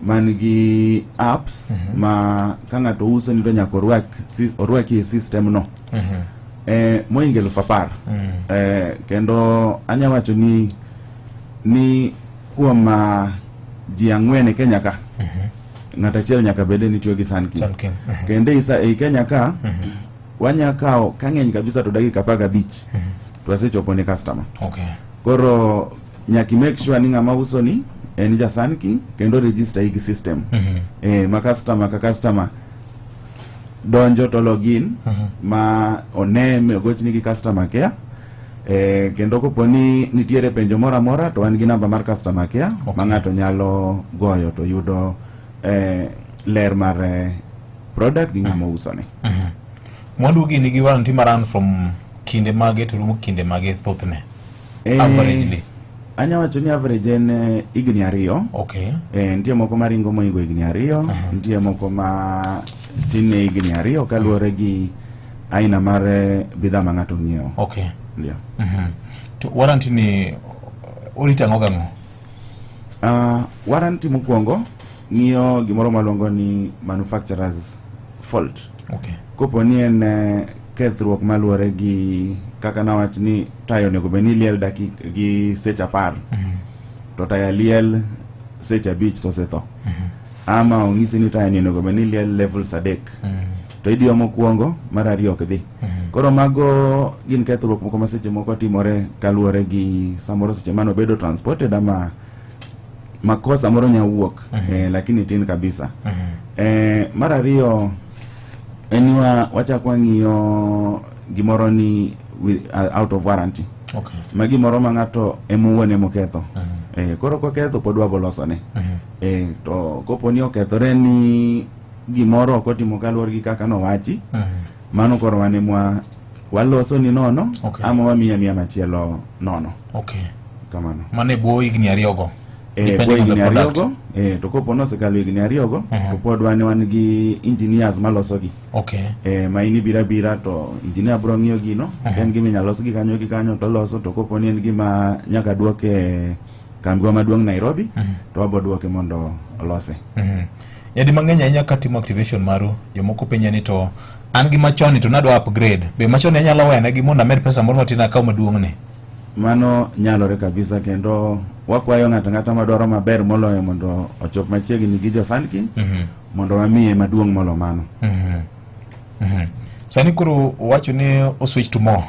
man gi apps ma ka ng'ato uso ni to nyaka orwaki system no. Moingo 10,000. Kendo anya wacho ni kuom ji 4 e Kenya ka, ng'ato achiel nyaka bede ni tiyo gi Sun King. Kendo e Kenya ka wanyakawo ka ng'eny kabisa to dakika 15 to wasechopo ne customer. Koro nyaki make sure ni ng'ama uso ni en ja Sun King kendo register higi system. Ma customer donjo to login ma oneme ogochni gi customer care. Kendo kopo ni nitiere penjo mora mora to wan gi namba mar customer care ma ng'ato nyalo goyo to yudo ler mar product gi ng'ama uso ne. Mwandu gi nigi warranty maran from kinde mage to rumo kinde mage thothne? Averagely anya wacho ni average en higni 2. Nitie moko maringo moingo higni 2, nitie moko ma tin ne higni 2 kaluwore gi aina mar bidhaa ma ng'ato ng'iewo. Ndio. To warranty ni orita ng'o? Warranty mokwongo ng'iyo gimoro maluongo ni manufacturer's fault. Kopo ni en kethruok maluwore gi kaka nawach ni tayo nego beni liel gi seche 10, to tayo liel seche 5 to setho. Ama ong'isi ni tayo nego beni liel levels 3, to idiyo mokwongo mar 2 ok dhi. Koro mago gin kethruok moko ma seche moko timore kaluwore gi samoro seche mano bedo transported ama makosa moro nyawuok, lakini tin kabisa. Mar ariyo en wachako wang'iyo gimoro ni out of warranty. Okay. Ma gimoro ma ng'ato emowuon emoketho. Koro koketho pod wabosone. To koponi okethore ni gimoro ok otimo kaluwore gi kaka nowachi, mano koro wane waloso ni nono, ama wamiya machielo nono. Okay. Kamano. Mane bwo higni 2 go. Bwo higni 2 go. To kopono osekalo higni 2 go, to pod wan gi engineers maloso gi. Okay. Ma ini bira to engineer bro ng'iyo gino, en gima inyalo los gi kanyo to loso, to koponi en gima nyaka duoke kambi maduong' Nairobi, to wabo duoke mondo olose. Yadi mang'eny ahinya ka timo activation maru, jomoko penja ni to an gi machoni to nadwa upgrade. Be machoni anyalo wene gi mondo amed pesa moro matin akaw maduong' ni? Mano nyalore kabisa, kendo wakwayo ng'ata madwaro maber moloyo mondo ochop machiegni gi jo Sun King, mondo wamiye maduong' molo mano. Sani koro wacho ni o switch to more.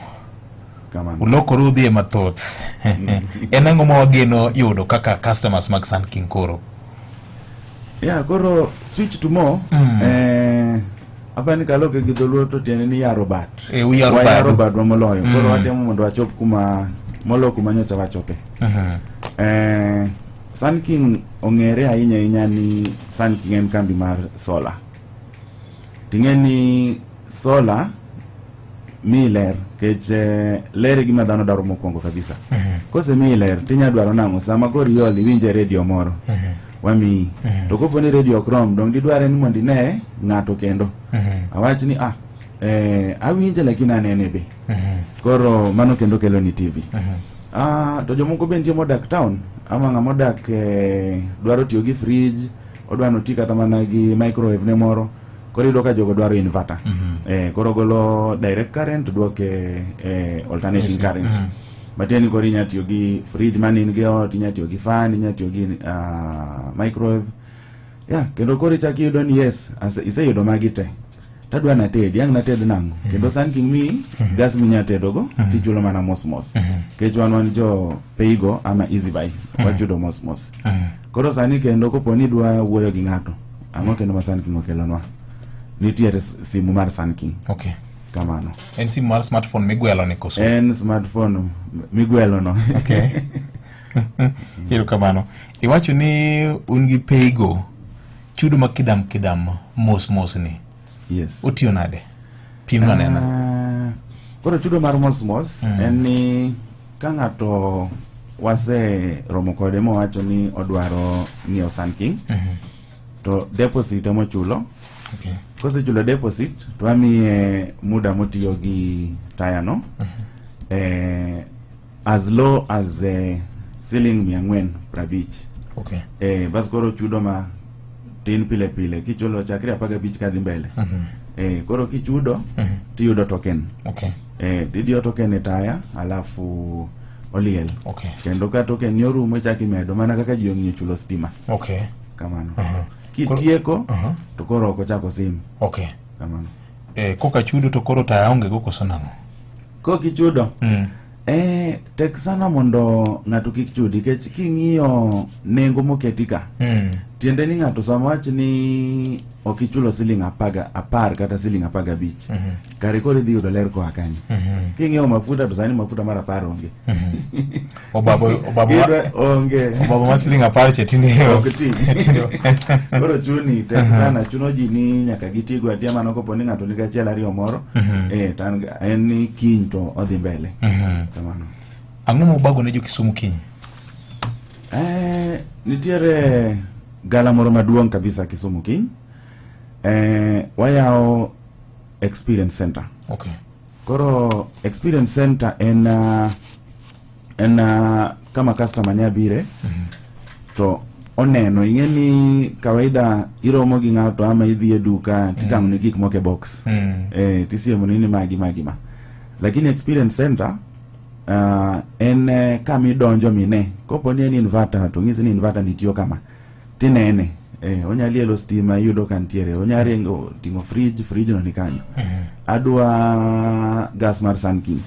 Kamano. Ulokoru dhie mathoth. En ang'o ma wageno yudo kaka customers mag Sun King koro? Koro switch to more, apani kaloke gi dholuo to tiene ni yaro bat. Yaro bat moloyo. Koro watemo mondo wachop kuma molo kuma nyocha wachope. Sun King ong'ere ahinya ni Sun King en kambi mar solar. Ting'eni solar miler kech ler gima dhano dwaro mokwongo kabisa. Kose miler tinya dwaro nang'o sama koro iol iwinje radio moro. Wami to kopo ni radio krom dong didware ni mondo ine ng'ato kendo. Awach ni awinje lakini anene be. Koro mano kendo kelo ni TV. To jomoko bentie modak town ama ng'ama odak dwaro tiyo gi fridge, odwano ti kata mana gi microwave ne moro, koro yudo ka jogo dwaro inverter. Koro golo direct current duoke alternating current. Matieni koro inya tiyo gi fridge man in gi ot, inya tiyo gi fan, inya tiyo gi microwave. Kendo koro ichaki yudo ni yes, iseyudo magi te. Tadwa na tedi, yang na tedi nango. Kendo Sun King mi, gas minya tedo go, tichulo mana mos. Kechuan jo peigo ama easy buy, wachudo mos. Koro sani kendo kopo ni dwa wuoyo gi ng'ato, ang'o kendo ma Sun King okelonwa. Nitiere simu mar Sun King. Okay. Kamano. En simu mar smartphone migwelo ni koso? En smartphone migwelo no. Okay. Hiro kamano. Iwacho ni ungi peigo, chudo ma kidam mos ni. Yes. Utiyo nade? Pim na nena? Koro chudo mar mos, en ni ka ng'ato wase romo kode mo wacho ni odwaro ng'iewo Sun King, to deposit emo chulo. Okay. Kose chulo deposit, to wamiye muda motiyo gi taya no. As low as ceiling 450. Okay. Bas koro chudo ma tin pile kichulo chakri 15 kadhi mbele. Koro kichudo tiyudo token. Okay. Tidiyo token e taya alafu oliel. Okay. Kendo ka token yorumo chaki medo mana kaka ji ong'iyo chulo stima. Okay. Kamano. Kitieko to koro ok ochako simu. Okay. Kamano. Koka chudo to koro taya onge go koso nang'o? Kichudo. Tek sana mondo ng'ato kik chudi, kech king'iyo nengo moketika. Tiende ni ng'ato samawach ni okichulo siling 10 kata siling 15. Kare kore dhi yudo ler koa kanyo. King'iyo mafuta to sani mafuta mar 10 onge. Obabo onge. Obabo ma siling 10 chetinde yo. Koro chuni tek sana, chuno ji ni nyaka gitigo atia mano kopo ni ng'ato niga achiel ariyo moro. En ni kiny to odhi mbele. Kamano. Ang'o mobago ne jo Kisumu kiny? Nitiere gala moro maduong' kabisa Kisumu kiny. Wayao Experience Center. Okay. Koro Experience Center en kama customer nyabire to oneno, ing'eni kawaida iromo gi ng'ato ama idhi e duka titang'o ni gik moko e box. Tisiemo ni magi ma. Lakini Experience Center en kama idonjo mine. Kopo ni en inverter to ng'isi ni inverter nitiyo kama. Tinene. Onyalielo stima yudo kantiere. Onyaringo tingo fridge no ni kanyo. Adwa gas mar Sun King.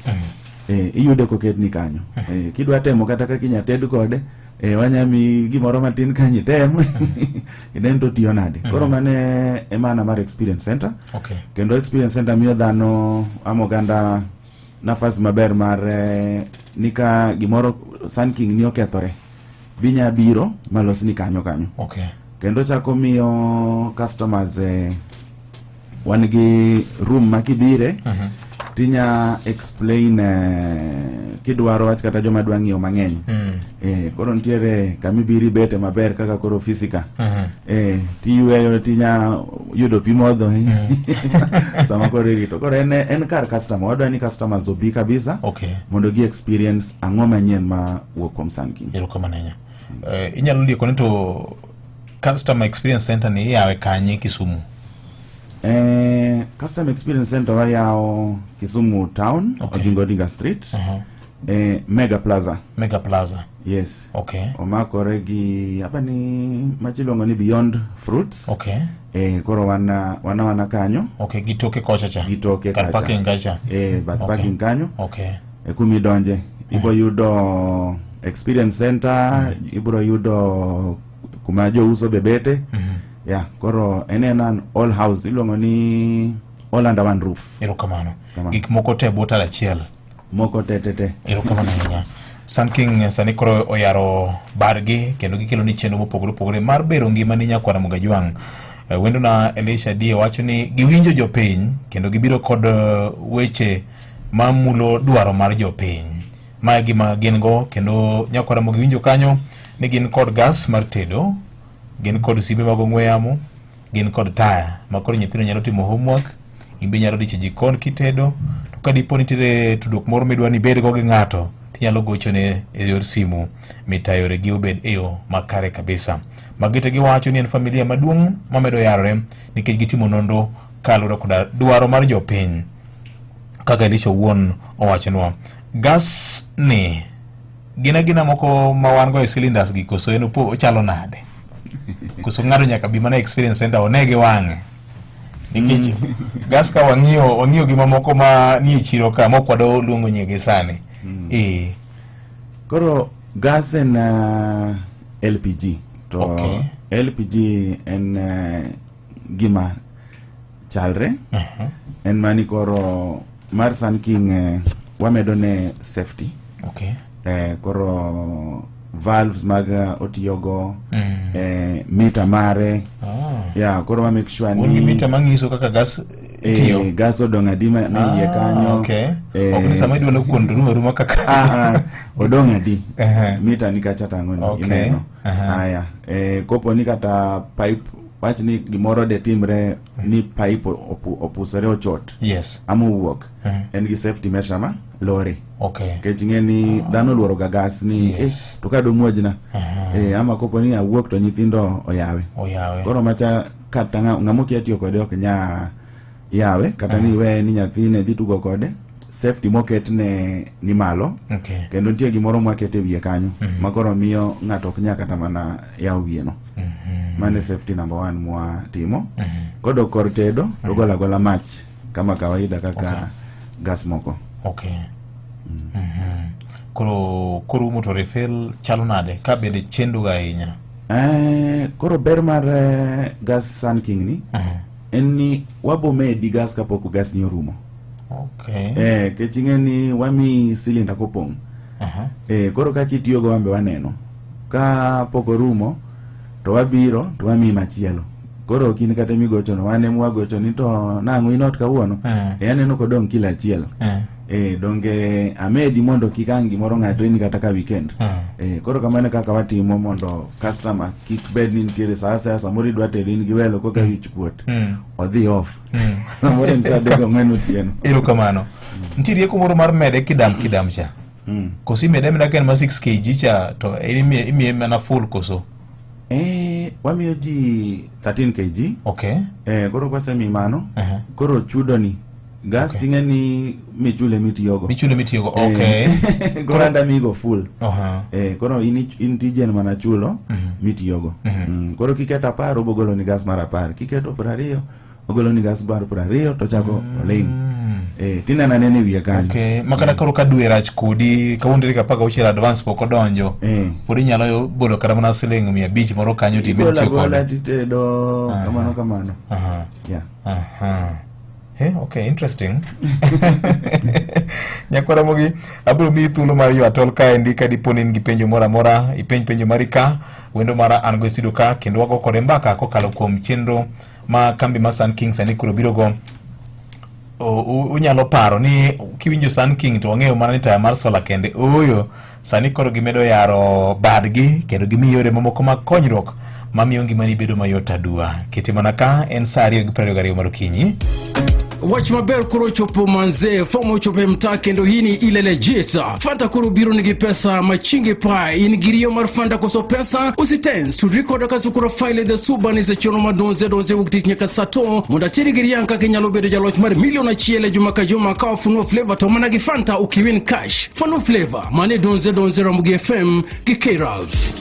Iyude koket ni kanyo. Kidwa temo kata kaka inya ted kode, wanyami gimoro matin kanyi tem inen to tiyo nade. Koro mane emana mar experience center. Okay. Kendo experience center miyo dhano amoganda nafas maber mar nika gimoro Sun King ni okethore binya biro malos ni kanyo. Okay. Kendo chako miyo customers wan gi room makibire tinya explain kidwaro wach kata joma dwa ng'iyo mang'eny. Koro ntiere kamibiri bete maber kaka koro fisika. Tiyueyo tinya yudo pi modho sama koro irito. Koro en kar customer, wadwa ni customers obi kabisa mondo gi experience ang'o manyien ma wuok kuom Sun King. Erokamano. Inyalo lieko ni to Customer Experience Center ni yawe kanye Kisumu? Customer Experience Center wayao Kisumu Town, Odinga Odinga Street, Mega Plaza. Mega Plaza. Yes. Okay. Omakore gi hapa ni machilongo ni Beyond Fruits. Okay. Koro wana kanyo. Okay, gitoke kocha cha. Gitoke kacha. Parking kacha. Parking kanyo. Okay. Kumi donje. Ibo yudo Experience Center, ibro yudo kumajo uso bebete. Koro enenan all house ilongo ni all under one roof. Erokamano. Gik moko te botala chiel. Moko te. Erokamano nya. Sun King sani koro oyaro bargi kendo gikelo ni chenro mopogore mar bero ngima ni nyakwana Mugajwang. Wendo na Elisha Die wacho ni giwinjo jopiny kendo gibiro kod weche mamulo dwaro mar jopiny. Ma gima gin go kendo nyakwana Mugiwinjo kanyo ni gin kod gas mar tedo, gin kod simbe mag ong'we yamo, gin kod taya makoro nyithindo nyalo timo homework, imbe nyalo diche jikon kitedo. To ka dipo nitiere tudruok moro midwa ni bed go gi ng'ato, tinyalo gochone e yor simu mitayore gi obed e yo makare kabisa. Magete giwacho ni en familia maduong' mamedo yarore nikech gitimo nonro kaluwore koda dwaro mar jopiny. Kaka Elisha wuon owachonwa, gas ni gina moko ma wan go e cylinders gi koso en chalo nade? Koso ng'ato nyaka bi mana Experience Center onege wang'e. Nikech gas ka wang'iyo gima moko ma ni e chiro ka mokwado luongo nyege sani. Koro gas en LPG. To LPG en gima chalre. En mani koro mar Sun King wamedo ne safety. Koro valves mag otiyogo, meter mare. Koro wa make sure ni meter mangiso kaka gas tiyo. Gas odonga dima na iye kanyo. Ok ni sama idwa kuon ruma kaka. Odonga di. Meter ni kacha tango ni ineno. Kopo ni kata pipe wach ni gimoro de timre ni pipe opusore ochot. Yes. Amo wuok. En gi safety measure ma lori. Keching'e ni dhano luoro ga gas ni to kado muojna. Ama kopo ni awuok to nyithindo oyawe. Koro macha kata ng'amo kia tiyo kode ok nya yawe kata ni we ni nyathine dhi tugo kode. Safety moket ne ni malo. Kendo nitie gimoro mwakete wiye kanyo makoro miyo ng'ato ok nya kata mana yaw wiye no. Mane safety number 1 mwa timo. Kodo kor tedo to gola mach kama kawaida kaka gas moko. Koro moto refill chalo nade ka bede chendo ga inya? Koro ber mar gas Sun King ni en ni wabo medi gas kapok gas ni orumo. Keching'e ni wami cylinder kopong'. Koro kaka itiyo go wambe waneno ka pok orumo to wabiro to wami machielo. Koro kini kata migochono wane mwagocho ni to nang'o inot kawuono. Aneno kodong' kila achiel. Donge amedi mondo kikang' gimoro ng'ato ni kata ka weekend. Koro kamano kaka watimo mondo customer kik bed ni nitiere sa samoro idwa teri in gi welo koka wich kuot. Odhi off. Samoro ni sa dego ng'wen otieno. Erokamano. Nitiere kumoro mar mede kidam cha. Kosi mede mena ken ma 6 kg cha to imiye mana full koso? Wamiyo ji 13 kg. Koro kwasemi mano. Koro chudo ni gas ting'e ni michule mitiyogo. Koro anda migo full. Koro in tijen mana chulo mitiyogo. Koro kiketo 10 obogolo ni gas mar 10. Kiketo 20 ogolo ni gas mar 20 to chako ling. tinena nene wiye kanyo. Okay, makata koro ka dwe rach kodi kawuondre ka paka uchiel advance pok odonjo. Podi nyalo bodo kata mana siling 500 moro kanyo ti biro tiyo kode. Titedo kamano. Yeah. Okay, interesting. Nyakwara mogi abro mi thuolo mar yo atol ka endi ka diponin gi penjo mora mora penjo mari ka wendo mara an go studio ka kendo wago kode mbaka kokalo kuom chenro ma kambi ma Sun King sani kuro biro go. Unyalo paro ni kiwinjo Sun King to wang'eyo mana ni taya mar sola kende oyo sani koro gimedo yaro badgi kendo gimiyo yore mamoko mag konyruok mamiyo ngimani bedo mayot adua. Kiti mana ka en saa 2:22 mar okinyi. Wach maber kuro chopo manze fomo chope mtaa kendo hii ni ile legita fanta kuro biro nigi pesa machingi pai inigirio mar fanta koso pesa usitens to record akasukura file the subani se chono madonze wukti nyaka sato munda chiri girianka kenyalo bedo jaloch mar miliona chiele jumaka juma ka funo flavor to managi fanta ukiwin cash funo flavor mane donze ramugi FM gi K-Ralph.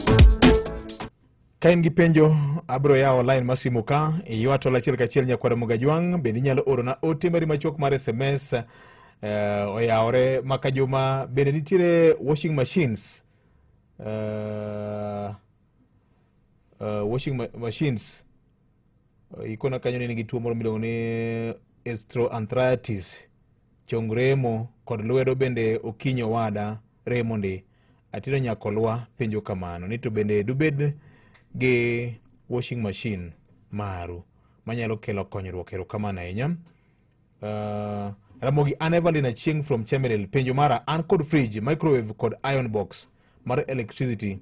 Kain gi penjo abro ya online masimo ka iwato la chiel ka chiel nyakwara Mogajwang bendi nyalo oro na ote mari machok mar SMS oyaore maka juma bende nitire washing machines ikona kanyo nigi tuo moro miluongo ni osteoarthritis chongremo kod lwedo bende okinyo wada remondi atiro nyakolwa penjo kamano ni to bende dubed ge washing machine maru manyalo kelo konyruok erokamano ahinya. Ramogi an Evelyn Chieng from Chemelil penjo mara an kod fridge microwave kod iron box mar electricity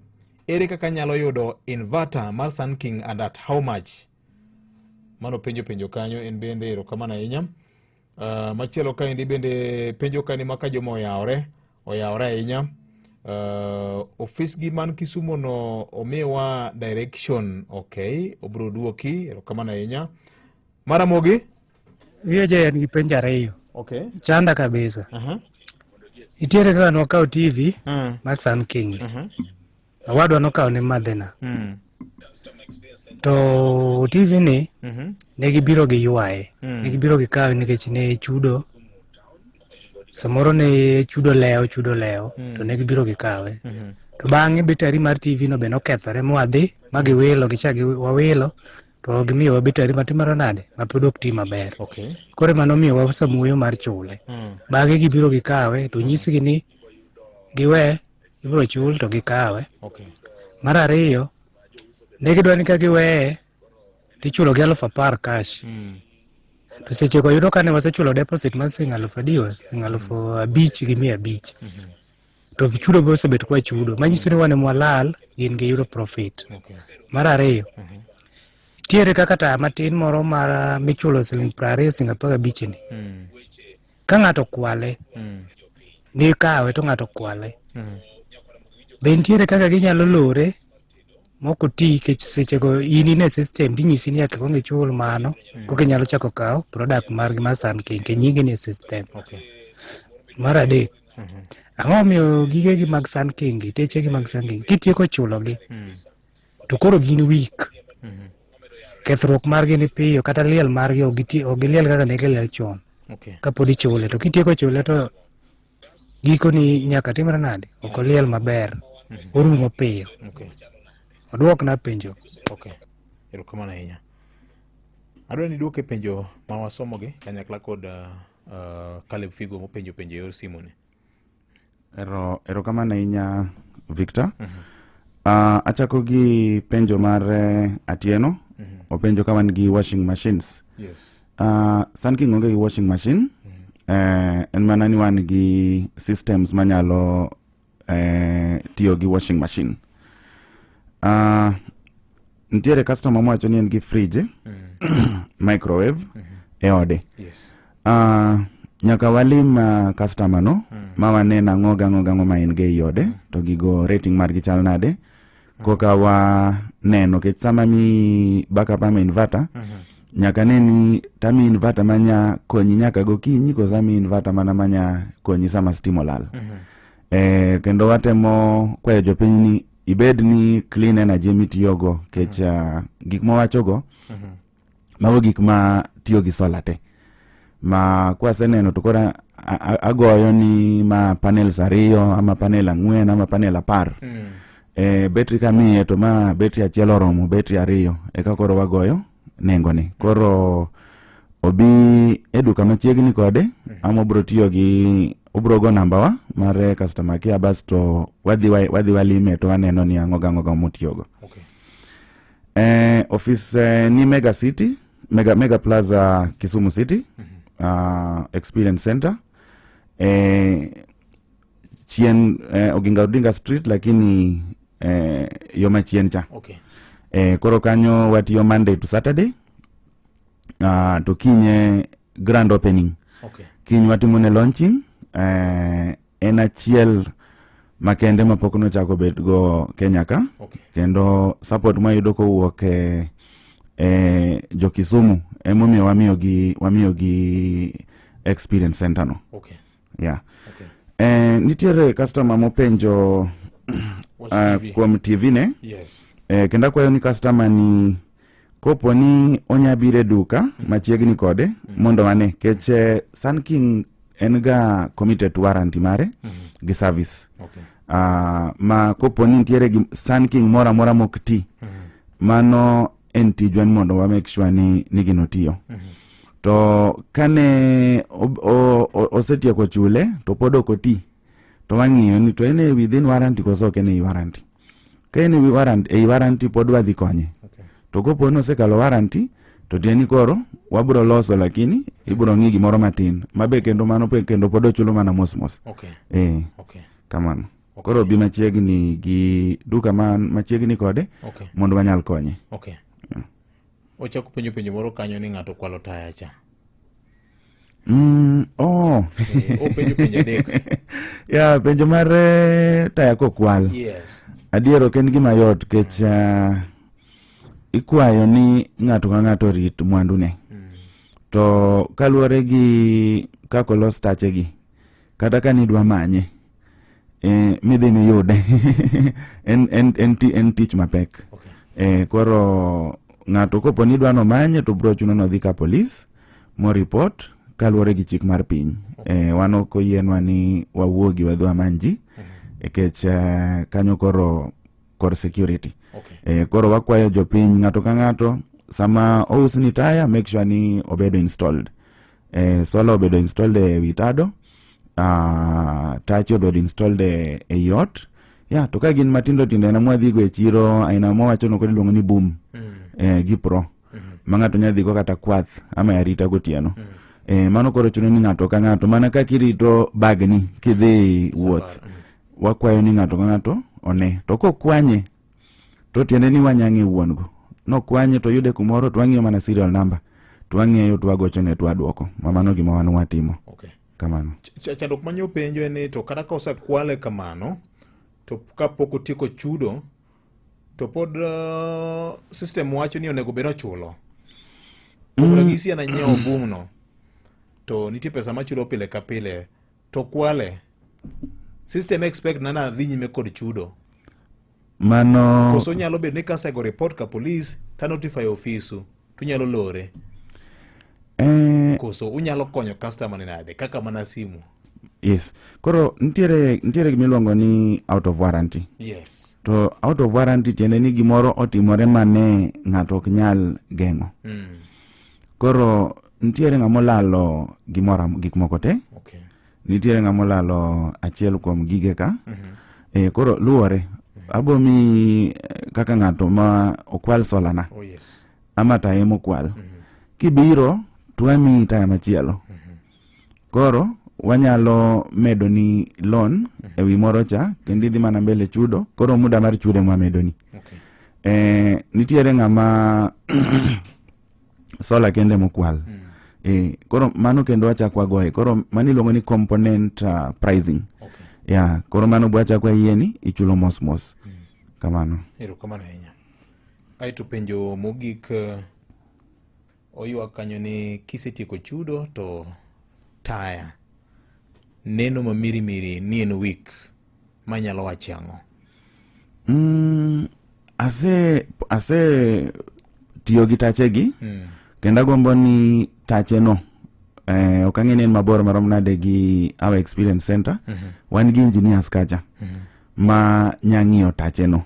ere kaka nyalo yudo inverter mar Sun King and at how much? Mano penjo kanyo en bende erokamano ahinya. Machielo ka endi bende penjo kani maka jomo oyawore ahinya. Office gi man Kisumo no omiwa direction. Okay, obro duoki erokamano ahinya. Maramogi wiyo je en gi penjo ariyo. Okay, chanda kabisa. Itiere kaka nokao TV mar Sun King. Awadwa nokao ne madhena. To TV ni negi biro gi yuae. Negi biro gi kawe nikech ne chudo. Samoro ne chudo leo to negi biro gi kawe. To bang'e betari mar TV no be nokethore mwadhi magi wilo gichagi wawilo to gimiyo wa betari matimaro nade mapod ok ti maber. Okay, Kore mano miyo wa samuoyo mar chule. Bang'e gibiro gi kawe to nyisgi ni giwe ibiro chul to gi kawe. Okay, Mar ariyo negidwa ni ka giweye tichulo gi 10,000 cash. To seche ko yudo kane wasechulo deposit mar sing 5,500 gi 500. To chudo bo sebet kwa chudo manyiso ni wane mwalal gin gi yudo profit. Mar ariyo tiere kaka taya matin moro mar michulo siling 20 sing 15 ni. Ka ng'ato kwale ni kawe to ng'ato kwale. Be ntiere kaka ginyalo lore moko ti kech seche go ini ne system dinyisi ni ake konge chul mano koke nyalo chako kao product margi mar Sun King ke nyingi ni system. Mar adek ang'o miyo gige gi mag Sun King teche gi mag Sun King kitieko chulo gi to koro gin weak. Kethruok margi ni piyo kata liel margi ogiliel kaka ne giliel chon. Kapodi chule to kitieko chule to giko ni nyaka timre nade ok oliel maber orumo piyo. Oduok na penjo. Okay, erokamano ahinya. Adwa ni duoke penjo ma wasomo gi kanyakla kod Caleb Figo mopenjo yor simu ni. Erokamano ahinya Victor. Achako gi penjo mar Atieno. Openjo kama nigi washing machines. Yes. Sun King onge gi washing machine. En mana ni wan gi systems manyalo tiyo gi washing machine. Ntiere customer mwacho ni en gi fridge microwave e ode. Yes. Nyaka walim customer no ma wanena ng'o ma en ge ode to gigo rating margi chal nade koka wa neno ke sama mi backup ama inverter nyaka neni tami inverter manya konyi nyaka gokinyi ko sami inverter mana manya konyi sama stima olal. Kendo watemo kwayo jopiny ni ibed ni clean energy mitiyogo kech gik ma wachogo mago gik ma tiyo gi solar te. ma kwaseneno to kora agoyo ni ma panels 2 ama panel 4 ama panel 10 betri kamiye to ma betri achiel oromo betri 2 eka koro wagoyo nengone. Koro obi e duka machiegni kode ama obro tiyo gi ubrogo namba wa mar customer care bas to wadhi walime to aneno ni ang'o motiyogo. Office ni Mega City, Mega Plaza Kisumu City, Experience Center. Chien Oginga Odinga Street lakini yoma chien cha. Koro kanyo watiyo Monday to Saturday. To kinye grand opening. Kiny watimone launching. En achiel makende mapok nochako bet go Kenya ka. Kendo support mayudo kowuok jo Kisumu emomiyo wamiyo gi Experience Center no. Yeah. Nitiere customer mopenjo kuom TV ne. Kenda kwayo ni customer ni kopo ni onyabire duka machiegni kode mondo wane keche Sun King en ga committed warranty mare gi service. Ma kopo ni nitiere gi Sun King mora mokti mano en tijwan mondo wa make sure ni gino tiyo. To kane osetia kwa chule to podo koti to wang'iyo ni to ene within warranty koso kene warranty. Kene warranty pod wadhi konye. To kopo no sekalo warranty to tieni koro wabro loso lakini ibro ng'i gimoro matin mabe kendo mano pe kendo podo chulo mana mos. Kamano. Koro bi machiegni gi duka machiegni kode mondo wanyal konye. Ochako penjo moro kanyo ni ng'ato kwalo taya cha. Penjo adek. Ya, penjo mar taya kokwal. Adiero ken gima yot kech ikwayo ni ng'ato ka ng'ato rit mwandune. To kaluwore gi kako los tache gi kata ka nidwa manye midhi miyude en tich mapek. Koro ng'ato kopo ni dwano manye to bro chuno no dhi ka police mo report kaluwore gi chik mar piny. Wano ko yienwa ni wawuogi wadhwa manji kech kanyo kor security. Koro wakwayo jopiny ng'ato ka ng'ato sama ousni taya make sure ni obedo installed. Solar obedo installed e witado, tachi obedo installed e yot. To ka gin matindo tindo na mwadhigo e chiro aina mwawacho no kodi luongo ni boom gi pro ma ng'ato nyadhigo kata kwath ama yarita gotieno. Mano koro chuno ni ng'ato ka ng'ato mana ka kirito bagni kidhi wuoth wakwayo ni ng'ato ka ng'ato one. To kokwanye to tiende ni wanyang'e wuongo. No kwanye to yude kumoro to wang'iyo mana serial number to wang'iyo to wagochone to waduoko. Mamano gima wan watimo. Kamano. Chandok manyo penjo en to kata ka osakwale kamano to kapok otieko chudo to pod system wacho ni onego bedo chulo. Ranyisi ana nyiewo bumno to nitie pesa machulo pile ka pile to kwale system expect nana dhi nyime kod chudo. Mano koso nyalo bedo ni kasego report ka police ta notify ofisu to nyalo lore. Koso unyalo konyo customer nade kaka mana simu. Yes. Koro nitiere gimiluongo ni out of warranty. To out of warranty tiende ni gimoro otimore mane ng'ato ok nyal geng'o. Koro nitiere ng'amolalo gik moko te. Nitiere ng'amolalo achiel kuom gige ka. Koro luwore abomi kaka ng'ato ma okwal solana ama taye mokwal. Kibiro tuami taya machielo. Koro wanyalo medo ni loan ewi moro cha kendi dhi mana mbele chudo. Koro muda mar chude mwa medo ni. Nitiere ng'ama sola kende mokwal. Koro mano kendo wachakwa goye. Koro mani luongo ni component pricing. Koro mano bwachakwa yieni ichulo mos. Kamano. Kamano enya. Aito penjo mogik oywa kanyo ni kisetieko chudo to taya neno mamiri ni en week manyalo wachang'o. Ase tiyo gi tache gi kenda gombo ni tache no ok ang'e ni en mabor marom nade gi our experience center. Wan gi engineers kacha ma nyang'iyo tacheno.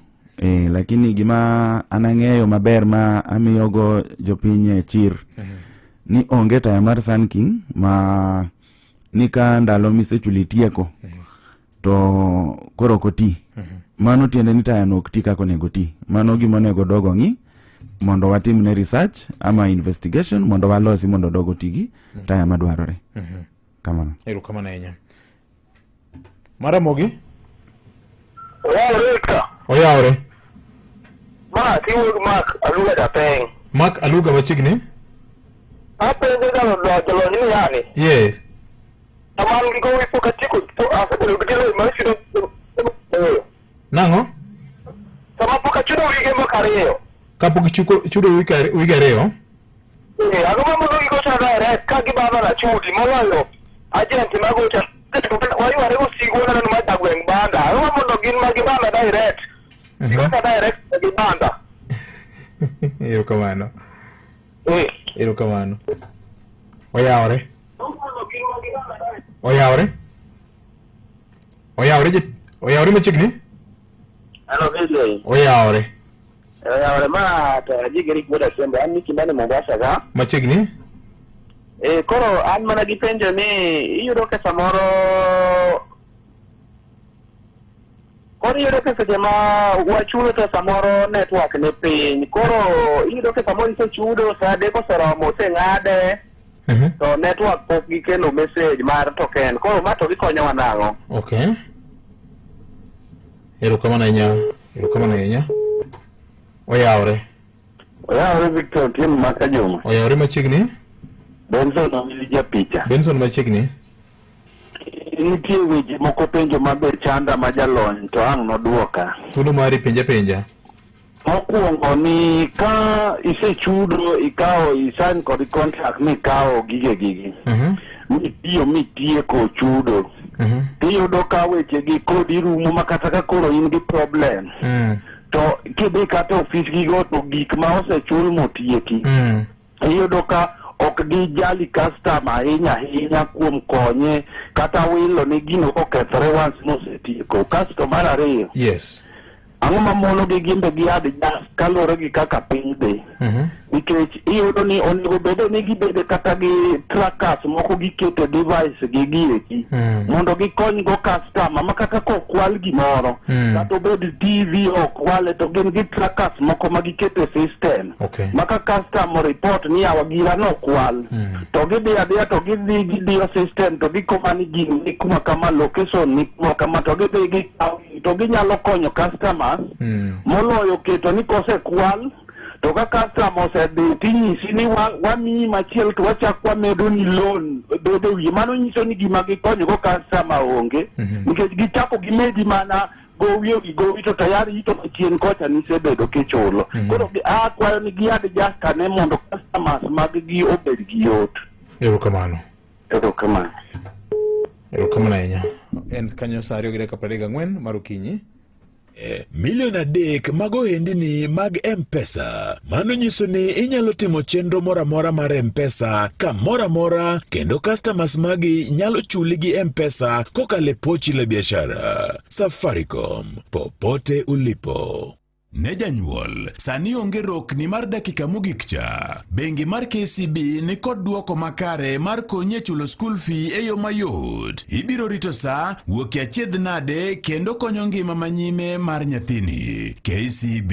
Lakini gima anang'eyo maber ma amiyogo jopiny chir ni onge taya mar Sun King ma nika ndalo misechuli tieko to koro koti. Mano tiende ni taya no ok ti kako nego ti. Mano gima onego dogo ng'i mondo watim ne research ama investigation mondo walosi mondo dogo tigi taya madwarore. Kamano. Erokamano ahinya. Maramogi? Oyawre. Ma tiwuok Mark Aluga Japeng. Mark Aluga machiegni? Apenjo jalo jalo ni yani. Yes. Aman gi gowi poka chiko to asebedo gi jalo ma chudo. Nang'o? Sama poka chudo wige mokariyo. Kapok chudo wige ariyo? Ano ma mondo gigo cha direct ka gibaba na chudi moloyo agent mago cha wayuare usigo na no matagweng banda. Ano ma mondo gin ma gibaba direct. Direct gibanda. Erokamano. Erokamano. Oyawre. Oyawre machiegni? Ano video. Oyawre ma ta jigeri kuda sembe an niki ndani Mombasa ga. Machiegni? Koro an mana gi penjo ni iyudo ka samoro koro iyudo ka seche ma wachulo to samoro network ne piny. Koro iyudo ka samoro isechudo sa deko seromo oseng'ade to network pok gikelo message mar token. Koro ma to gikonyowa nang'o? Okay. Erokamano ahinya. Oyawre Victor Tim Makajuma. Oyawre machiegni? Benson Omilija picha. Benson machiegni? Nitie weche moko penjo maber chanda ma jalony to ang' noduoka. Thuolo mari penja. Mokwongo ni ka isechudo ikawo isign kod contract ni ikawo gige. Mitieko chudo. Tiyudo ka weche gi kodi rumo makata ka koro in gi problem. To kidhi kata ofis gigo to gik ma osechul motieki. Iyudo ka ok gijali customer ahinya kuom konye kata wilo ni gino kokethore once nosetieko. Kasto mar ariyo. Yes. Ang'o ma mono gi gimbe gi adjust kalore gi kaka piny dhi. Nikech iyudo ni onego bedo ni gibede kata gi trackers moko giketo device gi gieki mondo gikony go customer ma kata kokwal gimoro kata obed TV okwale to gin gi trackers moko ma giketo system maka customer report ni awa gira no kwal to gidhi adhiya to gidhi gidiyo system to gikomani gini ni kuma kama location ni kuma kama to gidhi to ginyalo konyo customers moloyo keto ni kose kwal to ka customer osedhi tinyisi ni wamiyi machiel to wachak wamedo ni loan dodo wiye. Mano nyiso ni gima gikonyo go customer onge nikech gichako gimedi mana gowi to tayari ito machien kocha nisebedo kichulo. Koro akwayo ni giadjust ane mondo customers mag gi obed gi yot. Erokamano ahinya. En kanyo sa 2:34 mar okinyi. Milion 3 mag ohendni mag M-Pesa. Mano nyiso ni inyalo timo chenro moramora mar M-Pesa kamoramora kendo customers magi nyalo chuli gi M-Pesa kokale pochi la biashara. Safaricom, popote ulipo. Ne janyuol, sani onge rokni mar dakika mogik cha. Bengi mar KCB ni kod duoko makare mar konye chulo school fee e yo mayot. Ibiro rito sa, wuoki achiedh nade kendo konyo ngima manyime mar nyathini. KCB,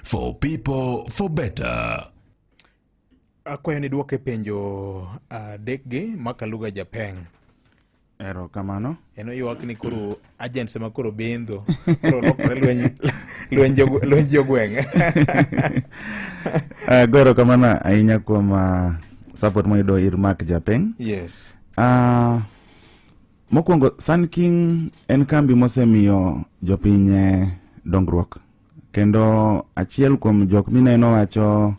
for people, for better. Akwayo ni duoke penjo adekgi makaluga Japeng. Erokamano. Eno ywak ni koro agents ma koro bendo. Koro lokore lwenj jogweng'. Goro kamana ahinya kuom support moyudo ir Mark Japeng. Yes. Mokwongo Sun King en kambi mosemiyo jopiny dongruok. Kendo achiel kuom jok mineno wacho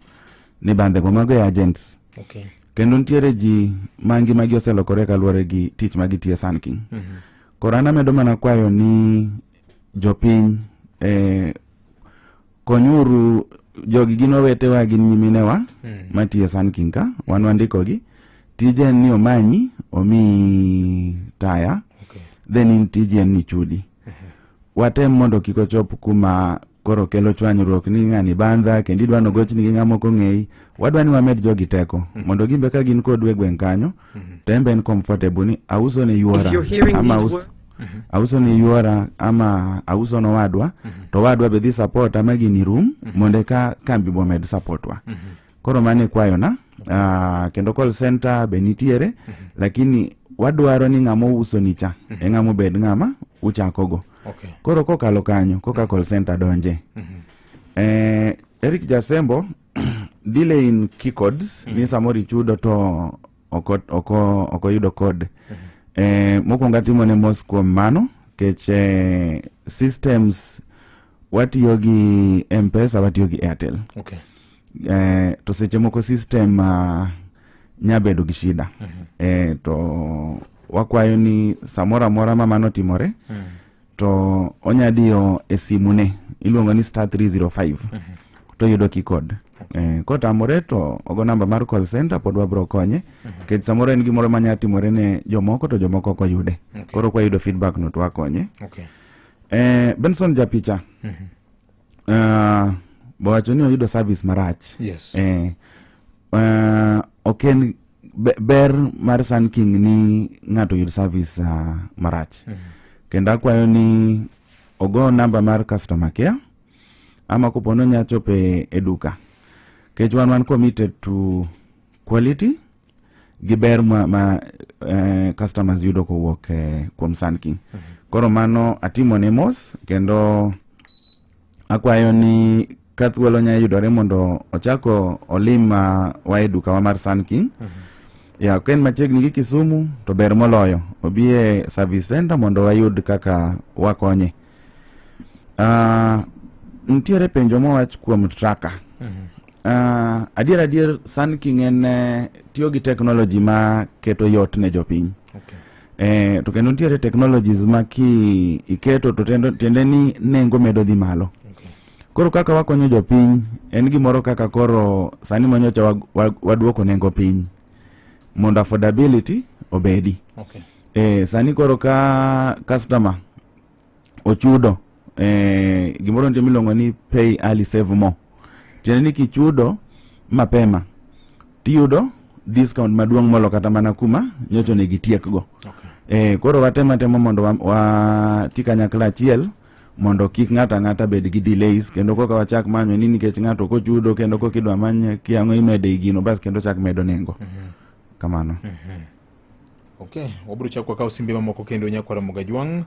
ni bandego mago agents. Okay. Kendo ntiere ji mangi magi oselokore kaluwore gi tich magi tiye Sun King. Korana medo mana kwayo ni jopiny konyuru jogi gin owetewa gin nyiminewa matiye Sun King ka wan wandikogi tije ni omanyi omi taya then in tije ni chudi watem mondo kik ochop kuma koro kelo chwanyruok ni ng'ani bandha kendo idwano gochni gi ng'ama ok ong'eyi. Wadwani wamed jogi teko mondo gimbe ka gin kod gweng' kanyo tembe en comfortable ni auso ne yuora ama auso ne yuora ama auso no wadwa to wadwa be dhi support ama gini room mondo ka kambi bo med support wa. Koro mane kwayo na kendo call center be nitiere lakini wadwaro ni ng'ama uso ni cha e ng'ama bed ng'ama uchakogo. Koro kokalo kanyo koka call center donje. Eric Jasembo delay in key codes ni samori chudo to oko yudo code. Mokwongo atimo ne mos kuom mano kech systems watiyo gi M-Pesa watiyo gi Airtel. To seche moko system nyabedo gi shida. To wakwayo ni samora mora ma mano timore to onyadiyo e simune iluongo ni *305 to yudo key code. Kotamore to ogo namba mar call center pod wabro konye kech samoro en gimoro manya timore ne jomoko to jomoko ok oyude. Koro kwa yudo feedback no to wakonye. Benson Japicha bowacho ni oyudo service marach. Oken ber mar Sun King ni ng'ato yud service marach. Kendo akwayo ni ogo namba mar customer care ama kupono nyachope e duka. Kech wan committed to quality gi ber ma customers yudo kowuok kuom Sun King. Koro mano atimo ne mos kendo akwayo ni ka thuolo nya yudore mondo ochako olim wa e duka wa mar Sun King. Ya ken machiegni gi Kisumu to ber moloyo obie service center mondo wayud kaka wakonye. Ntiere penjo mowach kuom tracker. Adier Sun King en tiyo gi technology ma keto yot ne jopiny. To kendo ntiere technologies ma ki iketo to tende ni nengo medo dhi malo. Koro kaka wakonyo jopiny en gimoro kaka koro sani manyocha waduoko nengo piny mondo affordability obedi. Sani koro ka customer ochudo gimoro ntie milongo ni pay early save more. Tiende ni kichudo mapema tiyudo discount maduong' molo kata mana kuma nyocho ne gitiek go. Koro watemo mondo watika nyakla achiel mondo kik ng'ata bed gi delays kendo koka wachak manyo ni nikech ng'ato kochudo kendo kokidwa manye kiang'o imede gino bas kendo chak medo nengo. Kamano. Wabro chako ka simbe mamoko kendo nyakwara Mogajwang'.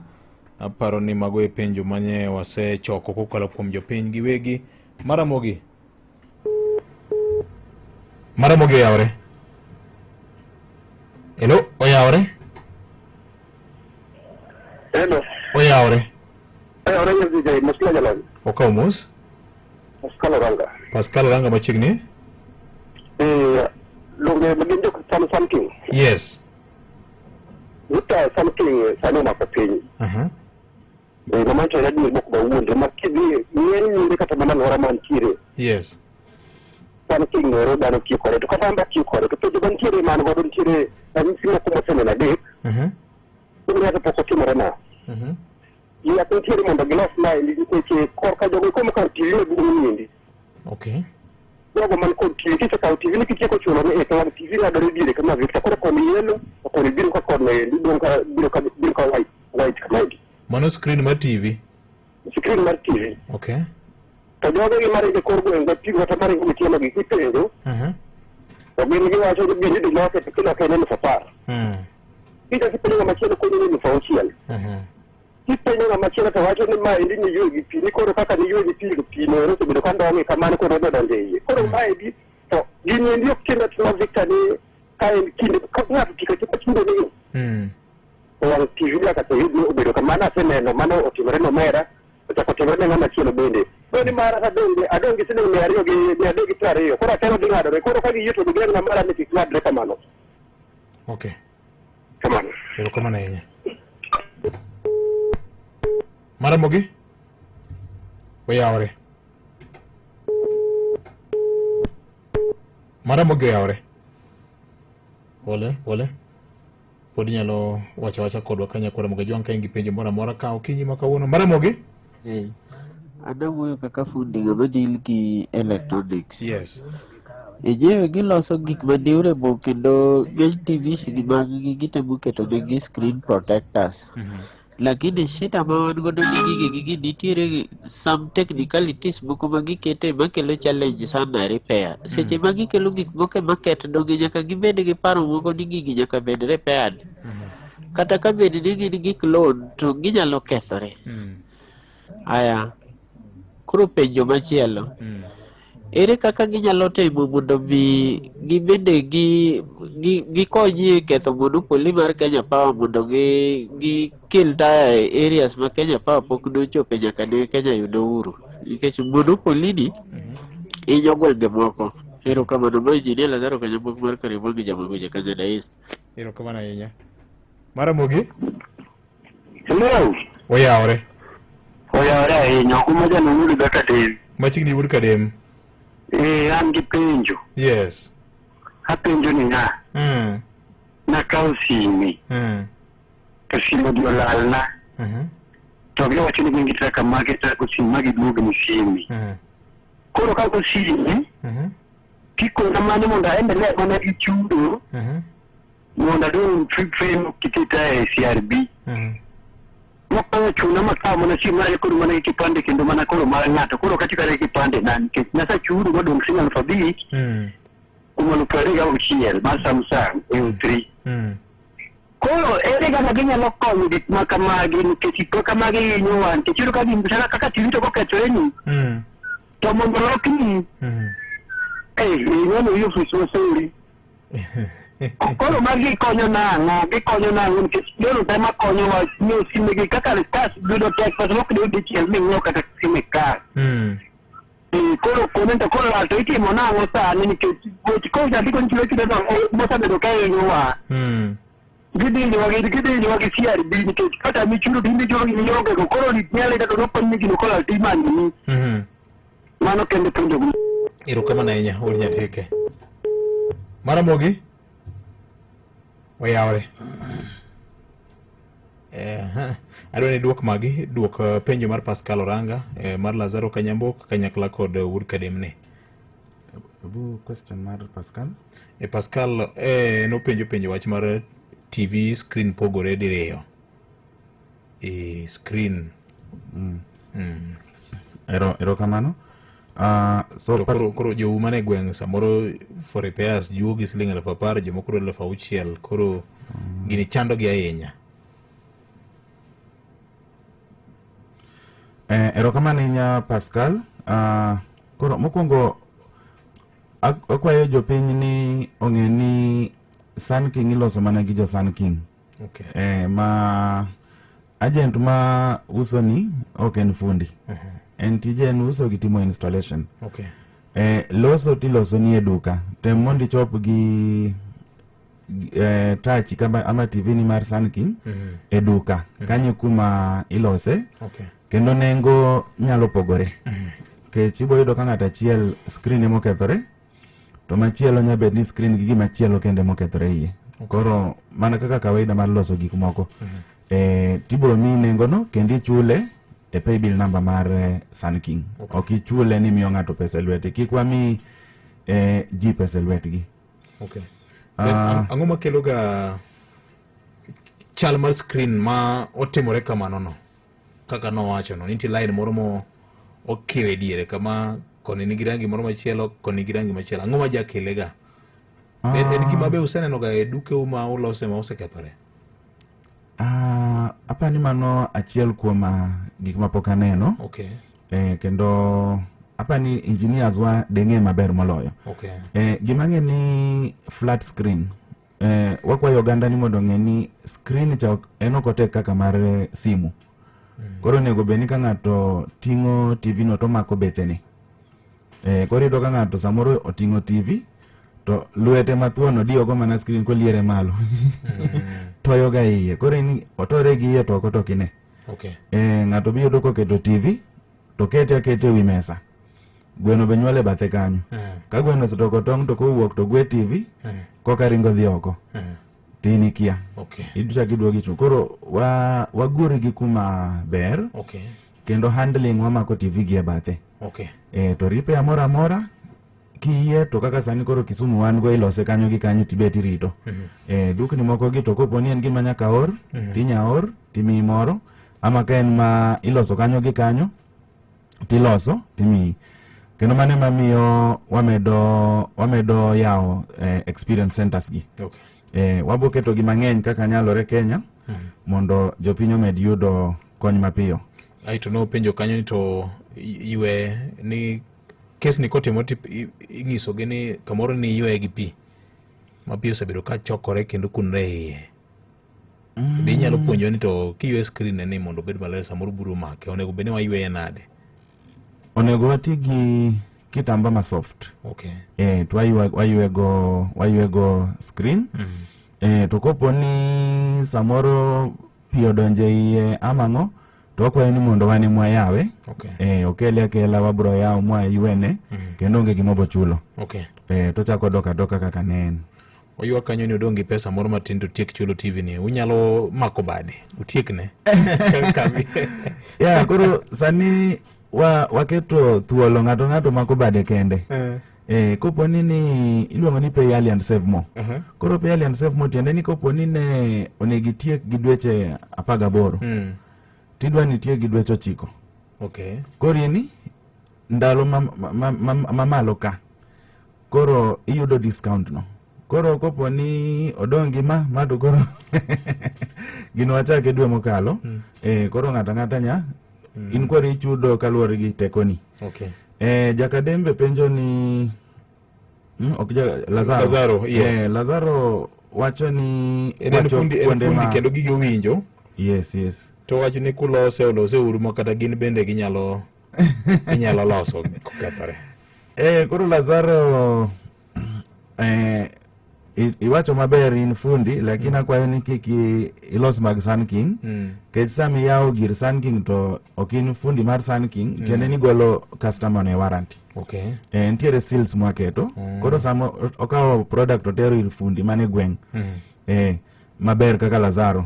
Aparo ni mago e penjo manye wase choko kokalo kuom jopiny giwegi. Maramogi oyawre. Hello, oyawre. Hello. Oyawre. Oyawre DJ Musla Jalan. Okaw mos. Pascal Ranga machiegni. Lunge magindo Sun King. Yes. Uta Sun King sano makopiny. Ngamacho na dini bok ba wuonde makidi ng'eny kata mana lora mantiere. Yes. Sun King no dano kikore to kata amba kikore to pedo mantiere man godo ntiere simo kuma sene na dek. Kuma ya poko timore na. Ya ntiere mondo gilos na ndi keche korka jogo kuma ka TV dugu nyindi. Jogo man kod TV kicho ka TV ni kicheko chulo ne ka TV na dore dire kama Victor kore ko yelo ko ni biro ka kod ne ndi ka biro ka white kamagi. Mano screen mar TV. Screen mar TV. To jogo gi mari de korgo en gati wata mari ko tiema gi kitendo. To gin gi wacho gi bindi di loke to kila kene fa par. Ida sipeleka machelo ko ni fa uchiel. Kipenyo machelo to wacho ni ma indi ni yogi pi ni koro kaka ni yogi pi pi no ro bedo kando ngi kamano ko rodo donde yi. Koro mai di to gini ndio kinda tuna Victor ni kai kinde ko ngatu tika tika chindo ni. Wang TV la kata hivi ubedo kamana seneno mano otimore no mera otimore ngama chielo bende bende mara kadonge adonge sene me ariyo gi adonge tariyo kora tero dingado re koro kagi yuto gi na mara ni tiknadre kamano. Kamano pero kamano yenye Maramogi oyawre. Maramogi oyawre. Ole. Pod inyalo wacha kodwa kanyakwara moga jwang' ka in gi penjo moro amora ka okinyi ma kawuono. Maramogi? Adawuoyo kaka fundi ng'ama deal gi electronics. Yes. Enyewe giloso gik ma durable kendo ng'eny TVs gi mag gi gitemo keto negi screen protectors. Lakini shida ma wan godo ni gigi nitiere some technicalities moko ma gikete makelo challenge sana repair. Seche ma gikelo gik moko maket donge nyaka gibed gi paro moko ni gigi nyaka bed repaired. Kata ka bed ni gin gik loan to ginyalo kethore. Aya, koro penjo machielo. Ere kaka ginyalo timo mondo mi gibende gikonyi e ketho monopoli mar Kenya Power mondo gikel taya e areas ma Kenya Power pok nochope nyaka ne Kenya yudo uhuru. Nikech monopoli ni hinyo gwenge moko. Erokamano ma Injinia Lazaro Kanyambogi mar Kariobangi Jamaguja Kanyada East. Erokamano ahinya. Maramogi? Hello. Oyawore ahinya kuma janowuoyo daka dem. Machiegni wuod kadem. An gi penjo. Yes. Apenjo ni nakawo sime. To sime gi olalna. To giwacho ni gingitaka kama gitako sime magiduogo ni sime. Koro kako sime, kikona mane mondo aendelee mana gi chudo, mondo adong frame kitita e CRB. Mokalo chuna makawo mana sime mara koro mana gi kipande kendo mana koro mar ng'ato. Koro katikare kipande na nikech nasa chudo modong siling 5,000 kuom 26,000 mar Samsung A03. Koro ere kaka ginyalo konyo gik ma kamagi nikech gik kamagi hinyo wan. Nikech iyudo ka gimsana kaka TV to kokethore ni. To mondo lokni. Ing'ano iyo fis masori. Koro magi konyo nang'o nikech lero tema konyo wa nyiewo sime gi kaka rekas yudo tek pas mok de dichiel ming'iew kata sime kar. Koro komento koro lal to itimo nang'o sani nikech goch ko jandiko nichilo chudo no mosabedo ka hinyo wa. Gidinyowa gi CRB nikech kata michudo to indichudo gi minyongego koro nyalo ida to noponi gino kolal to imanyoni. Mano kende penjo go. Erokamano ahinya wuod nyatike. Maramogi? Oyawore. Adwa ni duok penjo mar Pascal Oranga mar Lazaro Kanyambok kanyakla kod wuod kademne. Question mar Pascal? Pascal nopenjo wach mar TV screen pogore diriyo. Screen. Erokamano. Koro jou mane gweng' samoro for repairs juogi siling 10,000 jomoko 6,000 koro gini chando gi ahinya. Erokamano ahinya Pascal. Koro mokwongo akwayo jopiny ni ong'e ni Sun King iloso mana gi jo Sun King. Ma agent ma uso ni ok en fundi. En tije en uso gi timo installation. Loso tiloso ni e duka. Tem mondo ichop gi touch ama TV ni mar Sun King e duka. Kanyo kuma ilose. Kendo nengo nyalo pogore. Kech ibo yudo ka ng'ato achiel screen emo kethore. To machielo nyabed ni screen gi gimachielo kende mokethore iye. Koro mana kaka kawaida mar loso gik moko. Tibro mi nengo no kendo ichule e paybill number mar Sun King. Ok ichule ni miyo ng'ato pesa lwete. Kik wami ji pesa lwetgi. Ang'o makelo ga chal mar screen ma otimore kamano no? Kaka nowacho no, nitie line moro mo okiwe diere kama koni nigi rangi moro machielo, koni nigi rangi machielo. Ang'o ma jakele ga? En gima be useneno ga e duke ma ulose ma osekethore? Apani mano achiel kuom gik mapok aneno. Kendo apani engineers wa deng'e maber moloyo. Gima ng'e ni flat screen. Wakwayo oganda ni mondo ng'e ni screen cha en ok otek kaka mar simu. Koro nego beni ka ng'ato ting'o TV no to mako bethene. Koro iyudo ka ng'ato samoro oting'o TV to lwete mathuono diyogo mana screen koliere malo. Toyo ga iye. Koro ni otore gi iye to ok otokine. Ng'ato biyudo koketo TV to kete wi mesa. gweno be nyuole bathe kanyo. Ka gweno osetoko tong' to kowuok to gwe TV, koka ringo dhi oko. Tini kia. Okay. Iducha kiduogi chu. Koro waguri gi kuma ber. Okay. Kendo handling wamako TV gi e bathe. Okay. To ripe amora kiye to kaka sani koro Kisumu wan go ilose kanyo gi kanyo tibeti rito. Dukni moko gi to koponi en gima nyaka or, tinya or, timi moro, ama ka en ma iloso kanyo gi kanyo, tiloso, timi. Kendo mane mamiyo wamedo yao experience centers gi. Okay. Waboketo gi mang'eny kaka nyalore Kenya, mondo jopiny omed yudo kony mapiyo. Aito no penjo kanyo ni to iwe ni kes ni kotimo ing'iso gi ni kamoro ni ywe gi pi ma pi osebedo ka chokore kendo kunre iye. Be inyalo puonjo ni to kiywe screen ni mondo bed maler samoro buru make onego bed ni waywe nade? Onego wati gi kitamba ma soft. Okay. To wayuego screen. To koponi samoro pi odonje iye amang'o, to okwayo ni mondo wane mwa yawe. Okay. Okele akela wabro yaw mwa yuene, kendo onge gimobo chulo. Okay. To chako doka kaka nen. Oyua kanyo ni odongi pesa moro matin to tiek chulo TV ni. Unyalo mako bade. Utiek ne. Koro sani waketo thuolo ng'ato mako bade kende. Koponi ni iluongo ni pay early and save more. Koro pay early and save more tiende ni koponi ne onegi tiek gi dweche 18. Tidwa ni tiek gi dweche 9. Okay. Koro ni ndalo mamalo ka. Koro iyudo discount no. Koro koponi odongi ma to koro gino wachake dwe mokalo. Koro ng'ata nya in kwari ichudo kaluwore gi tekoni. Okay. Jakadembe penjo ni Lazaro, yes. Lazaro wacho ni fundi kendo gige winjo. Yes. To wacho ni kulose uru mo kata gin bende ginyalo loso kokethore. Koro Lazaro iwacho maber in fundi, lakini akwayo ni kiki ilos mag Sun King. Kech sami yao gir Sun King to okin fundi mar Sun King, tiende ni golo customer ne warranty. Okay. Ntiere seals mwaketo. Koro samo okawo product otero ir fundi mane gweng'. Maber kaka Lazaro.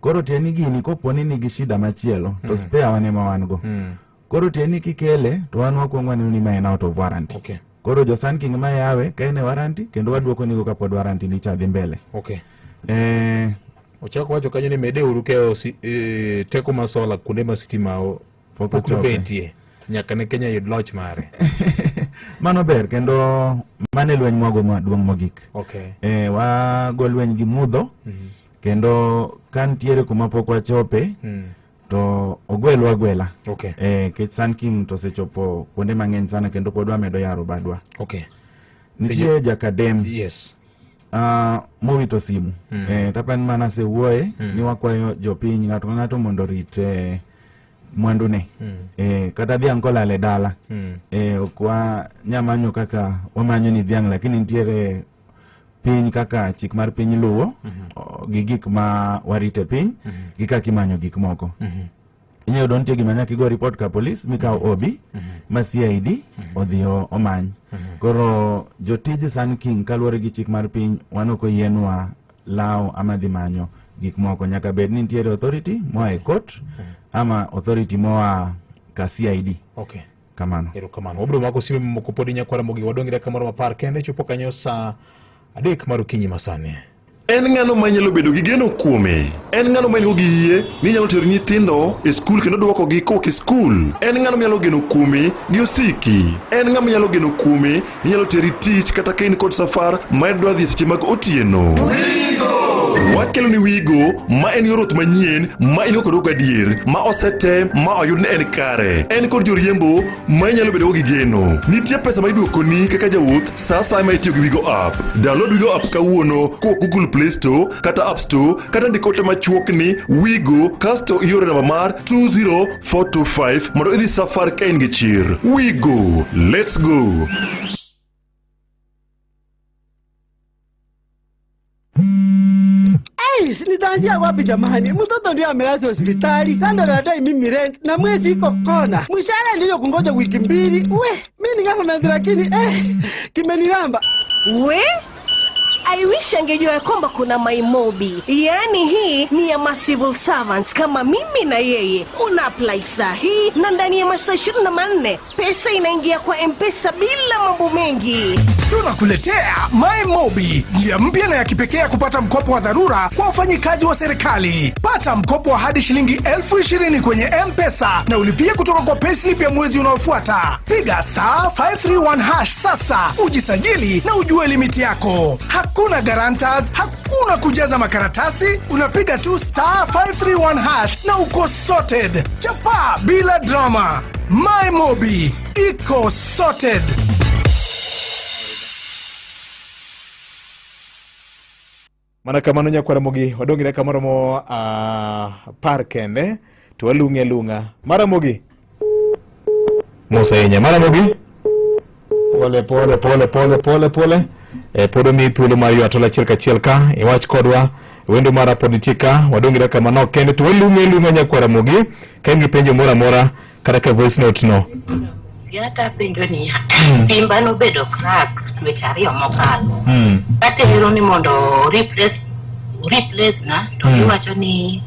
Koro tieni gini koponi nigi shida machielo, to spare wane ma wan go. Koro tieni kikele, to wan wakwongo ni ma en out of warranty. Okay. Koro jo Sun King ma yawe ka ene warranty kendo waduoko nigo kapod warranty ni chadhi mbele. Okay. Ochako wacho kanyo ni mede uru keo teko masola kunde ma sitima pok betie nyaka ne Kenya yud loch mare. Mano ber kendo mane lweny mwago maduong' mogik. Okay. Wago lweny gi mudho. Kendo kan tiere kuma pok wachope. To ogwela. Okay. Kech Sun King to sechopo kuonde mang'eny sana kendo pod wamedo yaro badwa. Okay. Nitie jakadem. Yes. Mowito simu. Tapan mana se wuoye ni wakwayo jopiny ng'ato mondo rit mwandune. Kata dhiang' kolale dala. Okwa nyamanyo kaka wamanyo ni dhiang', lakini nitiere piny kaka chik mar piny luwo gi gik ma warite piny gi kaka imanyo gik moko. Inyalo dontie gima nyaka igo report ka police mikawo obi ma CID odhi omany. Koro jotij Sun King kaluwore gi chik mar piny wan ok oyienwa lawo ama dhi manyo gik moko, nyaka bed ni nitiere authority moa e court ama authority moa ka CID. Okay. Kamano. Kamano. Wabro mako simu moko podi nyakwara mogi wadongire kamoro mapar kende chopo kanyo sa 3 mar okinyi masani. En ng'ano manyalo bedo gi geno kuome. En ng'ano manyalo gi yie ni nyalo tero nyithindo e skul kendo duoko gi kok e skul. En ng'ano manyalo geno kuome gi osiki. En ng'ama nyalo geno kuome ni nyalo teri tich kata kain kod safar ma idwa dhi seche mag otieno. Wakelo ni Wigo ma en yorot manyien ma inokoro gadier ma osete ma oyud ni en kare. En kod joriembo ma nyalo bedo gi geno. Nitie pesa ma iduoko ni kaka jawuoth sa sa ma itiyo gi Wigo app. Download Wigo app kawuono ko Google Play Store kata App Store kata ndikote machuok ni Wigo kasto iore namba mar 20425 mondo idhi safar ka in gi chir. Wigo, let's go. nitaanzia wapi jamani? Mtoto ndio amelazwa hospitali, kando na dai mimi rent na mwezi iko kona. Mshahara ndio kungoja wiki mbili. Mimi ni government lakini kimeniramba. I wish angejua ya kwamba kuna MyMobi. Yaani hii ni ya civil servants kama mimi na yeye. Una apply sahi na ndani ya masaa 24 pesa inaingia kwa M-Pesa bila mambo mengi. Tunakuletea MyMobi, njia mpya na ya kipekee ya kupata mkopo wa dharura kwa wafanyikazi wa serikali. Pata mkopo wa hadi shilingi 20,000 kwenye M-Pesa na ulipie kutoka kwa payslip ya mwezi unaofuata. Piga *531# sasa, ujisajili na ujue limiti yako. Hakuna guarantors, hakuna kujaza makaratasi, unapiga tu *531# na uko sorted. Chapa bila drama. MyMobi, iko sorted. Mana kamano nyakwara mogi wadongire kamoro mo parkende tuwalunge lunga mara mogi Musa yenya mara mogi pole podo mi thuolo mar yatola chielka iwach kodwa wendo mara politika wadongire kamano kende tuwalunge lunga nyakwara mogi kaingi penjo mora kata ka voice note no Yata penjo ni Simba no bedo crack twechari omokalo. Kate hero ni mondo replace na to iwacho ni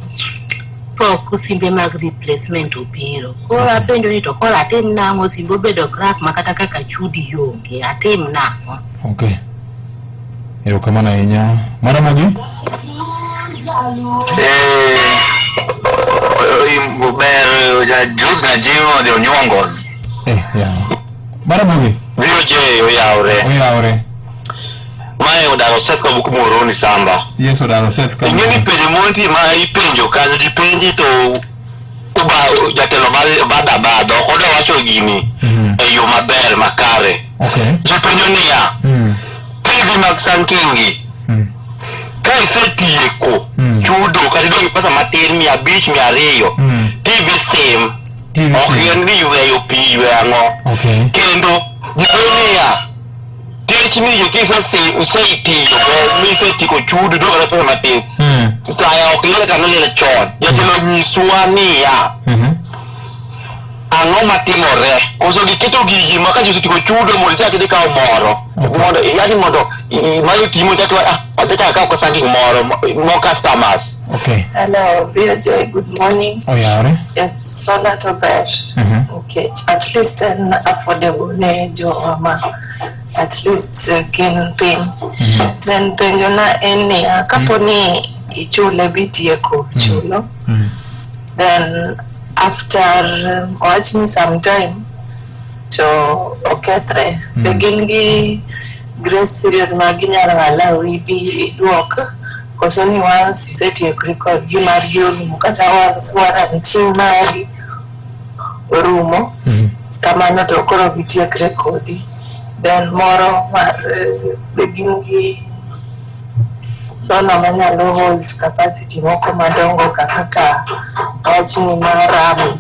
pok simbe mag replacement obiro. Koro apenjo ni to koro atim nang'o simbo bedo crack makata kaka chudi yonge atim nang'o. Okay. Ero kamana ahinya. Mara mogi? Ber ya juz na jiwo de onyongos. Mara mogi? Biro je oyaure. Mae odaro Seth kwa buku moroni samba. Yes, odaro Seth kwa. Ingeni penjo monti ma ipenjo kanyo dipenji to uba jatelo bado oda wacho gini eyo maber makare. Okay. Jipenjo niya. TV mag Sankingi. Ka isetieko chudo kati dongi pesa matin 500 TV sim. Okyendi yuweyo pi yuweango. Kendo jipenyo Tichini yukisa usaitiyo misetiyo chudu doka na pesa matin kaya okilele kanole le chon yatilo nyisua niya ango matimore koso giketo gigi maka jusitiyo chudu molita kidika umoro mondo yati mondo mayo timo tatwa wataka kao kasangi umoro more customers. Okay. Hello, VJ, good morning. Yes, Sola Tober. Okay, at least an affordable nejo ama. At least can pay. Then penjona eni kaponi ichule bitieko chulo. Then after watching some time to oketre begin gi grace period maginyalo allow ibi duok koso ni once iseti record gi mar giolumu kata once warranty mari orumo kamano to koro bitiek rekodi. Then moro mar begin gi sono manyalo hold capacity moko madongo kaka wachni maram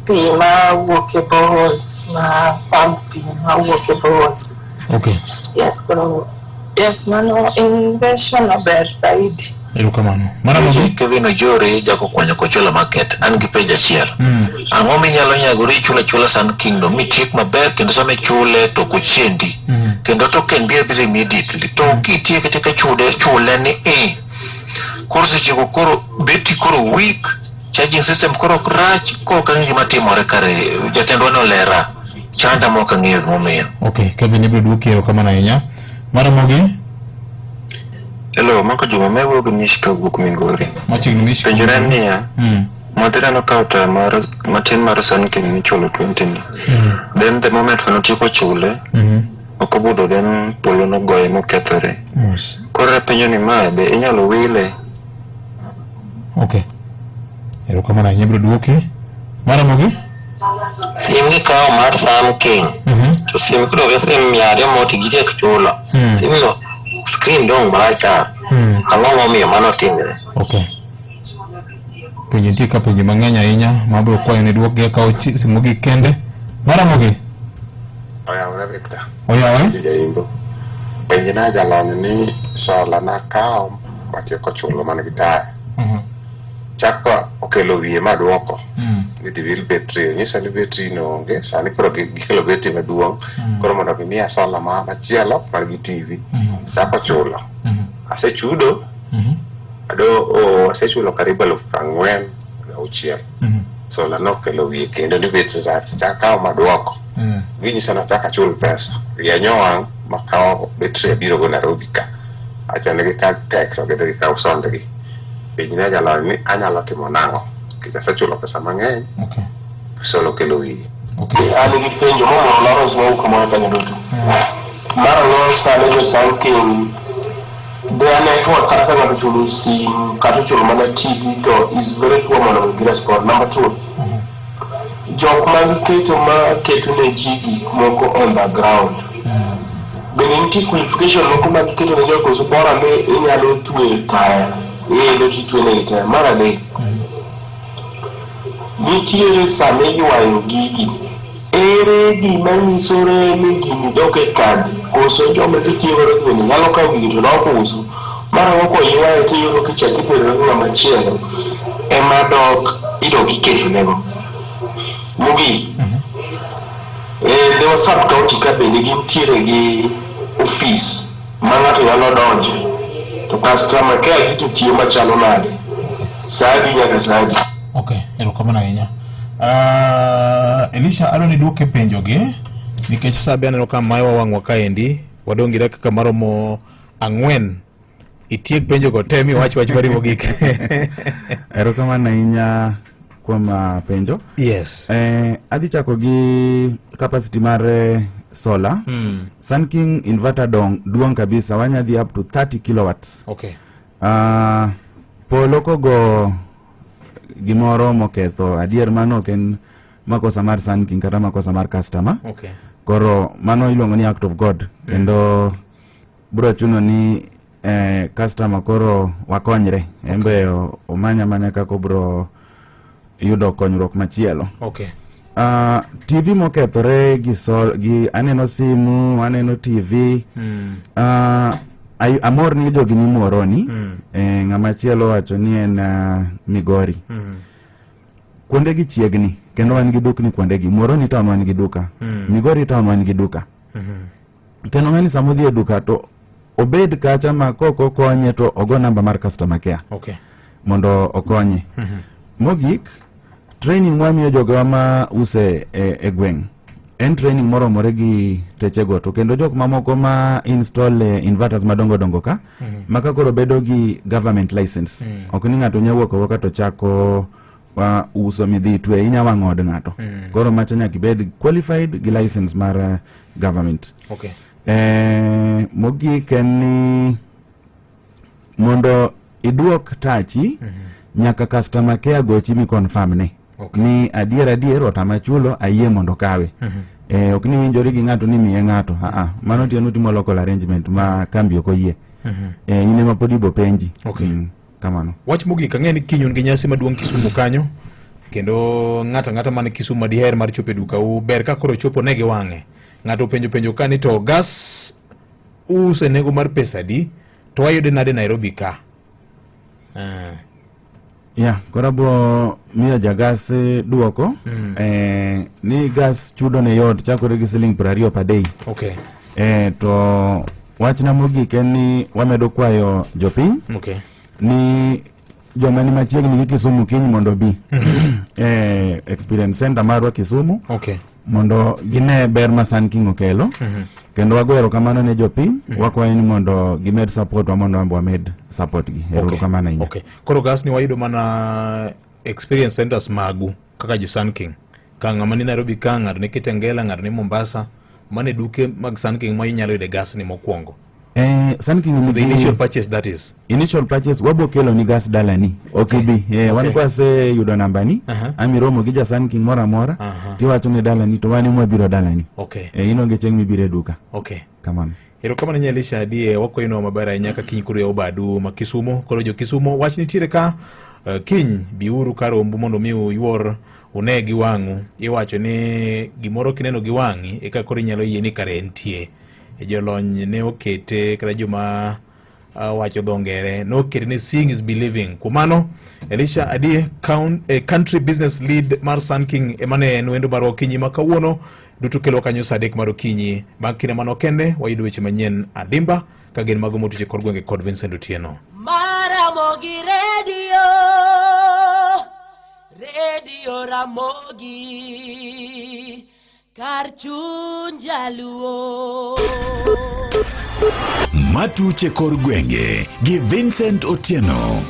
pi ma wuok e boreholes ma pump pi ma wuok e boreholes. Okay. Yes, koro yes mano invention ober saidi. Erokamano. Mara mogi Kevin Ojori jako kwanyo kochola market an gi page achiel. Ang'o minyalo nyagori chula Sun Kingdom mitiek maber kendo sama chule to kuchendi. Kendo to ken be immediately to kitiek tika chule ni koro seche koro beti koro weak charging system koro rach koro kanyo gima timore kare jatendwa no lera chanda moka ng'eyo gimomiyo. Okay, Kevin ibiro duoki erokamano ahinya. Mara mogi Hello, mako juma mewo gnishka guk mingori. Machigni mishka. Penjura niya. Madira no kauta matin mar Sun King ni chulo 20 ni. Then the moment when otiko chule, okabudo then polo no goye mokethore. Kore penjo ni mae be inyalo wile. Okay. Erokamano ahinya ibiro duoki. Mara mogi sim gi kao mar Sun King. To sim kudo ge sim miare moti gitiek chulo. Sim no screen dong baca ang'o momiyo mano timre. Okay. Penjo nitie ka penjo mang'eny ahinya mabiro kwayo ni duok gi kao simu gi kende. Mara mogi Oyawre Victor. Oyawre? Penjo penje na jalony ni sola na kao matieko chulo man gi taya. Chako okelo wiye maduoko. Ni divil betri, nyisa ni betri no onge, sani koro gikelo betri maduong', koro mondo gimiya sola machielo mar gi TV. Chako chulo. Asechudo. Asechulo karibu 40,000. Sola nokelo wiye kendo ni betri rach, chaka maduoko. Ginyisa na chaka chul pesa. Yanyowang makao betri biro go Nairobi ka. Acha negi ka ekro gede gi ka usondegi. Pejina jalony ni anyalo timo nang'o. Kich asechulo pesa mang'eny. Solo kelo wiye. An gi penjo moro Lawrence mo kuma kanyo duto. Mara no sale jo sanking their network kata ng'ato chulo sim kata chulo mana TV to is very poor mondo gi respond. Number 2. Jok magiketo ne ji gik moko on the ground. Bende nitie qualification moko magiketo ne jok koso bora ni inyalo tweyo taya. Do titwe ne taya. Mar adek. Nitie same ywayo gigi. Ere gima nyisore ni gini dok e kadi koso joma gitiyo godo gini nyalo kawo gigi to nokuso. Mar ang'o koywayo tiyudo kichako itero ne ng'ama chielo ema dok idok iketo nego. Mogik, dewa sub county ka bende gintiere gi office ma ng'ato nyalo donje to customer care gito tiyo machalo nade sadi nyaka sadi. Erokamano ahinya. Elisha adwa ni duoke penjogi nikech sabe aneno ka mayo wawang'wa kaendi wadong' gi dakika maromo 4 itiek penjogo te miwach mari mogik. Erokamano ahinya kuom penjo. Yes. Adhi chako gi capacity mar solar. Sun King inverter duong kabisa, wanyadhi up to 30 kilowatts. Polo kogo gimoro moketho adier mano ken makosa mar Sun King kata makosa mar customer. Koro mano iluongo ni act of God. Kendo bro chuno ni customer koro wakonyre. Embe omanya kako bro yudo konyruok machielo. TV mokethore gi aneno simu, aneno TV. Amor ni jogi ni moroni. Ng'ama chielo wacho ni en Migori. Kuonde gi chiegni kendo wan gi dukni kuonde gi. Moroni town wan gi duka. Migori town wan gi duka. Kendo ng'ani samodhi e duka to obed kacha ma koko konye to ogo namba mar customer care. Mondo okonye. Mogik training wamiyo jogo ma use e gweng' en training moromore gi techego to kendo jok mamoko ma install inverters madongo ka maka koro bedo gi government license. Ok ni ng'ato nyawuok woka to chako uso midhi twe inyawang'o od ng'ato. Koro macha nyaka ibed qualified gi license mar government. Mogik en ni mondo iduok tachi nyaka customer care gochi mi confirm ne. Ni adier otama chulo ayie mondo kawe. Ok ni winjori gi ng'ato ni miye ng'ato. Mano tieno timo local arrangement ma kambi ok oyie. Ine ma podi bo penji. Kamano. Wach mogik ang'e ni kinyun gi nyasi maduong' Kisumu kanyo. Kendo ng'ata man Kisumu madiher mar chope duka u ber ka koro chopo ne gi wang'e. Ng'ato penjo ka ni to gas use nego mar pesa di to wayude nade Nairobi ka. Kora bo miyo jagas duoko. Ni gas chudo ne yot chakore gi siling 20 per day. To wachna mogik en ni wamedo kwayo jopiny. Ni joma ni machiegni gi Kisumu kiny mondo bi experience center marwa Kisumu. Mondo gine ber ma Sun King okelo. Kendo wagoero kamano ne jopiny. Wakwayo ni mondo gimed support wa mondo wamed support gi. Erokamano ahinya. Koro gas ni wayudo mana experience centers magu kaka jo Sun King. Ka ng'ama ni Nairobi ka, ng'ato ni Kitengela, ng'ato ni Mombasa, mane duke mag Sun King ma inyalo yude gas ni mokwongo. Sun King for the initial purchase, that is. Initial purchase wabo kelo ni gas dalani. Wan kwa se yudo nambani. Amiromo gija Sun King mora. Tiwacho ni dalani to wani mwa biro dalani. Ino ngecheng mi bire duka. Kamano. Erokamano ne Elisha adie wako ino maber ahinya ka kiny koro ya obadu ma Kisumu. Koro jo Kisumu wach nitiere ka kiny biuru ka rombu mondo mi uyuor une gi wang'u. Iwacho ni gimoro kineno gi wang'i eka koro inyalo yie ni kare entie. jolony ne okete kata joma wacho dhongere no kete ni seeing is believing. Kumano Elisha Adi country business lead mar Sun King emane nwendo mar okinyi makawuono duto kelo kanyo sadek mar okinyi bang' kinde mano kende wayudo weche manyien adimba ka gin mago motuche kod gwenge kod Vincent Otieno. Maramogi Radio Ramogi kar chuny jaluo. Matuche kor gwenge gi Vincent Otieno.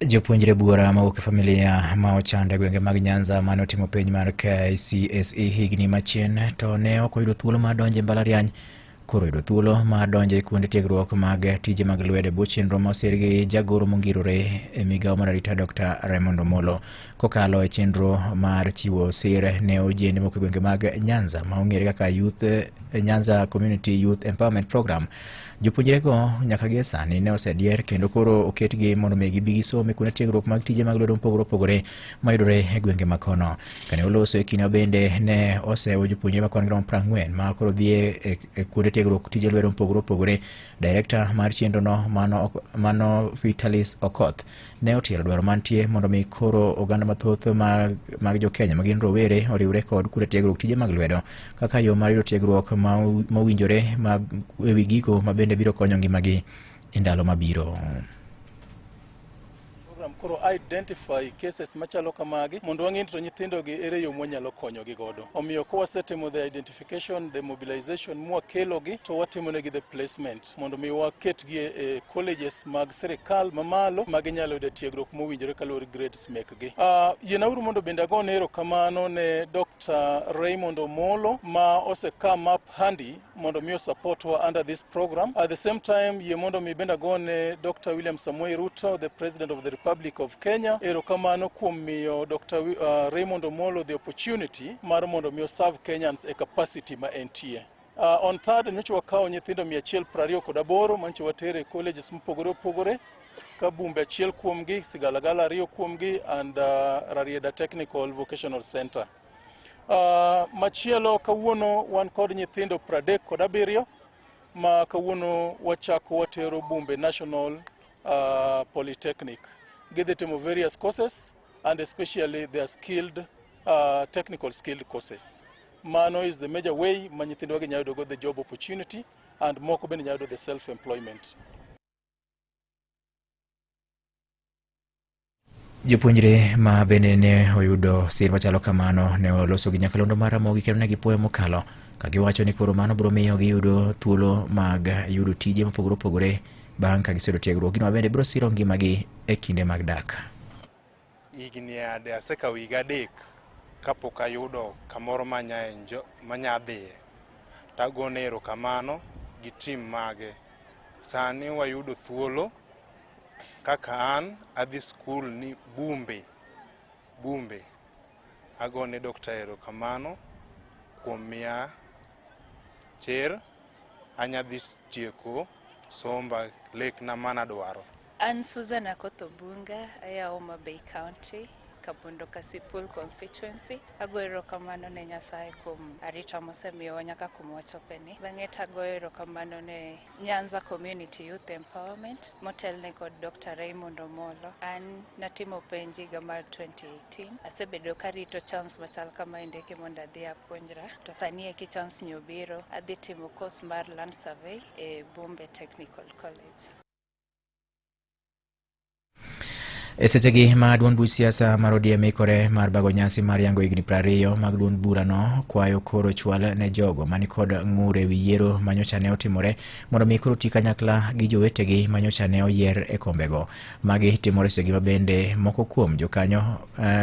Jopuonjre buora mawuok e familia ma ochande gwenge mag Nyanza mane otimo penj mar KCSE higni machien to ne ok oyudo thuolo mar donjo e mbalariany. Koro yudo thuolo mar donjo e kuonde tiegruok mag tije mag lwedo bwo chenro mosir gi jagoro mongirore e migawo mar arita Dr. Raymond Omolo kokalo e chenro mar chiwo sir ne ojende moko e gwenge mag Nyanza ma ong'ere kaka Nyanza Community Youth Empowerment Program. Jopuonjrego nyaka gi sani ne osedier kendo koro oketgi mondo mi gibi gisom e kuonde tiegruok mag tije mag lwedo mopogore opogore mayudore e gwenge makono. Kane oloso e kinde bende ne osewo jopuonjre ma kwan 40 ma koro dhi e kuonde tiegruok tije lwedo mopogore opogore. Director mar chenro no mano Vitalis Okoth ne otielo dwaro mantie mondo mi koro oganda mathoth mag jo Kenya magin rowere oriwre kod kuonde tiegruok tije mag lwedo kaka yo mar yudo tiegruok mawinjore e wi gigo ma bende biro konyo ngimagi e ndalo mabiro. Koro identify cases machalo kamagi mondo wang'e to nyithindo gi ere yo mwanyalo konyo gi godo. Omiyo ko wasetimo the identification, the mobilization mwakelo gi to watimo negi the placement mondo mi waket gi e colleges mag sirikal mamalo mag nyalo de tiegruok mowinjore kaluwore grades mekgi. Yenauru mondo bende agone erokamano ne Dr. Raymond Omolo ma oseka map handi mondo mi support wa under this program. At the same time ye mondo mi bende agone Dr. William Samoei Ruto, the President of the Republic of Kenya, erokamano kuom miyo Dr. Raymond Omolo the opportunity mar mondo miyo serve Kenyans a capacity ma entie. On third, nyocha wakawo nyithindo 128 mancho watere colleges mopogore opogore ka Bumbe achiel kuomgi, Sigalagala 2 kuomgi and Rarieda Technical Vocational Center. Machielo kawuono wan kod nyithindo 37 ma kawuono wachako watero Bumbe National Polytechnic. Get them various courses and especially their skilled, technical skilled courses. Mano is the major way manyithindo wage nyayudo go the job opportunity and moko bende nyayudo the self-employment. Jopuonjre ma bende ne oyudo sir machalo kamano ne oloso gi nyakalondo mar Ramogi kendo ne gipuoyo mokalo ka giwacho ni koro mano biro miyo giyudo thuolo mag yudo tije mopogore opogore bang' ka gisedo tiegruok gino bende biro siro ngimagi e kinde mag dak. Higni ade asekawo higa 3 kapok ayudo kamoro manyadhiye tagone erokamano gi tim mage. Sani wayudo thuolo kaka an adhi skul ni Bumbe agone Dr. erokamano kuom miya cher anyadhi tieko somba lekna mana dwaro. An Susan Akotho Bunga, aya Homa Bay County, Kabondo Kasipul constituency. Ago erokamano ne Nyasaye kuom arita mosemiyo nyaka kuma wachopeni. Bang'e tago erokamano ne Nyanza Community Youth Empowerment motelne kod Dr. Raymond Omolo. An natimo penj higa mar 2018. Asebedo karito chance machal kama endeke mondo adhi apuonjra. To sani eki chance nyobiro adhi timo course mar land survey e Bumbe Technical College. E sechegi ma duond buch siasa mar ODM ikore mar bago nyasi mar yango higni 20 mag duond burano kwayo koro chwal ne jogo mani kod ng'ure wi yiero manyocha ne otimore mondo mi koro ti kanyakla gi jowetegi manyocha ne oyier e kombego. Magi timore segi ma bende moko kuom jokanyo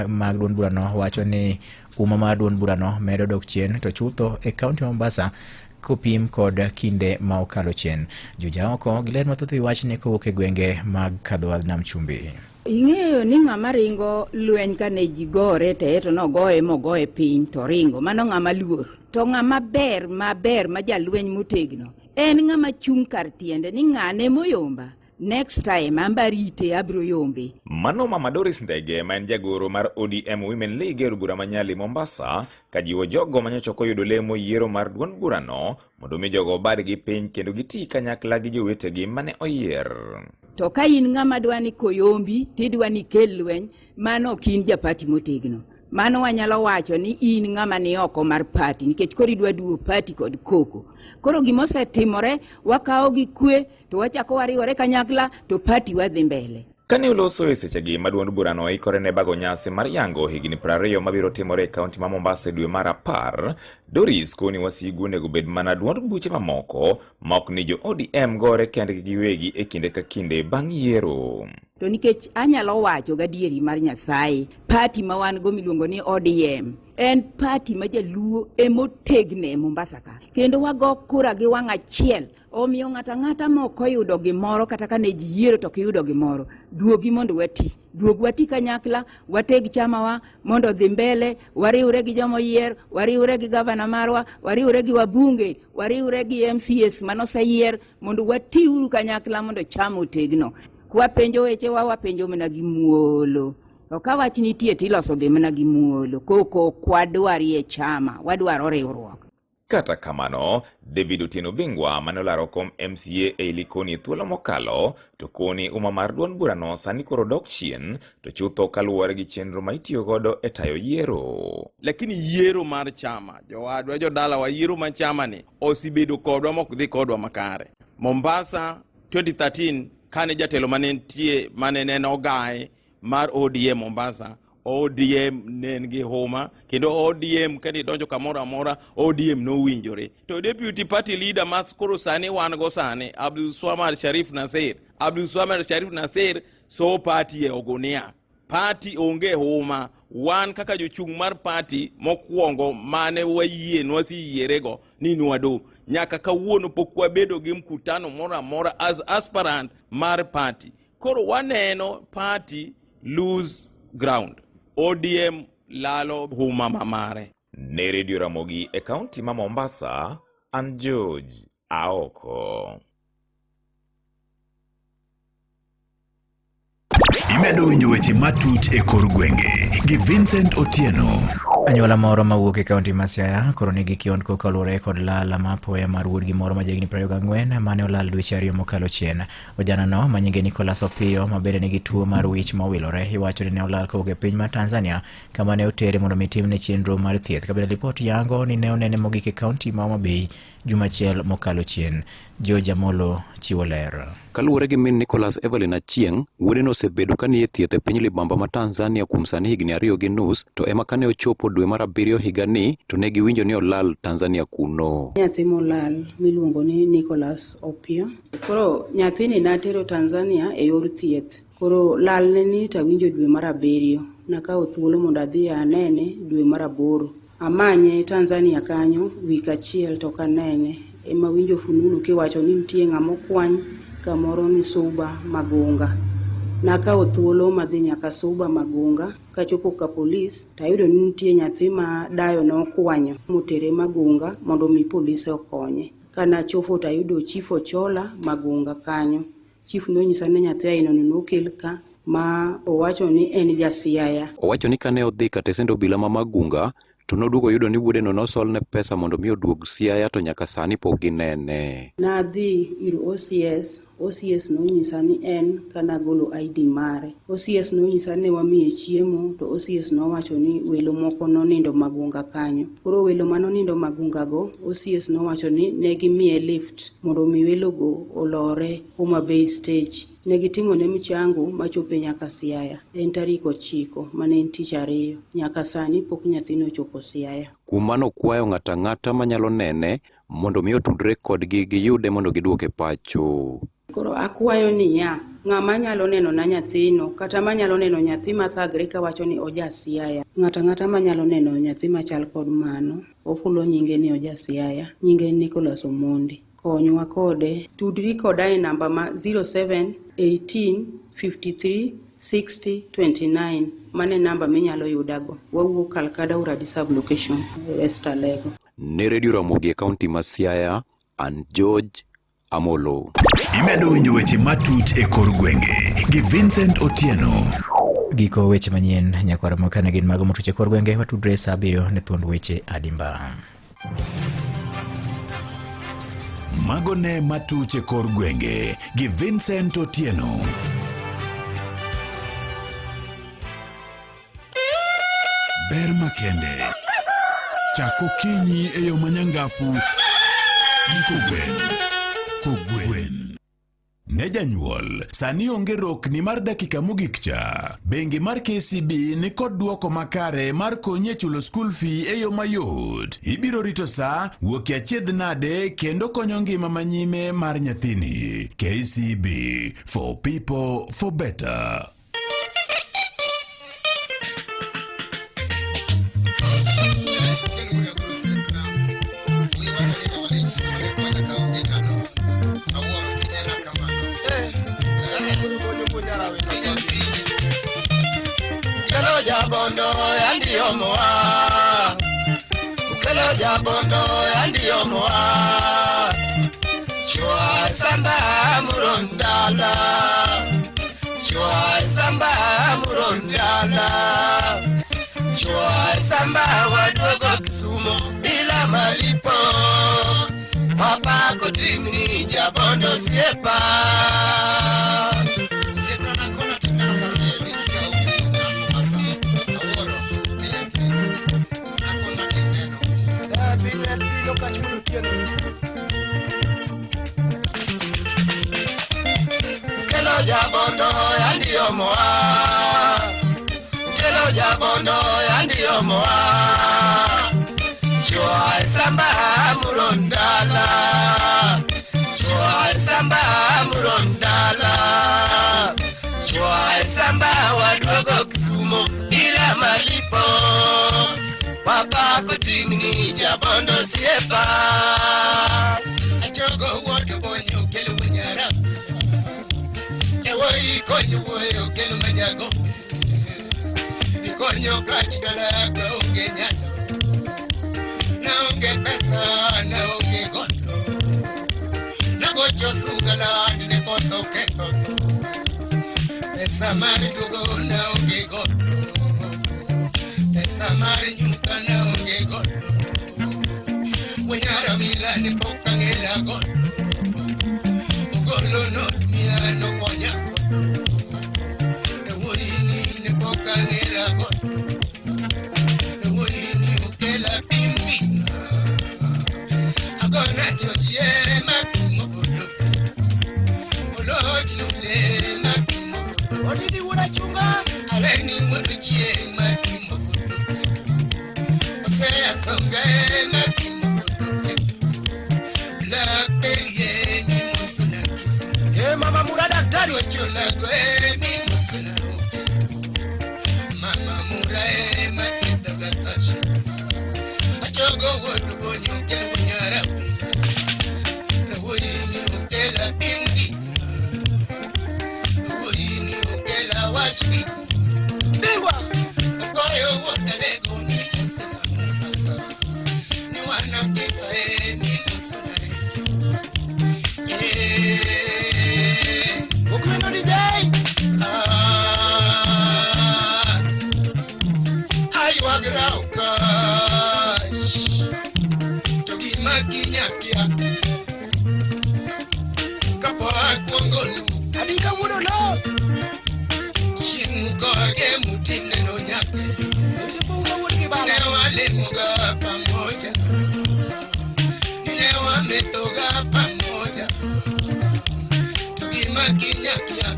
mag duond burano wacho ni uma mar duond burano medo dok chien to chutho e kaunti Mombasa kopim kod kinde ma okalo chien. Juja oko giler mathoth wach ne kowuok e gwenge mag kadho nam chumbi. Ing'eyo ni ng'ama ringo lweny kane ji gore to nogoye mogoye piny to ringo, mano ng'ama luor. To ng'ama maber ma jalweny motegno en ng'ama chung' kar tiende ni ng'ane moyomba next time ambarite abro yombe. Mano Mama Doris Ndege ma en jagoro mar ODM Women League e bura manyali Mombasa kajiwo jogo manyochoko yudo lemo yiero mar duond burano mondo mi jogo bad gi piny kendo giti kanyakla gi jowetegi mane oyier. To ka in ng'ama dwani koyombi tidwani kel lweny, mano ok in japati motegno. Mano wanyalo wacho ni in ng'ama ni oko mar pati nikech koro idwa duo pati kod koko. Koro gimosetimore wakawo gi kwe to wachako wariwore kanyakla to pati wadhi mbele. Kane uloso e sechegi ma duond burano ikore ne bago nyasi mar yango higni 20 mabiro timore e kaunti ma Mombasa e dwe mar 10, Doris koni wasigu onego bed mana duond buche mamoko ma ok ni jo ODM gore kendgi giwegi e kinde ka kinde bang' yiero. To nikech anyalo wacho gadieri mar Nyasaye, pati ma wan go miluongo ni ODM en pati ma jaluo emotegne Mombasa ka. Kendo wago kura gi wang' achiel. Omiyo ng'ata moko yudo gimoro kata kane ji yiero to kiyudo gimoro. Duogi mondo wati. Duog wati kanyakla, wateg chamawa mondo dhi mbele, wariure gi jomo yier, wariure gi gavana marwa, wariure gi wabunge, wariure gi MCS manoseyier mondo wati uru kanyakla mondo chamo tegno. Kwa penjo weche wapenjo mana gi muolo. To ka wach nitie tiloso be mana gi muolo. Koko kwadwari e chama, wadwaro riwruok. Kata kamano, David Otieno Bingwa manolaro kom MCA e Likoni thuolo mokalo, to koni uma mar duond burano sani koro dok chien, to chutho kaluwore gi chenro ma itiyo godo e tayo yiero. Lakini yiero mar chama, jowadwa jodala wa yiero mar chama ni osibedo kodwa mok dhi kodwa makare. Mombasa 2013 kane jatelo mane en ogae mar ODM Mombasa, ODM nengi homa kendo ODM kani donjo kamoro amora ODM no winjore. To deputy party leader mas koro sani wan go sani Abdul Swamad Sharif Nasir so party e ogonia. Party onge homa. Wan kaka jochung mar party mokwongo mane wayie nwasi yierego ni nwado. Nyaka kawuono pok wabedo gi mkutano moro amora as aspirant mar party. Koro waneno party lose ground. ODM lalo huma mamare. Ne Radio Ramogi e kaunti ma Mombasa, an George Aoko. Imedo winjo weche matut e kor gwenge gi Vincent Otieno. Anyuola moro mawuok e kaunti ma Siaya koro nigi kiondko kaluwore kod lala mapoya mar wuodgi moro ma jahigni 24 mane olal dweche 2 mokalo chien. Ojanano ma nyinge Nicholas Opiyo ma bende nigi tuo mar wich mowilore iwacho ni ne olal kowuok e piny mar Tanzania kama ne otere mondo otimne chenro mar thieth. Kabila ripot yango ni ne onene mogik e kaunti ma Homa Bay juma achiel mokalo chien. George Amolo chiwo ler. Kaluwore gi min Nicholas Evelyn Achieng', wuode osebedo ka nie thieth e piny libamba ma Tanzania kuom sani higni 2.5 to ema kane ochopo dwe mar 7 higani to ne giwinjo ni olal Tanzania kuno. Nyathi molal miluongo ni Nicholas Opiyo. Koro nyathini natero Tanzania e yor thieth. Koro lal ne ni tawinjo dwe mar 7 nakawo thuolo mondo adhi anene dwe mar 8. Amanye Tanzania kanyo wik achiel to kanene ema winjo fununu kiwacho ni nitie ng'ama okwany kamoro ni Suba Magunga. Nakawo thuolo madhi nyaka Suba Magunga kachopo ka polis tayudo ni nitie nyathi ma dayo no kwanyo motere Magunga mondo mi polis okonye. Kana chopo tayudo Chief Ochola Magunga kanyo. Chief nonyisa ni nyathi aino nokel ka ma owacho ni en jasiaya. Owacho ni kane odhi katesendo obila ma Magunga to noduogo yudo ni wuode no nosolne pesa mondo mi oduog Siaya to nyaka sani pok ginene. Nadhi ir OCS nonyisa ni en kana golo ID mare. OCS nonyisa ni wamiye chiemo to OCS nowacho ni welo moko nonindo Magunga kanyo. Koro welo manonindo Magunga go OCS nowacho ni ne gimiye lift mondo mi welo go olore Homa Bay stage. Negitimo ne mchango machope nyaka Siaya. En tarik 9 mane en tich 2 nyaka sani pok nyathino chopo Siaya. Kuom mano kwayo ng'ata manyalo nene mondo mi otudre kodgi giyude mondo giduoke pacho. Koro akwayo ni ng'ama nyalo neno na nyathino kata manyalo neno nyathi mathagre kawacho ni oja Siaya. Ng'ata manyalo neno nyathi machal kod mano ofulo nyinge ni oja Siaya. Nyinge Nicholas Omondi. Konywa kode tudri koda e namba ma 0718 53 60 29. Mane namba minyalo yudago. Wawuok Kalkada Uradi Sublocation West Alego. Ne Radio Ramogi e kaunti ma Siaya, an George Amolo. Imedo winjo weche matut e kor gwenge gi Vincent Otieno. Giko weche manyien nyakwara mokane gin mago motuche kor gwenge watudre saa 7 ne thuond weche adimba. Mago ne matuche kor gwenge gi Vincent Otieno. Ber makende. Chako kinyi e yo manyangafu. Kogwen. Ne janyuol, sani onge rokni mar dakika mogik cha. Bengi mar KCB ni kod duoko makare mar konye chulo school fee e yo mayot. Ibiro rito saa, wuoki achiedh nade kendo konyo ngima manyime mar nyathini. KCB, for people, for better. Jabondo yandiyo moa Ukelo jabondo yandiyo moa Chua samba murondala Chua samba murondala Chua samba wadogo Kisumu bila malipo Papa kotimni jabondo siepa Siepa na kona tinana karele Kika umisina masa Aworo BMP Na kona tineno BMP loka chulu tieno Ukelo jabondo yandiyo moa Ukelo jabondo yandiyo moa Chua samba murondala Chua samba murondala Chua samba wadogo Kisumu bila malipo Papa kutimini jabondo siepa Achogo wodo bonyo kelu manyara Ewo ikonyo woyo kelu manyago Ikonyo kachidala kwa unge nyalo Naunge pesa, naunge gondo Nagocho sugala, nine koto keto Pesa mari dugo, naunge gondo Pesa mari nyuka, naunge gondo Wenyara mila, nipoka ngera gondo Ugolo not mia, no konya gondo Nawini, nipoka ngera gondo Nawini, ukela pimbi Agona chochie mapimo kodo Olo chinule mapimo kodo Odidi wuna chunga Aleni wakichie mapimo kodo Osea songa mapimo kodo Blackberry ni musuna kisi Mama murada daktari wachola kwe ni musuna Mama murae makita gasasha Achogo wodu bonyo kelu wanyara Rawoyini ukela pingi Rawoyini ukela wachki Bingwa Ukoyo wotalego ni musuna mumasa Ni wana kifa ni musuna Ukwino DJ Ayo agrauka Kinyakia Kapo akwangonu Adika wudo no Shimuko age mutine no nyake Newa lemuga pamoja Newa metoga pamoja Tukima kinyakia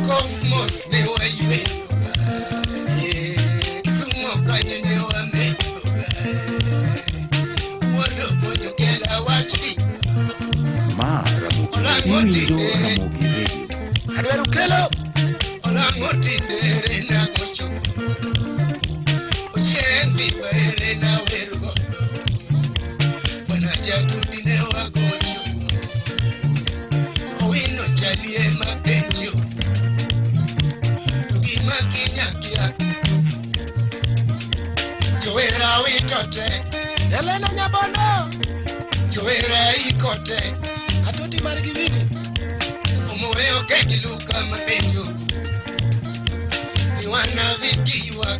Cosmos newa iwe Kisumo kanye newa metoga Adwerukelo Olango tindere na gocho Uchembi baile na werugo Wanaja kudine wa gocho Owino jalie mapenjo Tukima kinyakia Jowera witote Elena Nyabono Jowera kote atoti mar givini umoweo kegi luka mapenjo niwana vikiwa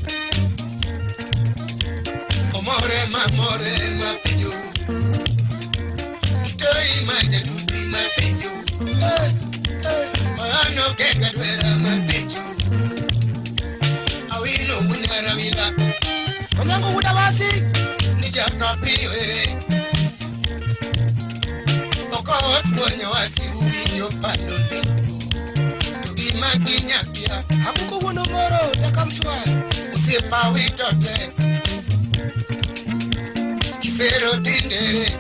omore mapenjo itoi majadubi mapenjo maano kega dwera mapenjo awino unyara wila onyango wuda wasi nijaka piyo okawot mwenye wasi uwinyo pandone tugima kinyapia amuko wono moro yakamswa usipa witote kisero tindere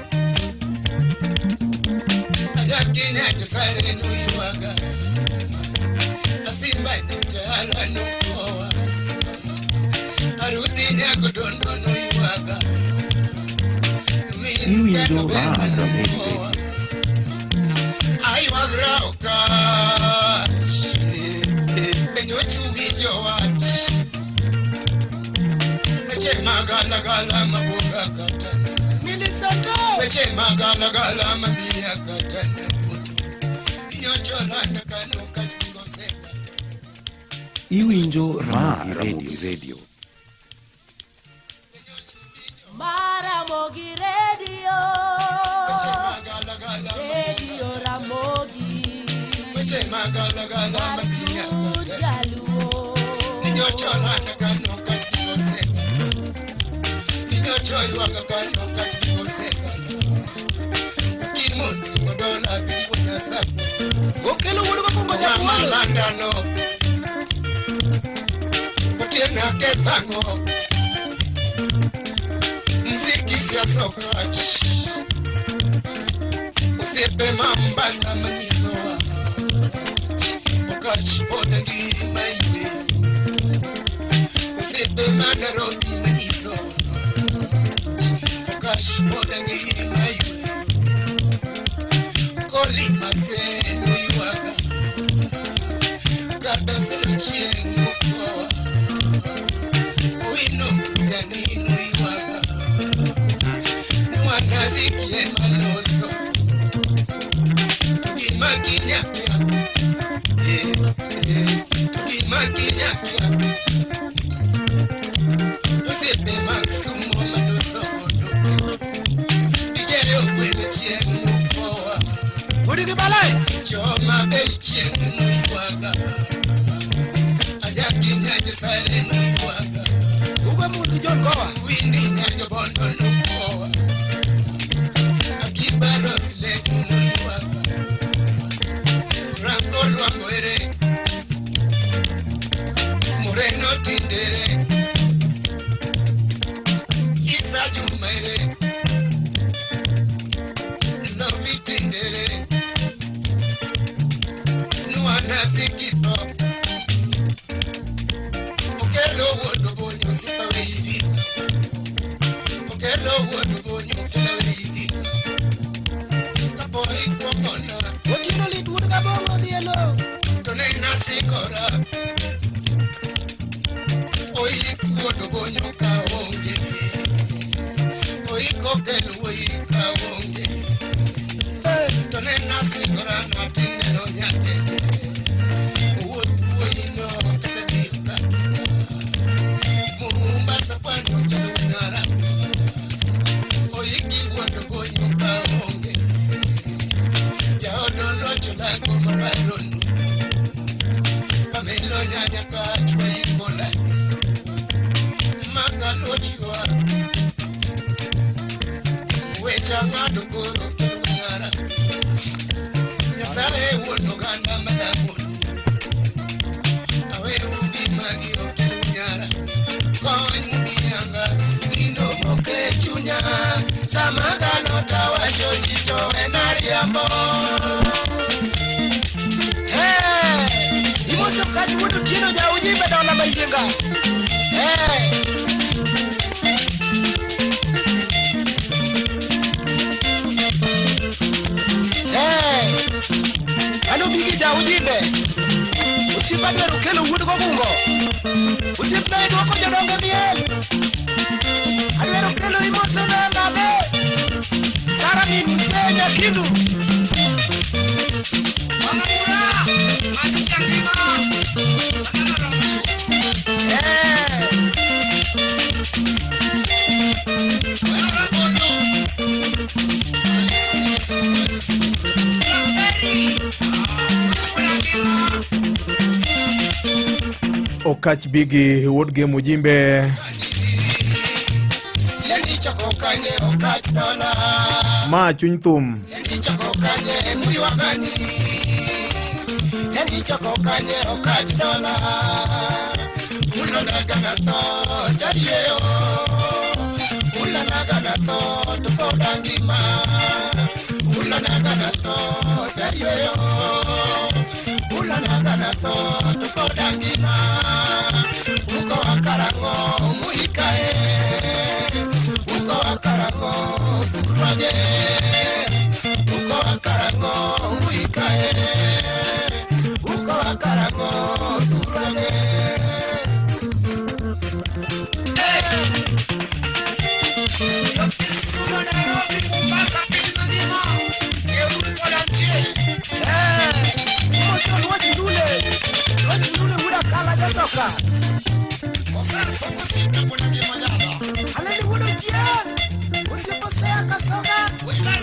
ayakinya jesare nuiwaga asimba njala nukowa arudi nyako dondo nuiwaga Iwinjo Radio Radio. I was raukash Benyochu winjo watch Meche magala gala mabuga katana Milisato Meche magala gala mamia katana Nyocho landa kano kachiko seka Iwinjo Radio. Maramogi Radio. Radio Ramogi. Jaluo. Nyocho landa kano kachiko seka Nyocho yuwaka kano kachiko seka Kimoto kodona biwanya sako Okelo wuduko kumbaja kumalanda no Kutiena kethango Mziki siya sokach Usepe mambasa manyizoa Okach poda ngiri maiwe Usepe manarobi manyizoa Okach poda ngiri maiwe Koli mazeno yuwaga Kabeselo chiengu kwa Uino mzianinu yuwaga Nuanazikie maloso Tukimakinyakya Tukimakinyakya Usepe maksumo maloso kodo Dijeyo kwene chiengu kwa Udiki balai Choma bei chiengu yuwaga Ajakinya jesale yuwaga Uwe mutu John Gowa Windi nyajo bondo nukowa Akibaros leku nuiwaga Franco Luamwere Moreno Tindere Isa Jumere Lovi Tindere Nuana Sikito Okelo wodo bonyo sipaweidi Okelo wodo bonyo kelawidi Kapo hikwa kona Otino litwood kabongo dielo Tone nasikora Oiku wodo bonyo kaonge Oiko kelu kaonge Tone nasikora natinero nyate Oino katabika Mumbasa kwano kalunyara Oiki wodo bonyo kaonge Jaodo locho lako mabaronu Pamelo nyanya kachwa ikola Maka lochiwa Wecha ngado koro kilunyara Nyasare wono ganda madamonu Awe ubi magiro kilunyara Koi mumianga Ino moke chunya Samagano tawa chojito enariamo Imoso kaji wudu kino ja ujibe dola mayenga Ano bigi ja ujibe Usipadwe rukelo wudu kwa kungo Usipnae dwako jodonge miel Adwe rukelo imoso na ngade Sara min mse Okach Bigi Wood Game Ujimbe Ma Chunthum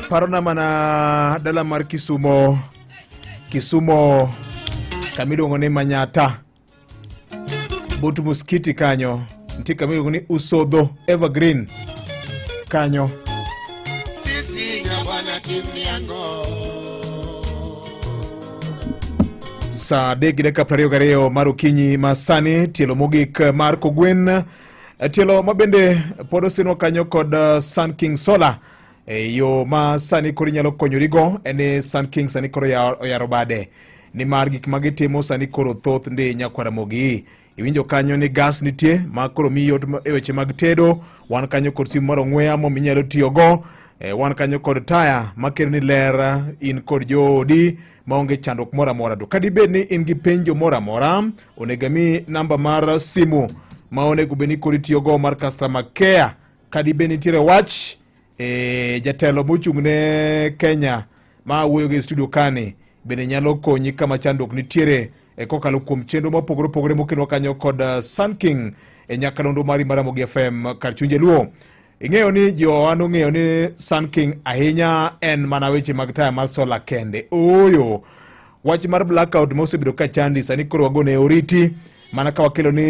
Parona mana dala mar Kisumo Kamido ngone Manyata Botu Muskiti kanyo Nti kamido ngone Usodho Evergreen kanyo Sa degi deka prario gareo marukinyi masani tielo mogik Marco Gwen tielo mabende podo sino kanyo kod Sun King Solar yo ma sani kori nyalo konyorigo ene Sun King sani koro oyarobade ni mar gik magitimo sani koro thoth ndi nyakwara mogi iwinjo kanyo ni gas nitie ma koro miyo eweche mag tedo wan kanyo kod simu mar ong'we yamo minyalo tiyogo wan kanyo kod taya makero ni ler in kod joodi maonge chandruok mora mora do kadibed ni in gi penjo mora mora onegami namba mar simu ma onego beni kod tiyogo mar customer care kadibed ni tiere wach jatelo mochung'ne Kenya ma wuoyo gi studio kani bende nyalo konyi kama chandruok nitiere kokalo kuom chenro mopogore opogore mokelo kanyo kod Sun King nyakalondo mari Maramogi FM kar chunje luo. Ing'eyo ni jo ano ng'eyo ni Sun King ahinya en mana weche mag taya mar solar kende. Oyo wach mar blackout mosebedo ka chandi sani koro wagone oriti mana ka wakelo ni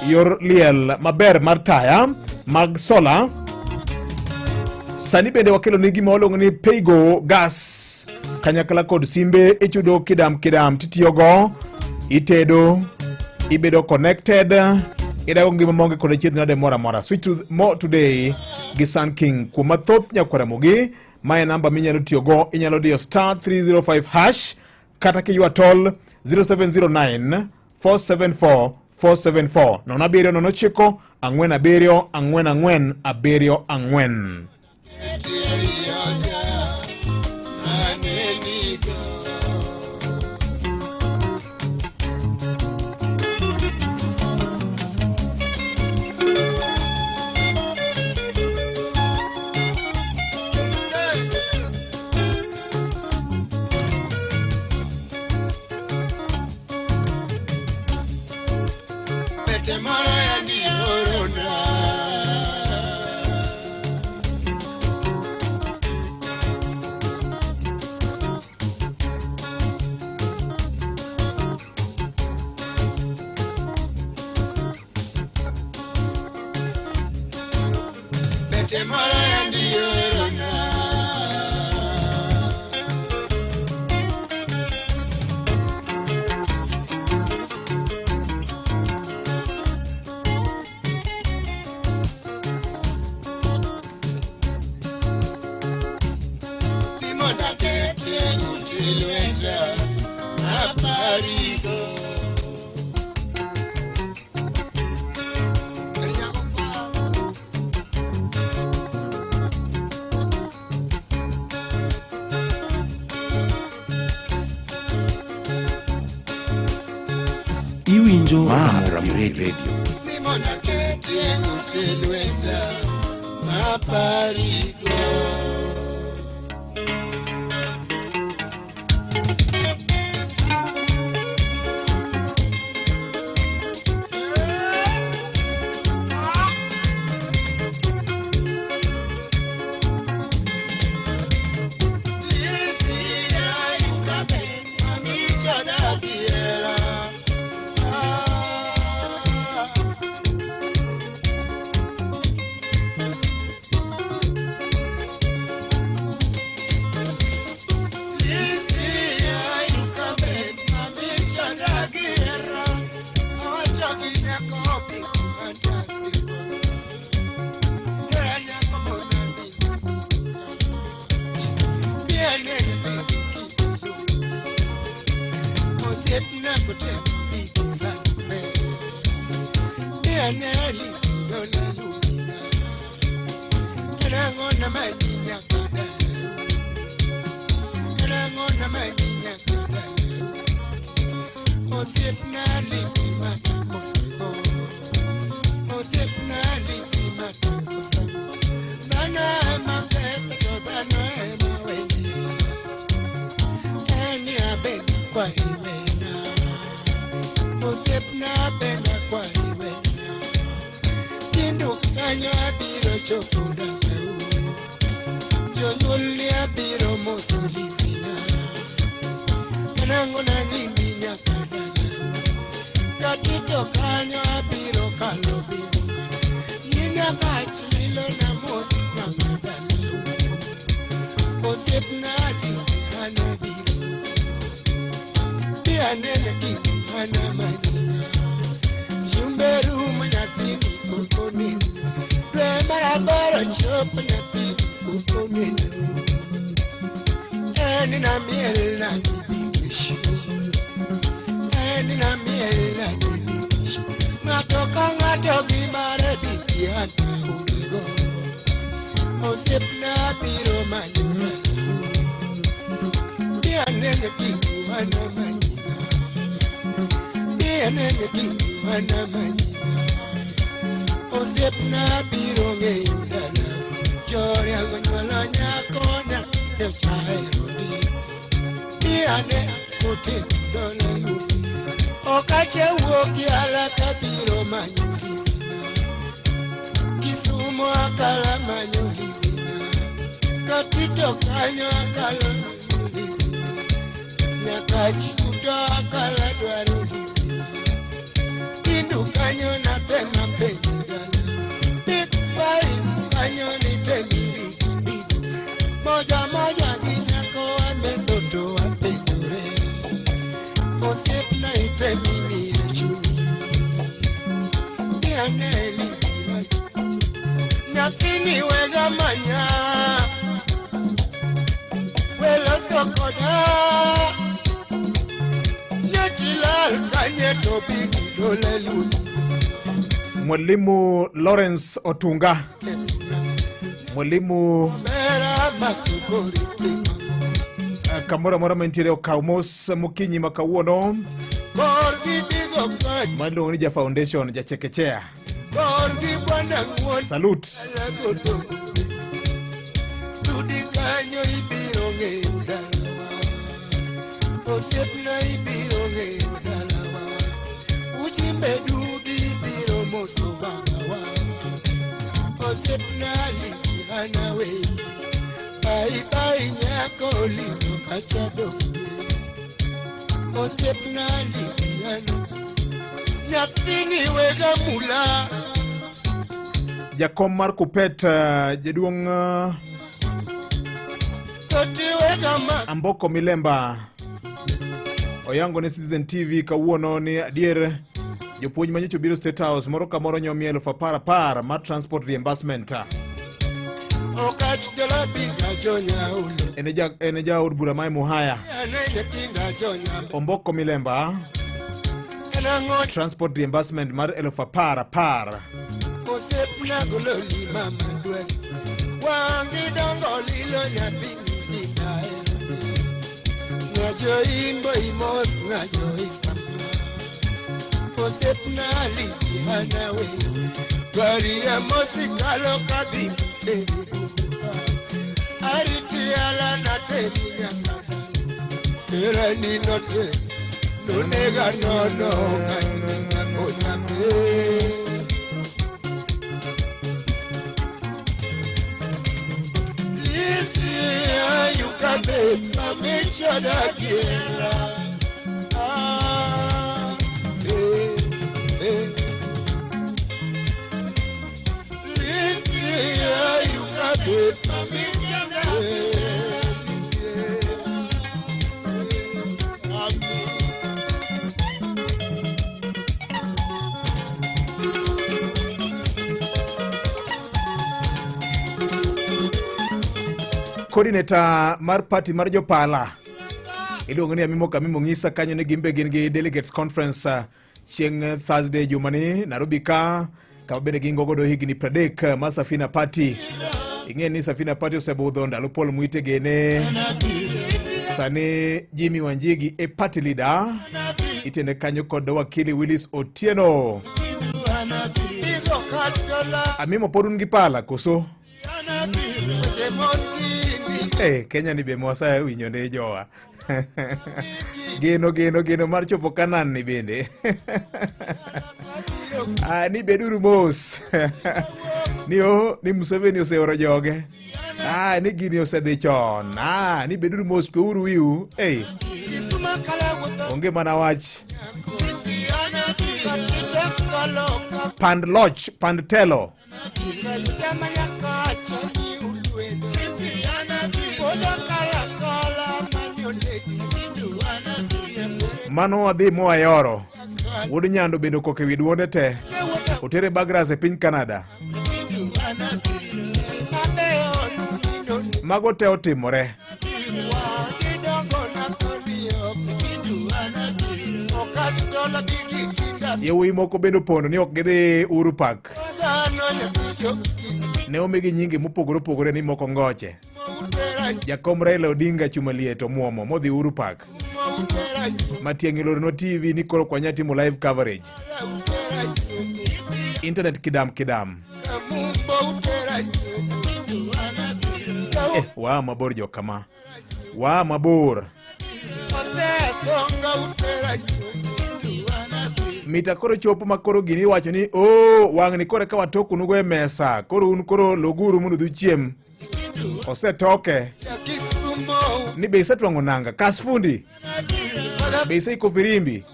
yor liel maber mar taya mag solar. Sani bende wakelo ni gima oluongo ni Paygo gas kanyakla kod simbe ichudo kidam titiyogo itedo ibedo connected idago ngima monge kod chieth nade mora switch to more today gi Sun King kuma thoth nyakwara mogi mae namba minyalo tiyogo inyalo diyo *305 hash kata kiywa tol 0709 474 474 nona biriyo nono chiko ang'wen abiriyo ang'wen ang'wen abiriyo ang'wen. Iwinjo Maramogi Radio. Nimona kete ngutelweza maparigo. osiepna kotemo bigi sanore dianeli dole lumiga enang'ona manyinya kadale enang'ona manyinya kadale osiepna ligi matakosego osiepna ligi matakosego dhano ema ketho to dhano ema wendi eni abed kwa iwena osiepna benda kwa iwena jindu kanyo abiro chopo dangeu jonyuolni abiro moso lisina enang'ona nini nyaka dangeu gatito kanyo abiro kalo biro nyaka chilo na mos nyaka dangeu osiepna adi ana biro dianene kingu ana manyina chumberu manyathini kokoneno dwe maraboro chopo nyathini kokoneno eni na miel na dibigisho eni na miel na dibigisho ng'ato ka ng'ato gimare dikiata ongego osiepna biro manyona dianene kingu ana manyina dianene kingu ana manyina osiepna biro ng'eyo dala joriango nyuolo nyako nyathine chaheroni diane kotin dole lumi okache wuok yala kabiro manyo lisina Kisumu akala manyo lisina Katito kanyo akala manyo lisina nyaka Chikuto akala dwaro lisina Kindu kanyo natema penji dala Big Five kanyo nitemiri kindidu Moja moja ginyako amethoto wapenjore osiepna itemimi ya chunyi dianeli nyathini wega manya welo sokoda nyachilal kanye to bigi dole luni Mwalimu Lawrence Otunga, mwalimu mera matugori tima kamora mora mentire kaumos mukinyi makawuono korgi bigo kaj maluongo ni ja foundation ja chekechea korgi bwana nguon salute alagodo dudi kanyo ibiro ng'eyo dalawa osiepna ibiro ng'eyo dalawa ujimbe dudi ibiro moso bangawa osiepna ligi anawe Bai nyako lizo kachado osiepna ligiano nyathini wega mula Jakom mar Kupet jaduong toti wega ma Amboko Milemba oyango ne Citizen TV kawuono ni adier jopuonj manyocho biro State House moro ka moro nyomi 10,000 mar transport reimbursement okach jala biga jonya ulo ene ja od bura mai Muhaya ane nyatinda jonya Omboko Milemba enango transport reimbursement mar 10,000 osiepna gololi mama dwari wangi dongo lilo nyathini ninae ngajo imbo imos ngajo isama osiepna ligi anawe gari ya mosikalo kadhi teri ariti ala na teri nyaka sera ni note nonega nono kasini nyako nyake lisi ayukabe mamichoda kiela lisi ayukabe mamichoda coordinator mar party mar Jopala iluongo ni Amimo ng'isa kanyo ni gimbe gin gi delegates conference chieng' Thursday jumani Nairobi ka bende gingo godo higni 30 ma Safina Party. Ing'e ni Safina Party osebudho ndalo Paul Mwite gene. Sani Jimmy Wanjigi e party leader itene kanyo kod wakili Willis Otieno. Amimo podun gi pala koso Kenya ni be mosa winyo ne jowa geno mar chopo Kanan ni bende ni beduru mos ni Museveni oseoro joge ni gini osedhi chon ni beduru mos ko uru wiu onge mana wach pand telo mano adhi moa yoro wuod nyando bendo koke wi duonde te otere Bagras e piny Canada. Mago te otimore yewuoyi moko bendo pondo ni ok gidhi Uhuru Park. Ne omigi nyinge mopogore ni moko ngoche. Jakom Raila Odinga chuma liet omuomo modhi Uhuru Park. Matiang'i Lorno TV ni koro kwanya timo live coverage. Internet kidam. Wa mabor jokama. Wa mabor. Mita koro chopo makoro gini wacho ni wang' ni kore ka watoko nugo e mesa koro un koro loguru mundu chiem osetoke ni be isetwango nanga kas fundi be iseiko firimbi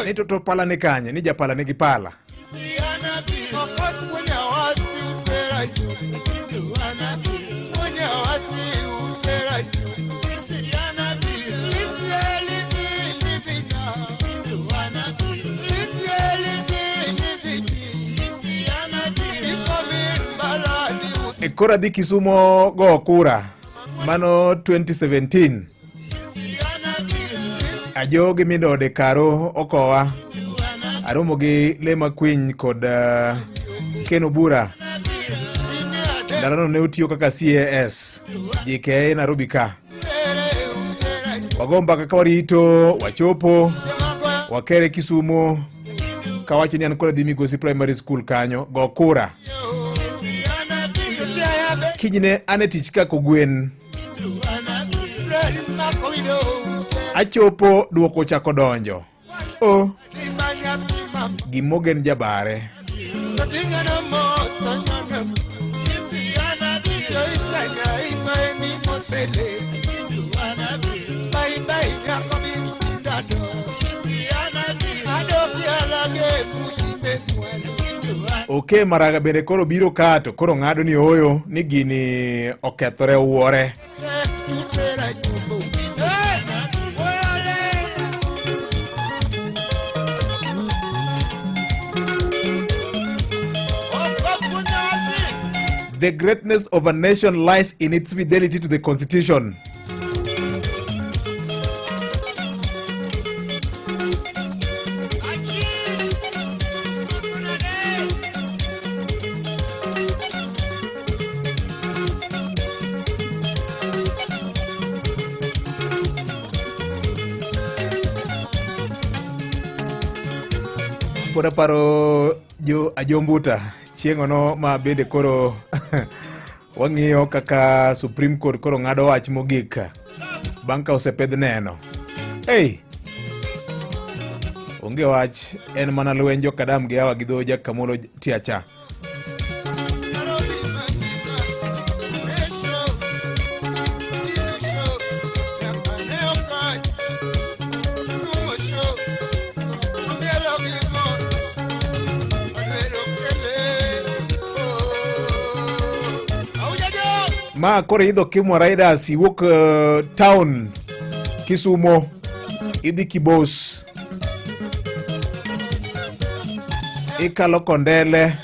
ni toto pala ne kanye ni japala ne gipala Kora dhi Kisumo go kura mano 2017 ajogi mindode karo okowa aromo gi Lema Queen kod Ken Obura darano ne utiyo kaka CAS JKA Nairobi ka wagomba kaka warito wachopo wakere Kisumo kawacho ni an kora dhi Migosi Primary School kanyo go kura kinyne ane tich kako gwen achopo duoko chako donjo gimogen jabare Oke Maraga bende koro biro kato koro ng'ado ni oyo ni gini okethore uore The greatness of a nation lies in its fidelity to the Constitution. Poda paro ajombuta chieng' ono ma bende koro wang'iyo kaka Supreme Court koro ng'ado wach mogik bang' ka osepedh neno. Onge wach en mana lwenj jokadam gi hawa gi dho Jakamono Tiacha. Ma kore idho Kimwa Riders iwuok town Kisumo idhi Kibos ikalo kondele.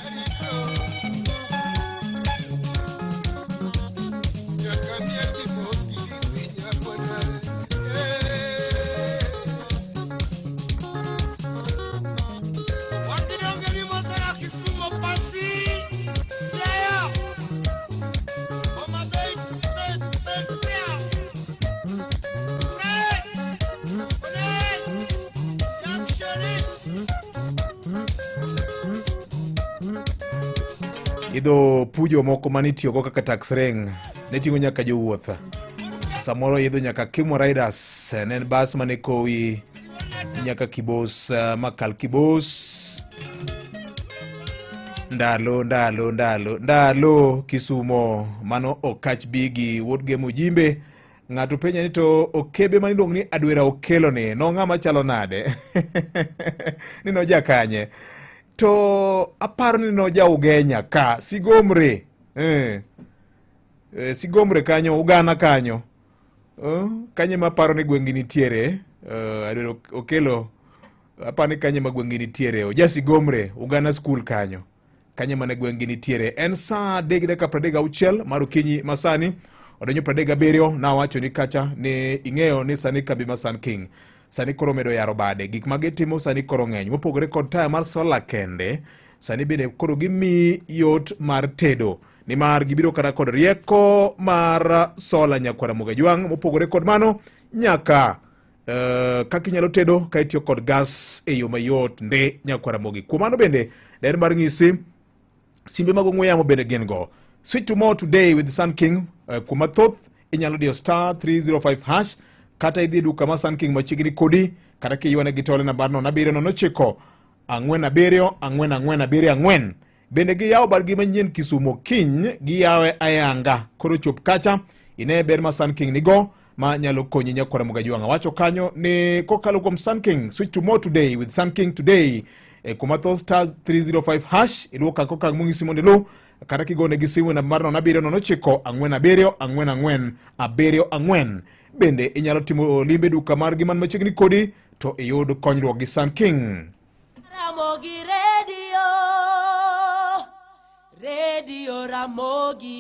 Idho pujo moko manitiyo go kaka tax ring ne tingo nyaka jowuoth. Samoro idho nyaka Kimo Riders, nen bas mane kowi nyaka Kibos, makal Kibos. Ndalo Kisumo mano okach bigi wotge Mujimbe. Ng'ato penya ni to okebe maniluong ni Adwera Okelo ni no ng'ama chalo nade. Ni no jakanye. To aparo ni no ja Ugenya ka Sigomre. Sigomre kanyo, Uganda kanyo. Kanye maparo ni gwengi nitiere. Adwera Okelo aparo ni kanye ma gwengi nitiere. Oja Sigomre, Uganda school kanyo. Kanye mane gwengi nitiere. En saa 3:36 marukinyi masani. Odonyo 37 na wacho ni kacha ni ing'eyo ni sani kambi ma Sun King. Sani koro medo yaro bade. Gik magitimo sani koro ng'eny. Mopogore kod taya mar sola kende. Sani bende koro gimi yot mar tedo. Ni mar gibiro kata kod rieko mar sola nyakwara Mugejwang. Mopogore kod mano nyaka kaki nyalo tedo ka itiyo kod gas e yo mayot nde nyakwara Mugi. Kuom mano bende der mar ng'isi simbe mag ong'we yamo bende gin go. Switch to more today with Sun King. Kuma thoth inyalo diyo *305# kata idhi duka ma Sun King machiegni kodi kata kiywane gitole namba no 709 bende giyawo bargi manyien Kisumo kiny giyawe ayanga koro chop kacha ine ber ma Sun King nigo ma nyalo konyi nyakwara Mugejwang. Wacho kanyo ni kokalo kuom Sun King. Switch to more today with Sun King today. Kuma thoth *305# iluoka koka mung'isi mondelo kata kigone gi simu namba no 709 bende inyalo timo limbe duka mar giman machiegni kodi to iyud konyruok gi Sun King. Ramogi Radio Ramogi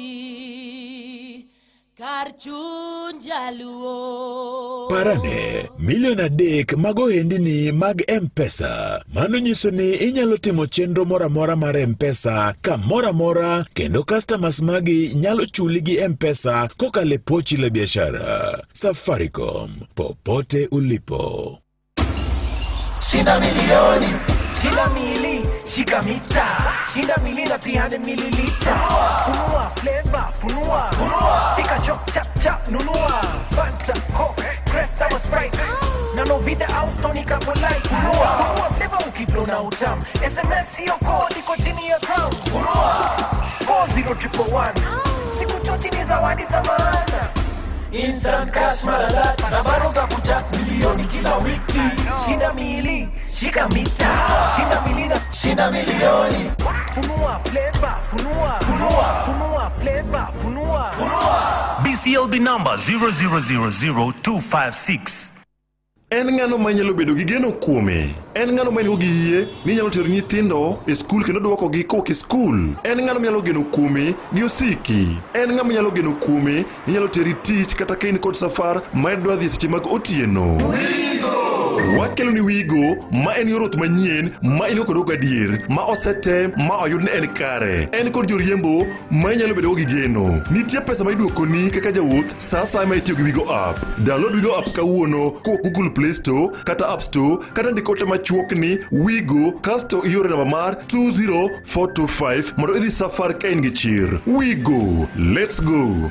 kar chuny jaluo. Parane, milion 3 mag ohendni mag M-Pesa. Mano nyiso ni inyalo timo chenro moramora mar M-Pesa kamoramora kendo customers magi nyalo chuli gi M-Pesa kokale pochi la biashara. Safaricom, popote ulipo. Shinda milioni, shinda mili, shika mita. Shinda mili na 300 mililita. Funua flavor, funua. Fika shop chap chap, nunua. Fanta, Coke, Cresta or Sprite. Nano vida house tonica polite. Funua flavor ukiflow na utam. SMS hiyo code iko chini ya crown. Funua 40111. Siku chochi ni zawadi za maana. Instant cash maralat. Nambaro za kuja milioni kila wiki. Shinda mili, shika mita. Shinda milioni. Funua flavor, funua flavor, funua. BCLB number 0000256. En ng'ano manyalo bedo gi geno kuome. En ng'ano manyalo gi yie ni nyalo tero nyithindo e skul kendo duoko gi koke skul. En ng'ano manyalo geno kuome gi osiki. En ng'ama nyalo geno kuome ni nyalo teri tich kata kain kod safar ma idwa dhi seche mag otieno. Wakelo ni Wigo ma en yorot manyien ma ino kod ogadier ma osete ma oyud ne en kare. En kod joriembo ma nyalo bedo gi geno. Nitie pesa ma iduoko ni kaka jawuoth sasa ma itiyo gi Wigo app. Download Wigo app kawuono ko Google Play Store kata App Store kata ndikote machuok ni Wigo kasto iore namba mar 20425 mondo idhi safar ka in gi chir. Wigo, let's go.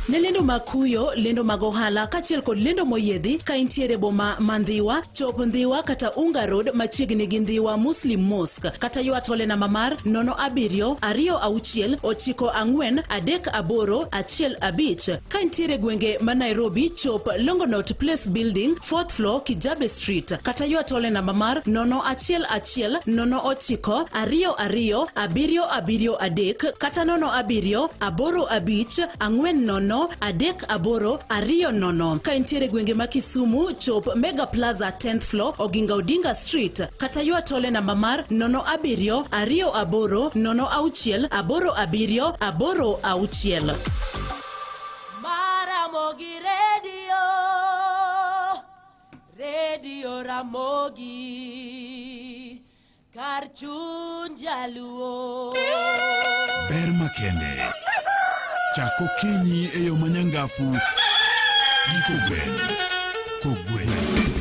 Ne lendo makuyo, lendo mag ohala kachiel kod lendo moyedhi ka intiere boma mandhiwa, chop ndhiwa kata Unga Road machiegni gi ndhiwa Muslim Mosque kata yuatole namba mar 0726943815 ka intiere gwenge ma Nairobi chop Longonot Place Building 4th floor Kijabe Street kata yuatole namba mar 01109227273 kata 0784540 38020 ka intiere gwenge ma Kisumu chop Mega Plaza 10th floor Oginga Odinga Street kata ywa tole namba mar 0720868786. Ramogi Radio Ramogi kar chuny jaluo. Ber makende chako kinyi e yo manyangafu kogwen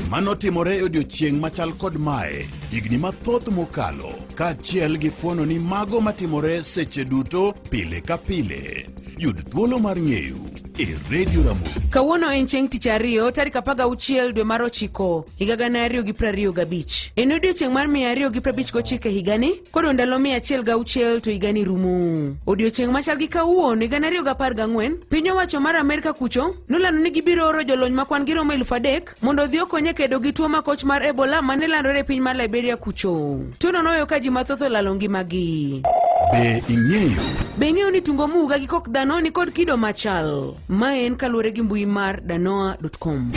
manotimore e odiochieng' machal kod mae higni mathoth mokalo kaachiel gi fuono ni mago matimore seche duto pile ka pile. Yud thuolo mar ng'eyo e Radio Ramogi. Kawuono en chieng' tich ariyo tarik 16 dwe mar 9 higa 2025. En odiochieng' mar 259 higani kod ndalo 106 to higani rumo. Odiochieng' machal gi kawuono higa 2014 piny owacho mar Amerika kucho nolando ni gibiro oro jolony makwan gi romo 3,000 mondo odhi okonye kedo gi tuo makoch mar Ebola mane landore e piny mar Liberia kucho. Tuono noyo ka ji mathoth olalo ngimagi. Be ing'eyo ni tungo muga gi kok dhano ni kod kido machal? Ma en kaluwore gi mbui mar danoa.com.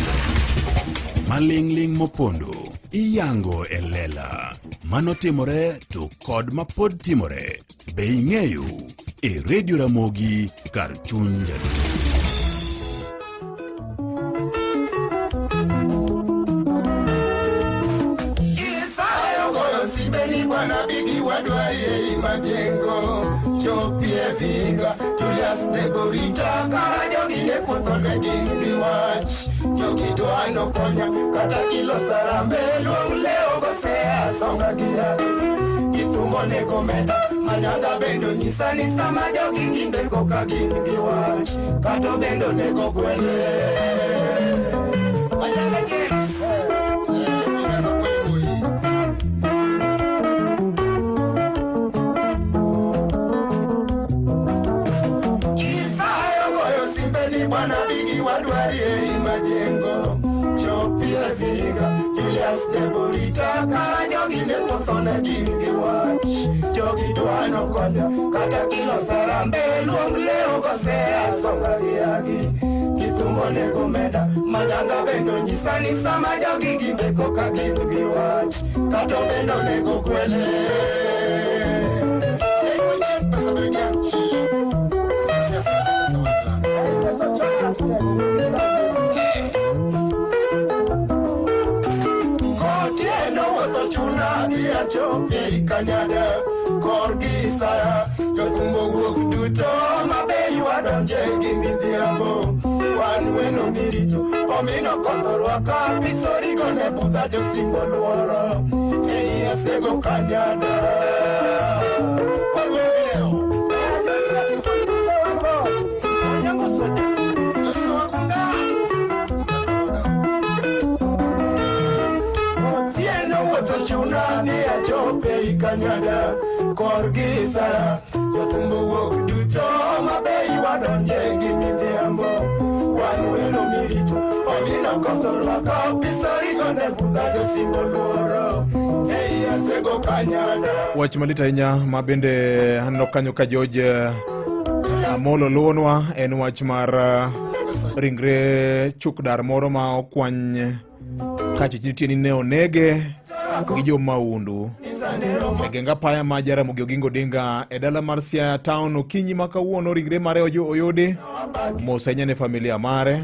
Maling'ling mopondo iyango e lela manotimore to kod mapod timore. Be ing'eyo e Radio Ramogi kar chuny jaluo. Bwana bigi wadwaye imajengo chopie vinga Julius Neborita karajo gine kuotho ne gin biwach jogi dwano konya kata kilo sarambe luong leo gosea songa giya githumo nego meda manyaga bendo nyisa ni sama jogi ginde koka gin biwach kato bendo nego gwele manyaga James Bwana bigi wadwarie imajengo chopie vinga Julius Neborita kara jogi ne posone gin giwach jogi dwano konya kata kilo sarambe luong leo gosea songa giagi githumo nego meda manyanga bendo nyisa ni sama jogi ginde koka gin giwach kato bendo nego kwele Kotieno wato chuna dia chope kanyada korgi sara jokumbo wuok duto mabe wadonje gi midhiambo wan weno mirito omino kondorwa ka pisori gone budha josimbo luoro ei asego kanyada Kanyada korgi sara jothumbo wuok duto mabe wadonje gi midhiambo wan welo mirito omino kondorwa ka pisori gone budha josimbo luoro ei asego kanyada. Wach malit ahinya ma bende aneno kanyo ka George Amolo luonwa en wach mar ringre chukdar moro ma okwany kachi nitie ni ne onege gi jomaundu e genga paya ma Jaramogi Oginga Odinga e dala mar Siaya Town okinyi ma kawuono ringre mare oyudi mosenya ne familia mare.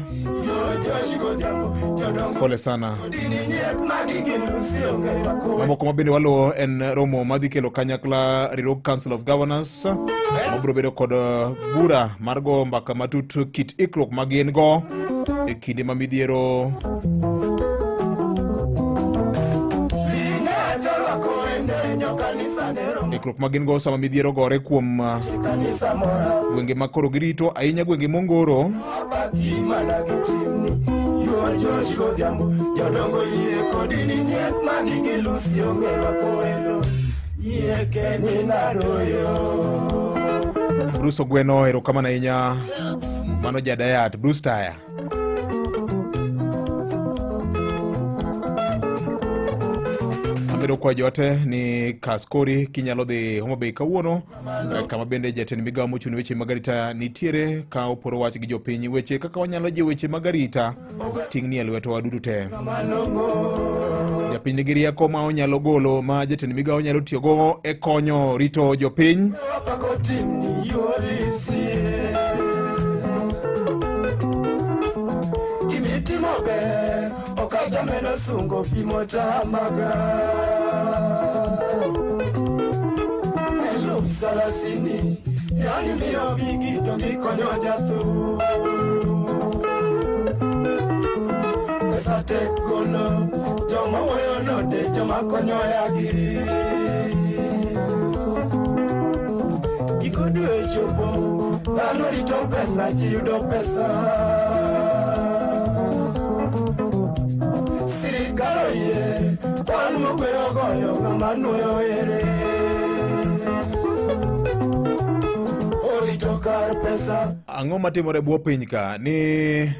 Pole sana. Mamoko mabende walo en romo madhi kelo kanyakla riwruog Council of Governors mabiro bedo kod bura mar go mbaka matut kit ikruok magin go e kinde ma midhiero ikruok magin go sama midhiero gore kuom gwenge makoro girito ahinya gwenge mongoro. Bruce Ogweno erokamano ahinya mano jadayat Bruce Taya. Amedo kwa jote ni Kaskori kinyalo dhi Homa Bay kawuono, kama bende jatend migawo mochung' weche magarita nitiere ka oporo wach gi jopiny weche kaka wanyalo jiwo weche magarita ting' ni lweto wadudu te. Japiny nigi rieko ma onyalo golo ma jatend migawo nyalo tiyogo e konyo rito jopiny. Medo sungo fimo tamaga Elu salasini Yani miyo bigi dongi konyo jatu Pesa tekolo Joma woyo node Joma konyo yagi Ikudu echopo Dano rito pesa Chiyudo pesa Ang'o matimore buo piny ka ni